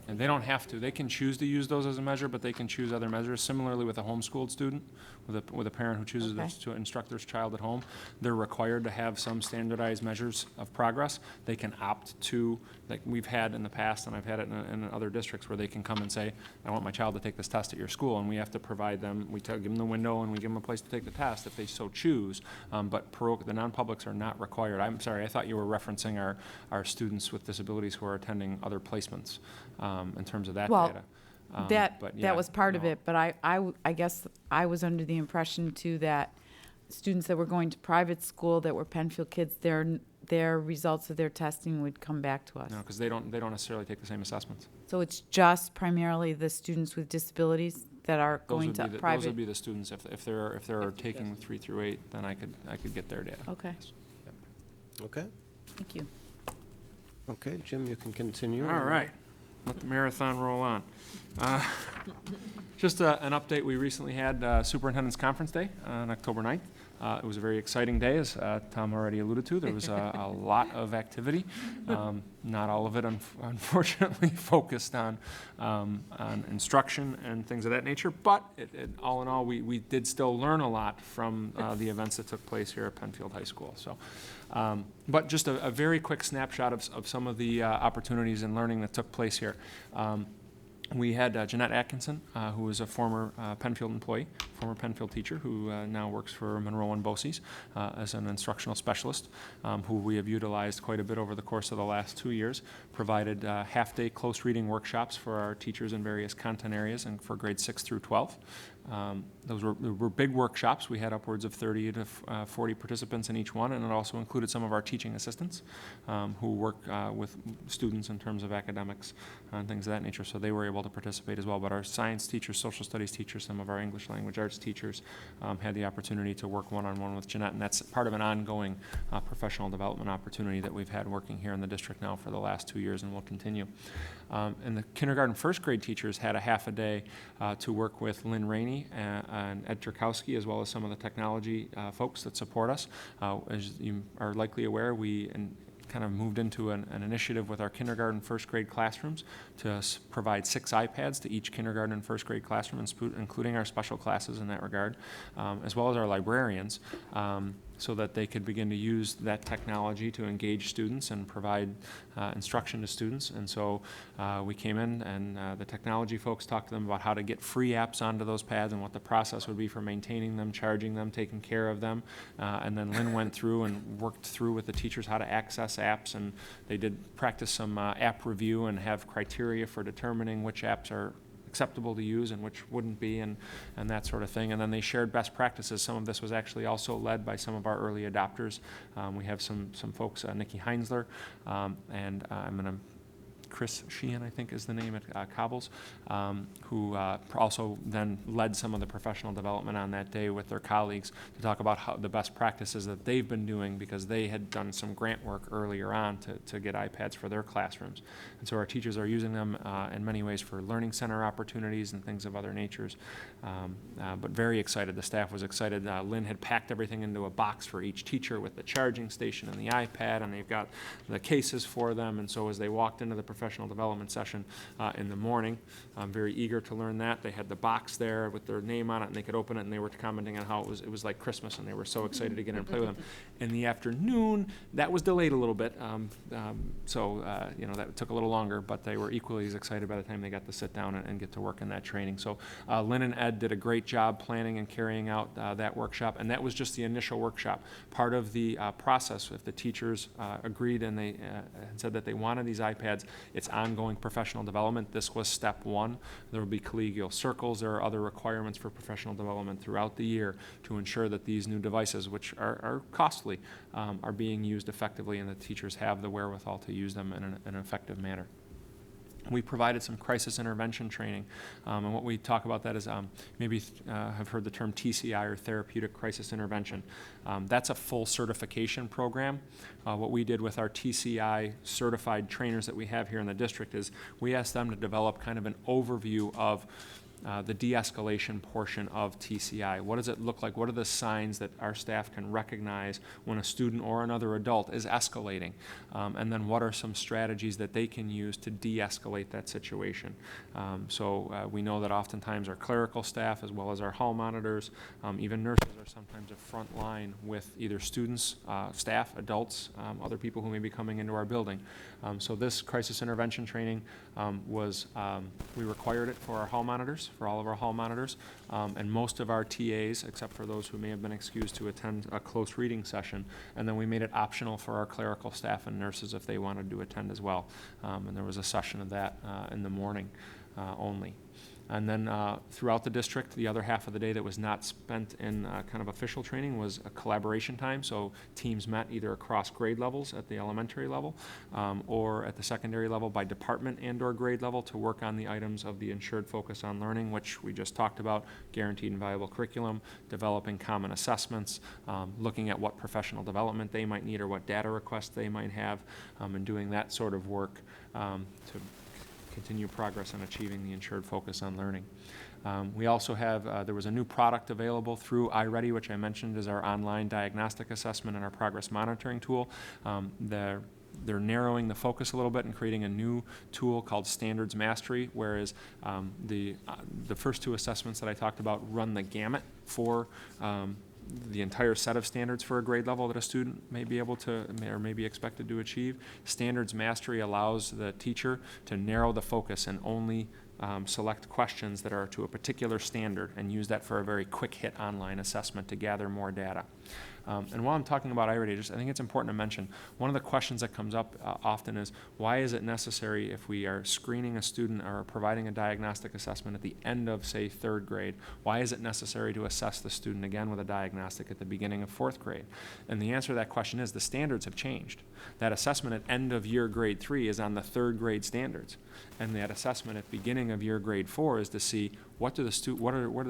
And they don't have to. They can choose to use those as a measure, but they can choose other measures. Similarly with a homeschooled student, with a parent who chooses Okay. to instruct their child at home, they're required to have some standardized measures of progress. They can opt to, like we've had in the past, and I've had it in other districts, where they can come and say, I want my child to take this test at your school, and we have to provide them, give them the window, and we give them a place to take the test if they so choose. But the non-publics are not required. I'm sorry, I thought you were referencing our students with disabilities who are attending other placements in terms of that Well, data. But yeah, that was part of no. it, but I guess I was under the impression too that students that were going to private school that were Penfield kids, their results of their testing would come back to us. No, because they don't necessarily take the same assessments. So it's just primarily the students with disabilities that are Those going would to be those would private? be the students, if they're taking 3 through 8, then I could get their data. Okay, Okay, thank you. okay, Jim, you can continue. All right, let the marathon roll on. Just an update, we recently had Superintendent's Conference Day on October 9th. It was a very exciting day, as Tom already alluded to. There was a lot of activity, not all of it unfortunately focused on instruction and things of that nature, but all in all, we did still learn a lot from the events that took place here at Penfield High School. So, but just a very quick snapshot of some of the opportunities and learning that took place here. We had Jeanette Atkinson, who was a former Penfield employee, former Penfield teacher, who now works for Monroe and Bosse's as an instructional specialist, who we have utilized quite a bit over the course of the last 2 years, provided half-day close reading workshops for our teachers in various content areas and for grades 6 through 12. Those were big workshops. We had upwards of 30 to 40 participants in each one, and it also included some of our teaching assistants who work with students in terms of academics and things of that nature, so they were able to participate as well. But our science teachers, social studies teachers, some of our English language arts teachers had the opportunity to work one-on-one with Jeanette, and that's part of an ongoing professional development opportunity that we've had working here in the district now for the last 2 years and will continue. And the kindergarten first grade teachers had a half a day to work with Lynn Rainey and Ed Turkowski, as well as some of the technology folks that support us. As you are likely aware, we kind of moved into an initiative with our kindergarten first grade classrooms to provide 6 iPads to each kindergarten and first grade classroom, including our special classes in that regard, as well as our librarians, so that they could begin to use that technology to engage students and provide instruction to students. And so we came in, and the technology folks talked to them about how to get free apps onto those pads and what the process would be for maintaining them, charging them, taking care of them. And then Lynn went through and worked through with the teachers how to access apps, and they did practice some app review and have criteria for determining which apps are acceptable to use and which wouldn't be, and that sort of thing. And then they shared best practices. Some of this was actually also led by some of our early adopters. We have some folks, Nikki Heinzler, and I'm going to Chris Sheehan, I think is the name at Cobbles, who also then led some of the professional development on that day with their colleagues to talk about how the best practices that they've been doing, because they had done some grant work earlier on to get iPads for their classrooms. And so our teachers are using them in many ways for learning center opportunities and things of other natures. But very excited. The staff was excited. Lynn had packed everything into a box for each teacher with the charging station and the iPad, and they've got the cases for them. And so as they walked into the professional professional development session in the morning. I'm very eager to learn that. They had the box there with their name on it, and they could open it, and they were commenting on how it was like Christmas, and they were so excited to get in and play with them. In the afternoon, that was delayed a little bit, that took a little longer, but they were equally as excited by the time they got to sit down and get to work in that training. So Lynn and Ed did a great job planning and carrying out that workshop, and that was just the initial workshop. Part of the process, if the teachers agreed and they said that they wanted these iPads, it's ongoing professional development. This was step one. There will be collegial circles. There are other requirements for professional development throughout the year to ensure that these new devices, which are costly, are being used effectively, and the teachers have the wherewithal to use them in an effective manner. We provided some crisis intervention training, and what we talk about that is maybe have heard the term TCI, or Therapeutic Crisis Intervention. That's a full certification program. What we did with our TCI certified trainers that we have here in the district is we asked them to develop kind of an overview of the de-escalation portion of TCI. What does it look like? What are the signs that our staff can recognize when a student or another adult is escalating? And then what are some strategies that they can use to de-escalate that situation? We know that oftentimes our clerical staff, as well as our hall monitors, even nurses, are sometimes a front line with either students, staff, adults, other people who may be coming into our building. So this crisis intervention training we required it for our hall monitors, for all of our hall monitors, and most of our TAs, except for those who may have been excused to attend a close reading session, and then we made it optional for our clerical staff and nurses if they wanted to attend as well. And there was a session of that in the morning only. And then throughout the district, the other half of the day that was not spent in kind of official training was a collaboration time. So teams met either across grade levels at the elementary level or at the secondary level by department and/or grade level to work on the items of the ensured focus on learning, which we just talked about: guaranteed and viable curriculum, developing common assessments, looking at what professional development they might need or what data requests they might have, and doing that sort of work to continue progress on achieving the ensured focus on learning. We also have, there was a new product available through iReady, which I mentioned is our online diagnostic assessment and our progress monitoring tool. They're narrowing the focus a little bit and creating a new tool called Standards Mastery, whereas the first two assessments that I talked about run the gamut for the entire set of standards for a grade level that a student may be able to or may be expected to achieve. Standards Mastery allows the teacher to narrow the focus and only select questions that are to a particular standard and use that for a very quick hit online assessment to gather more data. And while I'm talking about iReady, I think it's important to mention, one of the questions that comes up often is, why is it necessary if we are screening a student or providing a diagnostic assessment at the end of, say, third grade, why is it necessary to assess the student again with a diagnostic at the beginning of fourth grade? And the answer to that question is the standards have changed. That assessment at end of year grade 3 is on the third grade standards. And that assessment at beginning of year grade 4 is to see what are the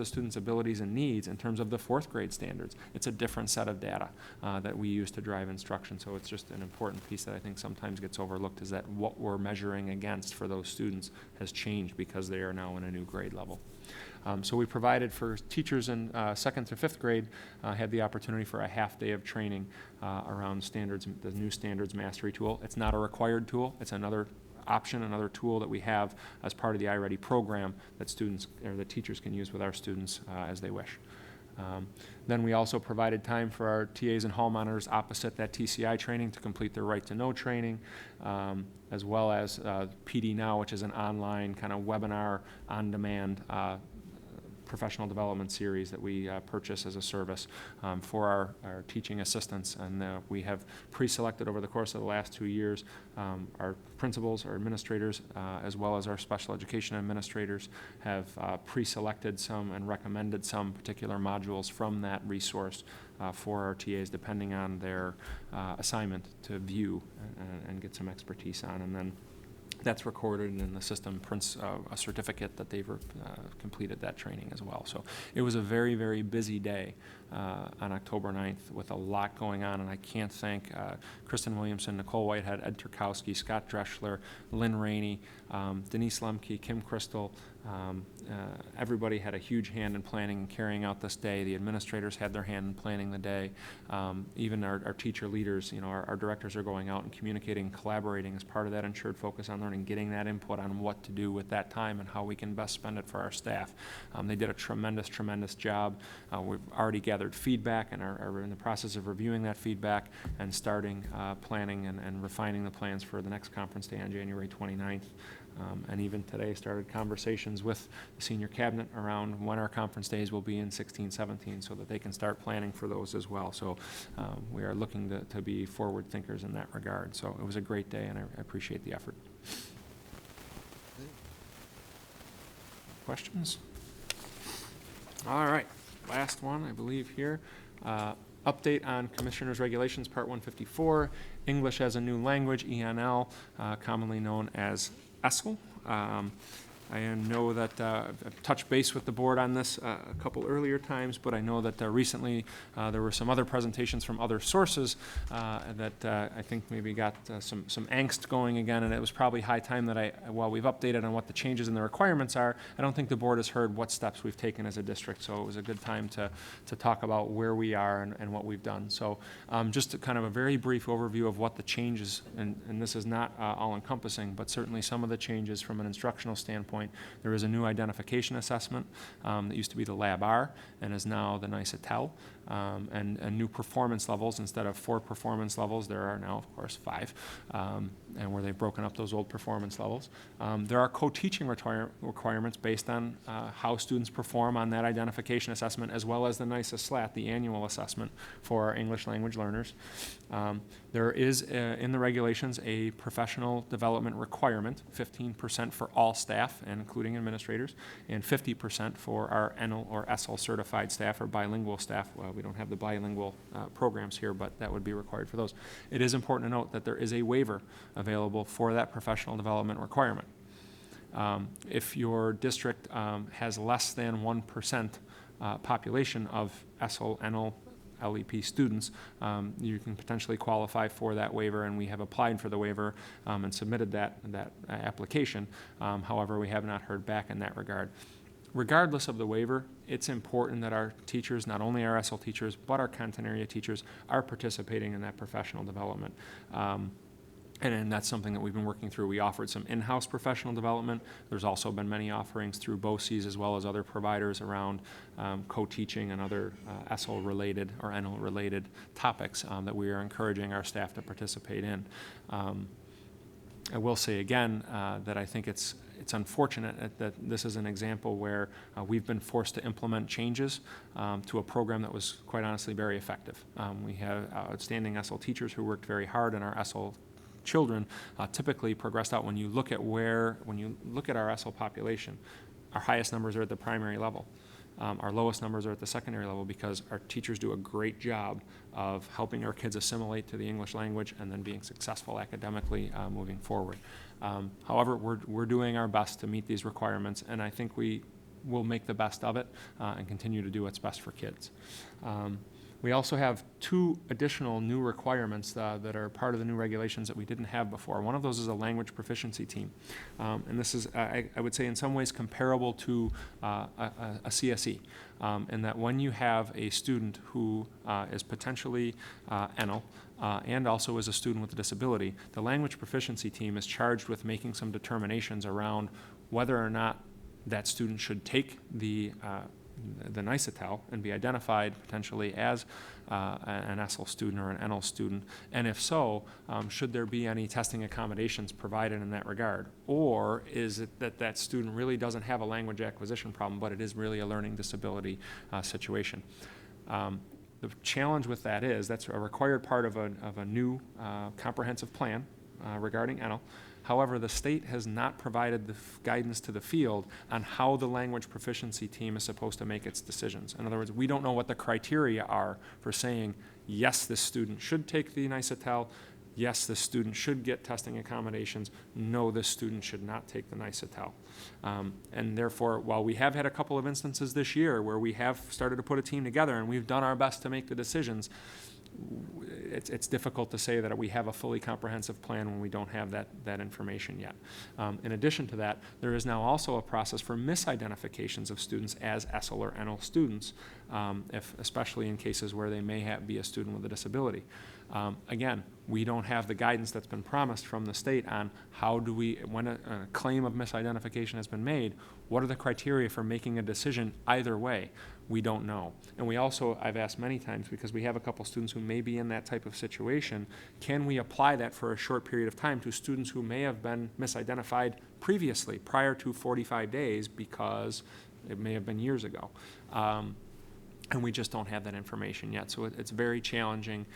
students' abilities and needs in terms of the fourth grade standards. It's a different set of data that we use to drive instruction. So it's just an important piece that I think sometimes gets overlooked, is that what we're measuring against for those students has changed because they are now in a new grade level. So we provided for teachers in second to fifth grade, had the opportunity for a half day of training around standards, the new Standards Mastery tool. It's not a required tool. It's another option, another tool that we have as part of the iReady program that students or the teachers can use with our students as they wish. Then we also provided time for our TAs and hall monitors opposite that TCI training to complete their right to know training, as well as PD Now, which is an online kind of webinar on-demand professional development series that we purchase as a service for our teaching assistants. And we have pre-selected over the course of the last 2 years our principals, our administrators, as well as our special education administrators have pre-selected some and recommended some particular modules from that resource for our TAs, depending on their assignment to view and get some expertise on. And then that's recorded, and then the system prints a certificate that they've completed that training as well. So it was a very, very busy day on October 9th with a lot going on, and I can't thank Kristen Williamson, Nicole Whitehead, Ed Turkowski, Scott Dreschler, Lynn Rainey, Denise Lemke, Kim Crystal, everybody had a huge hand in planning and carrying out this day. The administrators had their hand in planning the day. Even our teacher leaders, our directors are going out and communicating, collaborating as part of that ensured focus on learning, getting that input on what to do with that time and how we can best spend it for our staff. They did a tremendous, tremendous job. We've already gathered feedback and are in the process of reviewing that feedback and starting planning and refining the plans for the next conference day on January 29th. And even today started conversations with the senior cabinet around when our conference days will be in 16-17 so that they can start planning for those as well. So we are looking to be forward thinkers in that regard. So it was a great day and I appreciate the effort. Questions? All right, last one I believe here. Update on Commissioners Regulations Part 154, English as a New Language, ENL, commonly known as ESL. I know that I've touched base with the board on this a couple earlier times, but I know that recently there were some other presentations from other sources that I think maybe got some angst going again, and it was probably high time that while we've updated on what the changes in the requirements are, I don't think the board has heard what steps we've taken as a district, so it was a good time to talk about where we are and what we've done. So just kind of a very brief overview of what the changes, and this is not all-encompassing, but certainly some of the changes from an instructional standpoint. There is a new identification assessment that used to be the Lab R and is now the NICETEL, and new performance levels. Instead of 4 performance levels, there are now, of course, 5, and where they've broken up those old performance levels. There are co-teaching requirements based on how students perform on that identification assessment, as well as the NICE SLAT, the annual assessment for our English language learners. There is, in the regulations, a professional development requirement, 15% for all staff, and including administrators, and 50% for our ENL or ESL certified staff or bilingual staff. We don't have the bilingual programs here, but that would be required for those. It is important to note that there is a waiver available for that professional development requirement. If your district has less than 1% population of ESL, ENL, LEP students, you can potentially qualify for that waiver, and we have applied for the waiver and submitted that application. However, we have not heard back in that regard. Regardless of the waiver, it's important that our teachers, not only our ESL teachers, but our content area teachers, are participating in that professional development. And that's something that we've been working through. We offered some in-house professional development. There's also been many offerings through BOCES as well as other providers around co-teaching and other ESL-related or ENL-related topics that we are encouraging our staff to participate in. I will say again that I think it's unfortunate that this is an example where we've been forced to implement changes to a program that was quite honestly very effective. We have outstanding ESL teachers who worked very hard, and our ESL children typically progressed out. When you look at our ESL population, our highest numbers are at the primary level. Our lowest numbers are at the secondary level because our teachers do a great job of helping our kids assimilate to the English language and then being successful academically moving forward. However, we're doing our best to meet these requirements, and I think we will make the best of it and continue to do what's best for kids. We also have 2 additional new requirements that are part of the new regulations that we didn't have before. One of those is a language proficiency team. And this is, I would say, in some ways comparable to a CSE, in that when you have a student who is potentially ENL, and also is a student with a disability, the language proficiency team is charged with making some determinations around whether or not that student should take the NICETEL and be identified potentially as an ESL student or an ENL student, and if so, should there be any testing accommodations provided in that regard? Or is it that student really doesn't have a language acquisition problem, but it is really a learning disability situation? The challenge with that is that's a required part of a new comprehensive plan regarding ENL. However, the state has not provided the guidance to the field on how the language proficiency team is supposed to make its decisions. In other words, we don't know what the criteria are for saying, yes, this student should take the NICETEL, yes, this student should get testing accommodations, no, this student should not take the NICETEL. And therefore, while we have had a couple of instances this year where we have started to put a team together and we've done our best to make the decisions, it's difficult to say that we have a fully comprehensive plan when we don't have that information yet. In addition to that, there is now also a process for misidentifications of students as ESL or NL students, especially in cases where they may be a student with a disability. Again, we don't have the guidance that's been promised from the state on how do we, when a claim of misidentification has been made, what are the criteria for making a decision either way? We don't know. And we also, I've asked many times, because we have a couple students who may be in that type of situation, can we apply that for a short period of time to students who may have been misidentified previously, prior to 45 days, because it may have been years ago. And we just don't have that information yet. So it's very challenging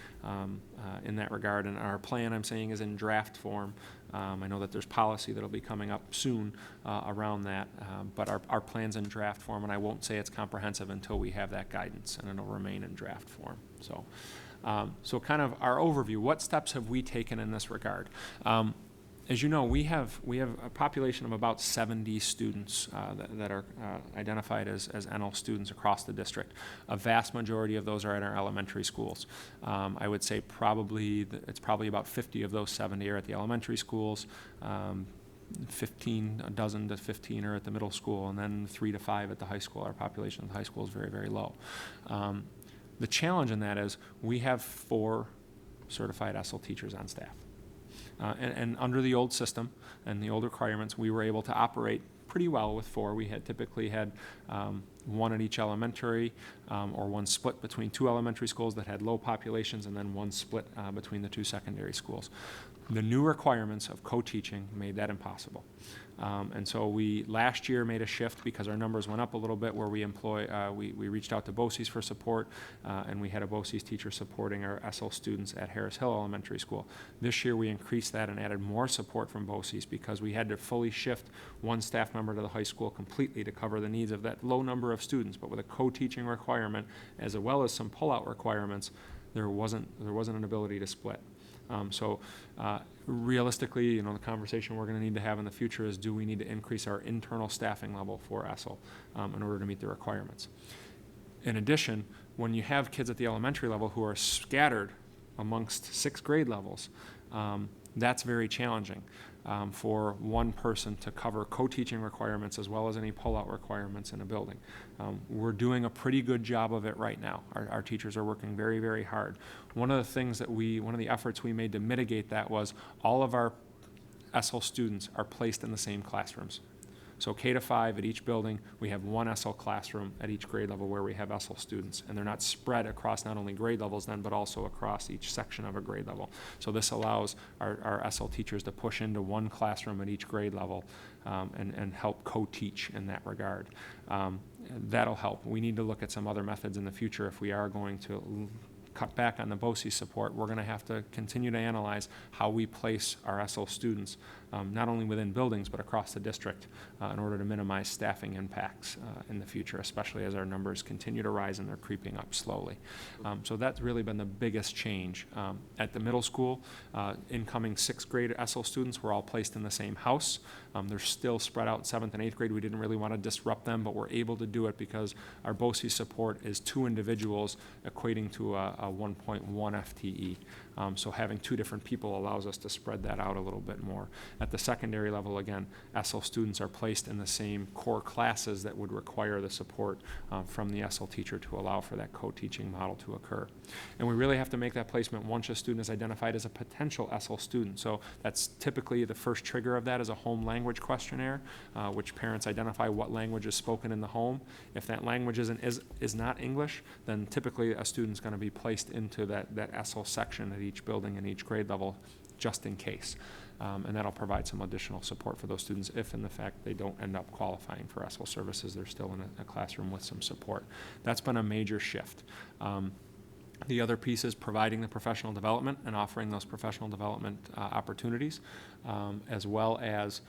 in that regard. And our plan, I'm saying, is in draft form. I know that there's policy that'll be coming up soon around that, but our plan's in draft form, and I won't say it's comprehensive until we have that guidance, and it'll remain in draft form. So kind of our overview, what steps have we taken in this regard? As you know, we have a population of about 70 students that are identified as NL students across the district. A vast majority of those are at our elementary schools. I would say it's probably about 50 of those 70 are at the elementary schools. 15, a dozen to 15 are at the middle school, and then 3 to 5 at the high school. Our population at the high school is very, very low. The challenge in that is we have 4 certified ESL teachers on staff. And under the old system and the old requirements, we were able to operate pretty well with 4. We had typically had 1 at each elementary, or 1 split between 2 elementary schools that had low populations, and then 1 split between the 2 secondary schools. The new requirements of co-teaching made that impossible. And so we last year made a shift because our numbers went up a little bit, where we reached out to BOCES for support, and we had a BOCES teacher supporting our ESL students at Harris Hill Elementary School. This year we increased that and added more support from BOCES because we had to fully shift 1 staff member to the high school completely to cover the needs of that low number of students. But with a co-teaching requirement, as well as some pull-out requirements, there wasn't an ability to split. Realistically, the conversation we're going to need to have in the future is, do we need to increase our internal staffing level for ESL in order to meet the requirements? In addition, when you have kids at the elementary level who are scattered amongst 6 grade levels, that's very challenging for one person to cover co-teaching requirements as well as any pull-out requirements in a building. We're doing a pretty good job of it right now. Our teachers are working very, very hard. One of the efforts we made to mitigate that was all of our ESL students are placed in the same classrooms. So K to 5 at each building, we have 1 ESL classroom at each grade level where we have ESL students, and they're not spread across not only grade levels then, but also across each section of a grade level. So this allows our ESL teachers to push into 1 classroom at each grade level and help co-teach in that regard. That'll help. We need to look at some other methods in the future if we are going to cut back on the BOCES support. We're going to have to continue to analyze how we place our ESL students, not only within buildings, but across the district in order to minimize staffing impacts in the future, especially as our numbers continue to rise and they're creeping up slowly. So that's really been the biggest change. At the middle school, incoming 6th grade ESL students were all placed in the same house. They're still spread out 7th and 8th grade. We didn't really want to disrupt them, but we're able to do it because our BOCES support is 2 individuals equating to a 1.1 FTE. So having 2 different people allows us to spread that out a little bit more. At the secondary level, again, ESL students are placed in the same core classes that would require the support from the ESL teacher to allow for that co-teaching model to occur. And we really have to make that placement once a student is identified as a potential ESL student. So that's typically the first trigger of that is a home language questionnaire, which parents identify what language is spoken in the home. If that language is not English, then typically a student's going to be placed into that ESL section at each building and each grade level, just in case. And that'll provide some additional support for those students if, in the fact, they don't end up qualifying for ESL services. They're still in a classroom with some support. That's been a major shift. The other piece is providing the professional development and offering those professional development opportunities, as well as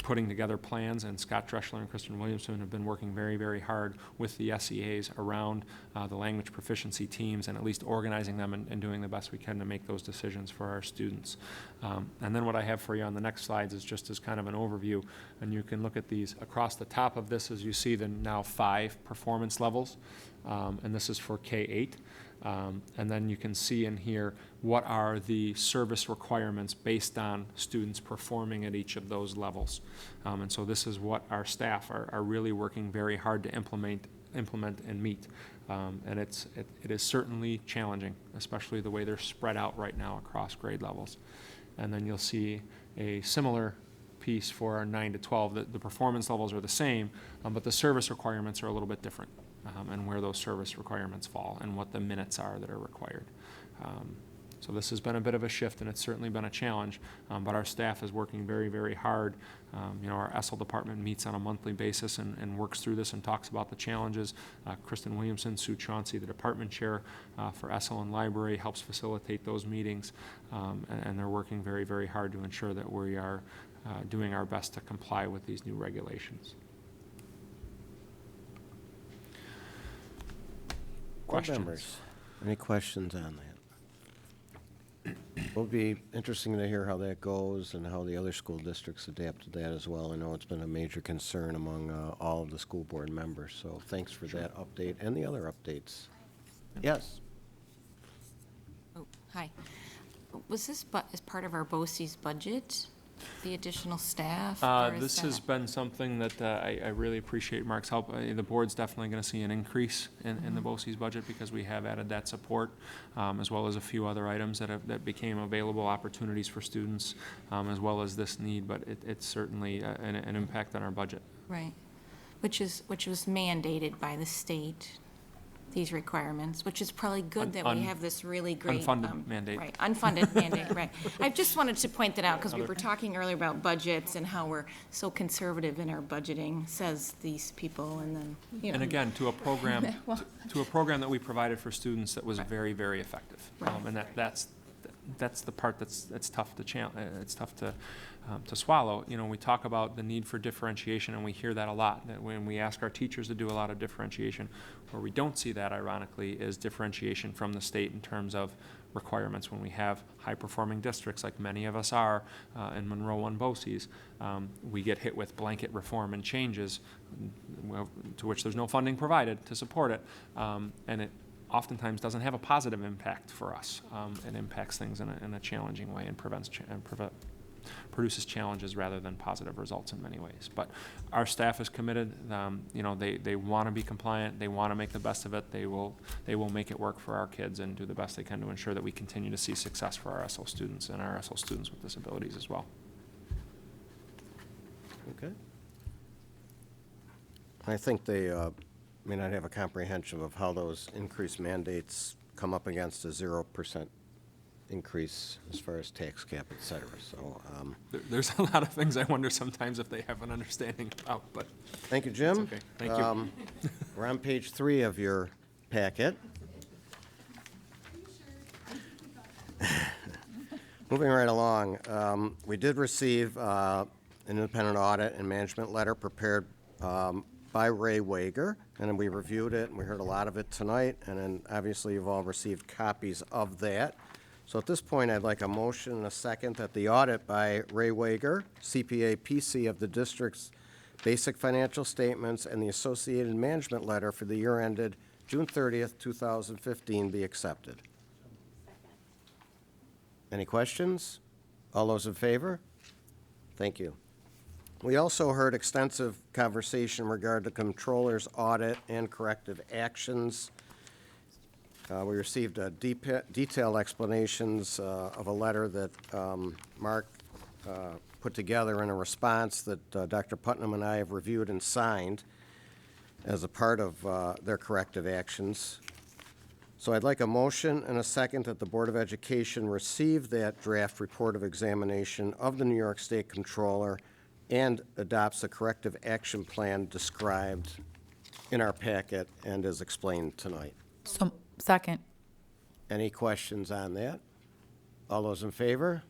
putting together plans, and Scott Dreschler and Kristen Williamson have been working very, very hard with the SEAs around the language proficiency teams, and at least organizing them and doing the best we can to make those decisions for our students. And then what I have for you on the next slides is just as kind of an overview, and you can look at these. Across the top of this, as you see, the now 5 performance levels, and this is for K-8. And then you can see in here what are the service requirements based on students performing at each of those levels. And so this is what our staff are really working very hard to implement and meet. And it is certainly challenging, especially the way they're spread out right now across grade levels. And then you'll see a similar piece for our 9 to 12. The performance levels are the same, but the service requirements are a little bit different, and where those service requirements fall and what the minutes are that are required. So this has been a bit of a shift, and it's certainly been a challenge, but our staff is working very, very hard. Our ESL department meets on a monthly basis and works through this and talks about the challenges. Kristen Williamson, Sue Chauncey, the department chair for ESL and library, helps facilitate those meetings, and they're working very, very hard to ensure that we are doing our best to comply with these new regulations. Board Questions? members, any questions on that? It'll be interesting to hear how that goes and how the other school districts adapt to that as well. I know it's been a major concern among all of the school board members, so thanks for that update and the other updates. Yes? Oh, hi. Was this as part of our BOCES budget, the additional staff? or is This has that- been something that I really appreciate Mark's help. The board's definitely going to see an increase in the BOCES budget because we have added that support, as well as a few other items that became available opportunities for students, as well as this need, but it's certainly an impact on our budget. Right, which was mandated by the state, these requirements, which is probably good that we have this really great. Unfunded mandate. Right, unfunded mandate, right. I just wanted to point that out, because we were talking earlier about budgets and how we're so conservative in our budgeting, says these people, and then, And again, to a program, to a program that we provided for students that was very, very effective. Right. And that's the part that's tough to it's tough to swallow. We talk about the need for differentiation, and we hear that a lot. That when we ask our teachers to do a lot of differentiation, where we don't see that, ironically, is differentiation from the state in terms of requirements. When we have high-performing districts, like many of us are in Monroe and BOCES, we get hit with blanket reform and changes, to which there's no funding provided to support it, and it oftentimes doesn't have a positive impact for us. It impacts things in a challenging way and produces challenges rather than positive results in many ways. But our staff is committed. They want to be compliant. They want to make the best of it. They will make it work for our kids and do the best they can to ensure that we continue to see success for our ESL students and our ESL students with disabilities as well. Okay. I think they may not have a comprehension of how those increased mandates come up against a 0% increase as far as tax cap, et cetera. So, There's a lot of things I wonder sometimes if they have an understanding about, but thank you, Jim. it's okay. Thank you. We're on page 3 of your packet. Moving right along, we did receive an independent audit and management letter prepared by Ray Wager, and then we reviewed it, and we heard a lot of it tonight, and then obviously you've all received copies of that. So at this point, I'd like a motion and a second that the audit by Ray Wager, CPA PC of the district's basic financial statements and the associated management letter for the year ended June 30th, 2015 be accepted. Any questions? All those in favor? Thank you. We also heard extensive conversation regarding the controller's audit and corrective actions. We received detailed explanations of a letter that Mark put together in a response that Dr. Putnam and I have reviewed and signed as a part of their corrective actions. So I'd like a motion and a second that the Board of Education receive that draft report of examination of the New York State Controller and adopts a corrective action plan described in our packet and as explained tonight. So, second. Any questions on that? All those in favor?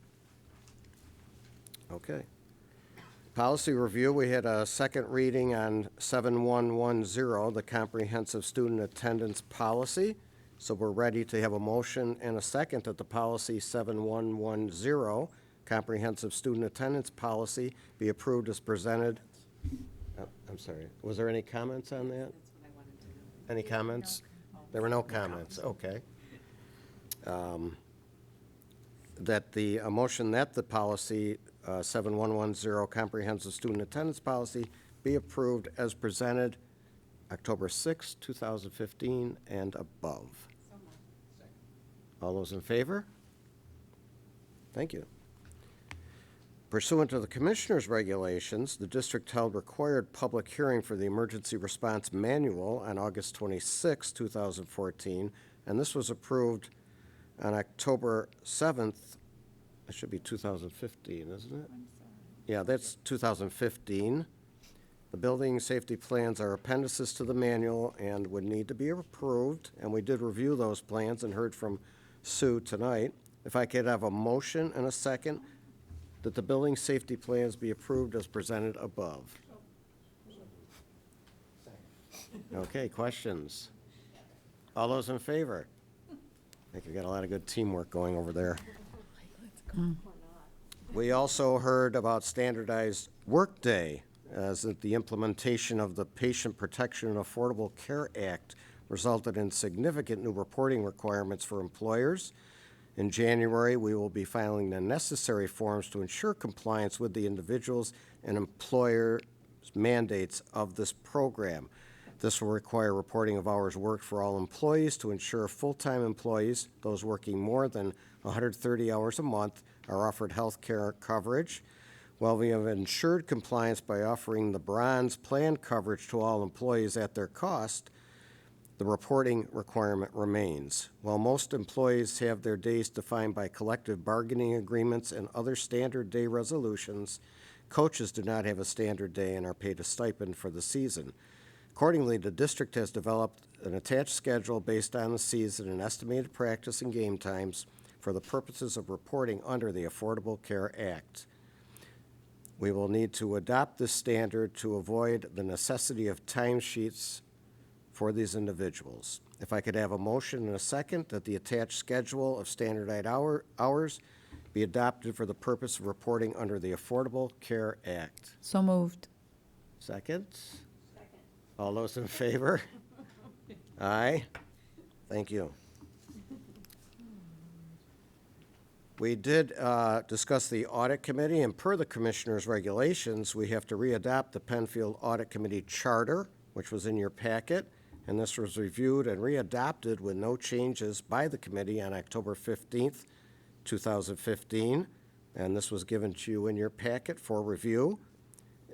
Okay. Policy review, we had a second reading on 7110, the comprehensive student attendance policy. So we're ready to have a motion and a second that the policy 7110, comprehensive student attendance policy, be approved as presented. I'm sorry, was there any comments on that? That's what I wanted to know. Any comments? There were no comments, okay. that the, a motion that the policy 7110 comprehensive student attendance policy be approved as presented October 6, 2015 and above. All those in favor? Thank you. Pursuant to the Commissioner's regulations, the district held required public hearing for the Emergency Response Manual on August 26, 2014, and this was approved on October 7th. It should be 2015, isn't it? Yeah, that's 2015. The building safety plans are appendices to the manual and would need to be approved, and we did review those plans and heard from Sue tonight. If I could have a motion and a second that the building safety plans be approved as presented above. Okay, questions? All those in favor? I think we got a lot of good teamwork going over there. We also heard about standardized workday, as that the implementation of the Patient Protection and Affordable Care Act resulted in significant new reporting requirements for employers. In January, we will be filing the necessary forms to ensure compliance with the individuals and employers' mandates of this program. This will require reporting of hours worked for all employees to ensure full-time employees, those working more than 130 hours a month, are offered health care coverage. While we have ensured compliance by offering the bronze plan coverage to all employees at their cost, the reporting requirement remains. While most employees have their days defined by collective bargaining agreements and other standard day resolutions, coaches do not have a standard day and are paid a stipend for the season. Accordingly, the district has developed an attached schedule based on the season and estimated practice and game times for the purposes of reporting under the Affordable Care Act. We will need to adopt this standard to avoid the necessity of timesheets for these individuals. If I could have a motion and a second that the attached schedule of standardized hours be adopted for the purpose of reporting under the Affordable Care Act. So moved. Second? Second. All those in favor? Aye. Thank you. We did discuss the audit committee, and per the commissioner's regulations, we have to readopt the Penfield Audit Committee charter, which was in your packet, and this was reviewed and readopted with no changes by the committee on October 15th, 2015, and this was given to you in your packet for review.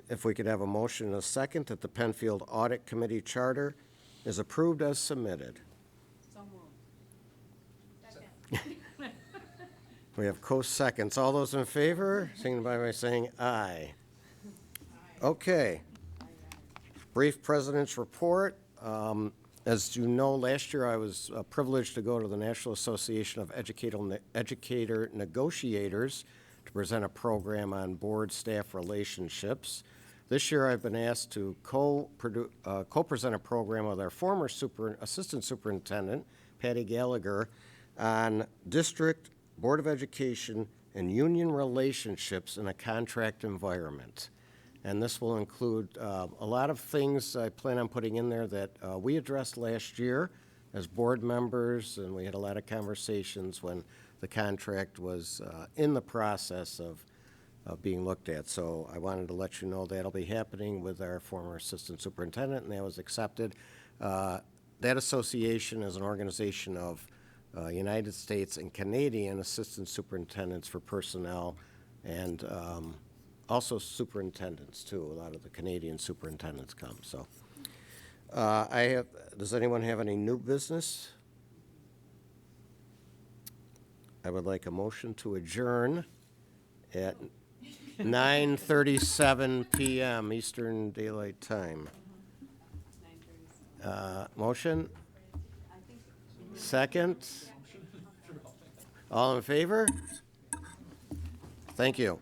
If we could have a motion and a second that the Penfield Audit Committee charter is approved as submitted. So moved. Second. We have co-seconds. All those in favor, signify by saying aye. Okay. Brief President's report. As you know, last year I was privileged to go to the National Association of Educator Negotiators to present a program on board staff relationships. This year I've been asked to co-present a program with our former Assistant Superintendent, Patty Gallagher, on district, Board of Education, and union relationships in a contract environment. And this will include a lot of things I plan on putting in there that we addressed last year as board members, and we had a lot of conversations when the contract was in the process of being looked at. So I wanted to let you know that'll be happening with our former assistant superintendent, and that was accepted. That association is an organization of United States and Canadian assistant superintendents for personnel, and also superintendents too. A lot of the Canadian superintendents come. So, does anyone have any new business? I would like a motion to adjourn at 9:37 p.m. Eastern Daylight Time. Motion? Second? All in favor? Thank you.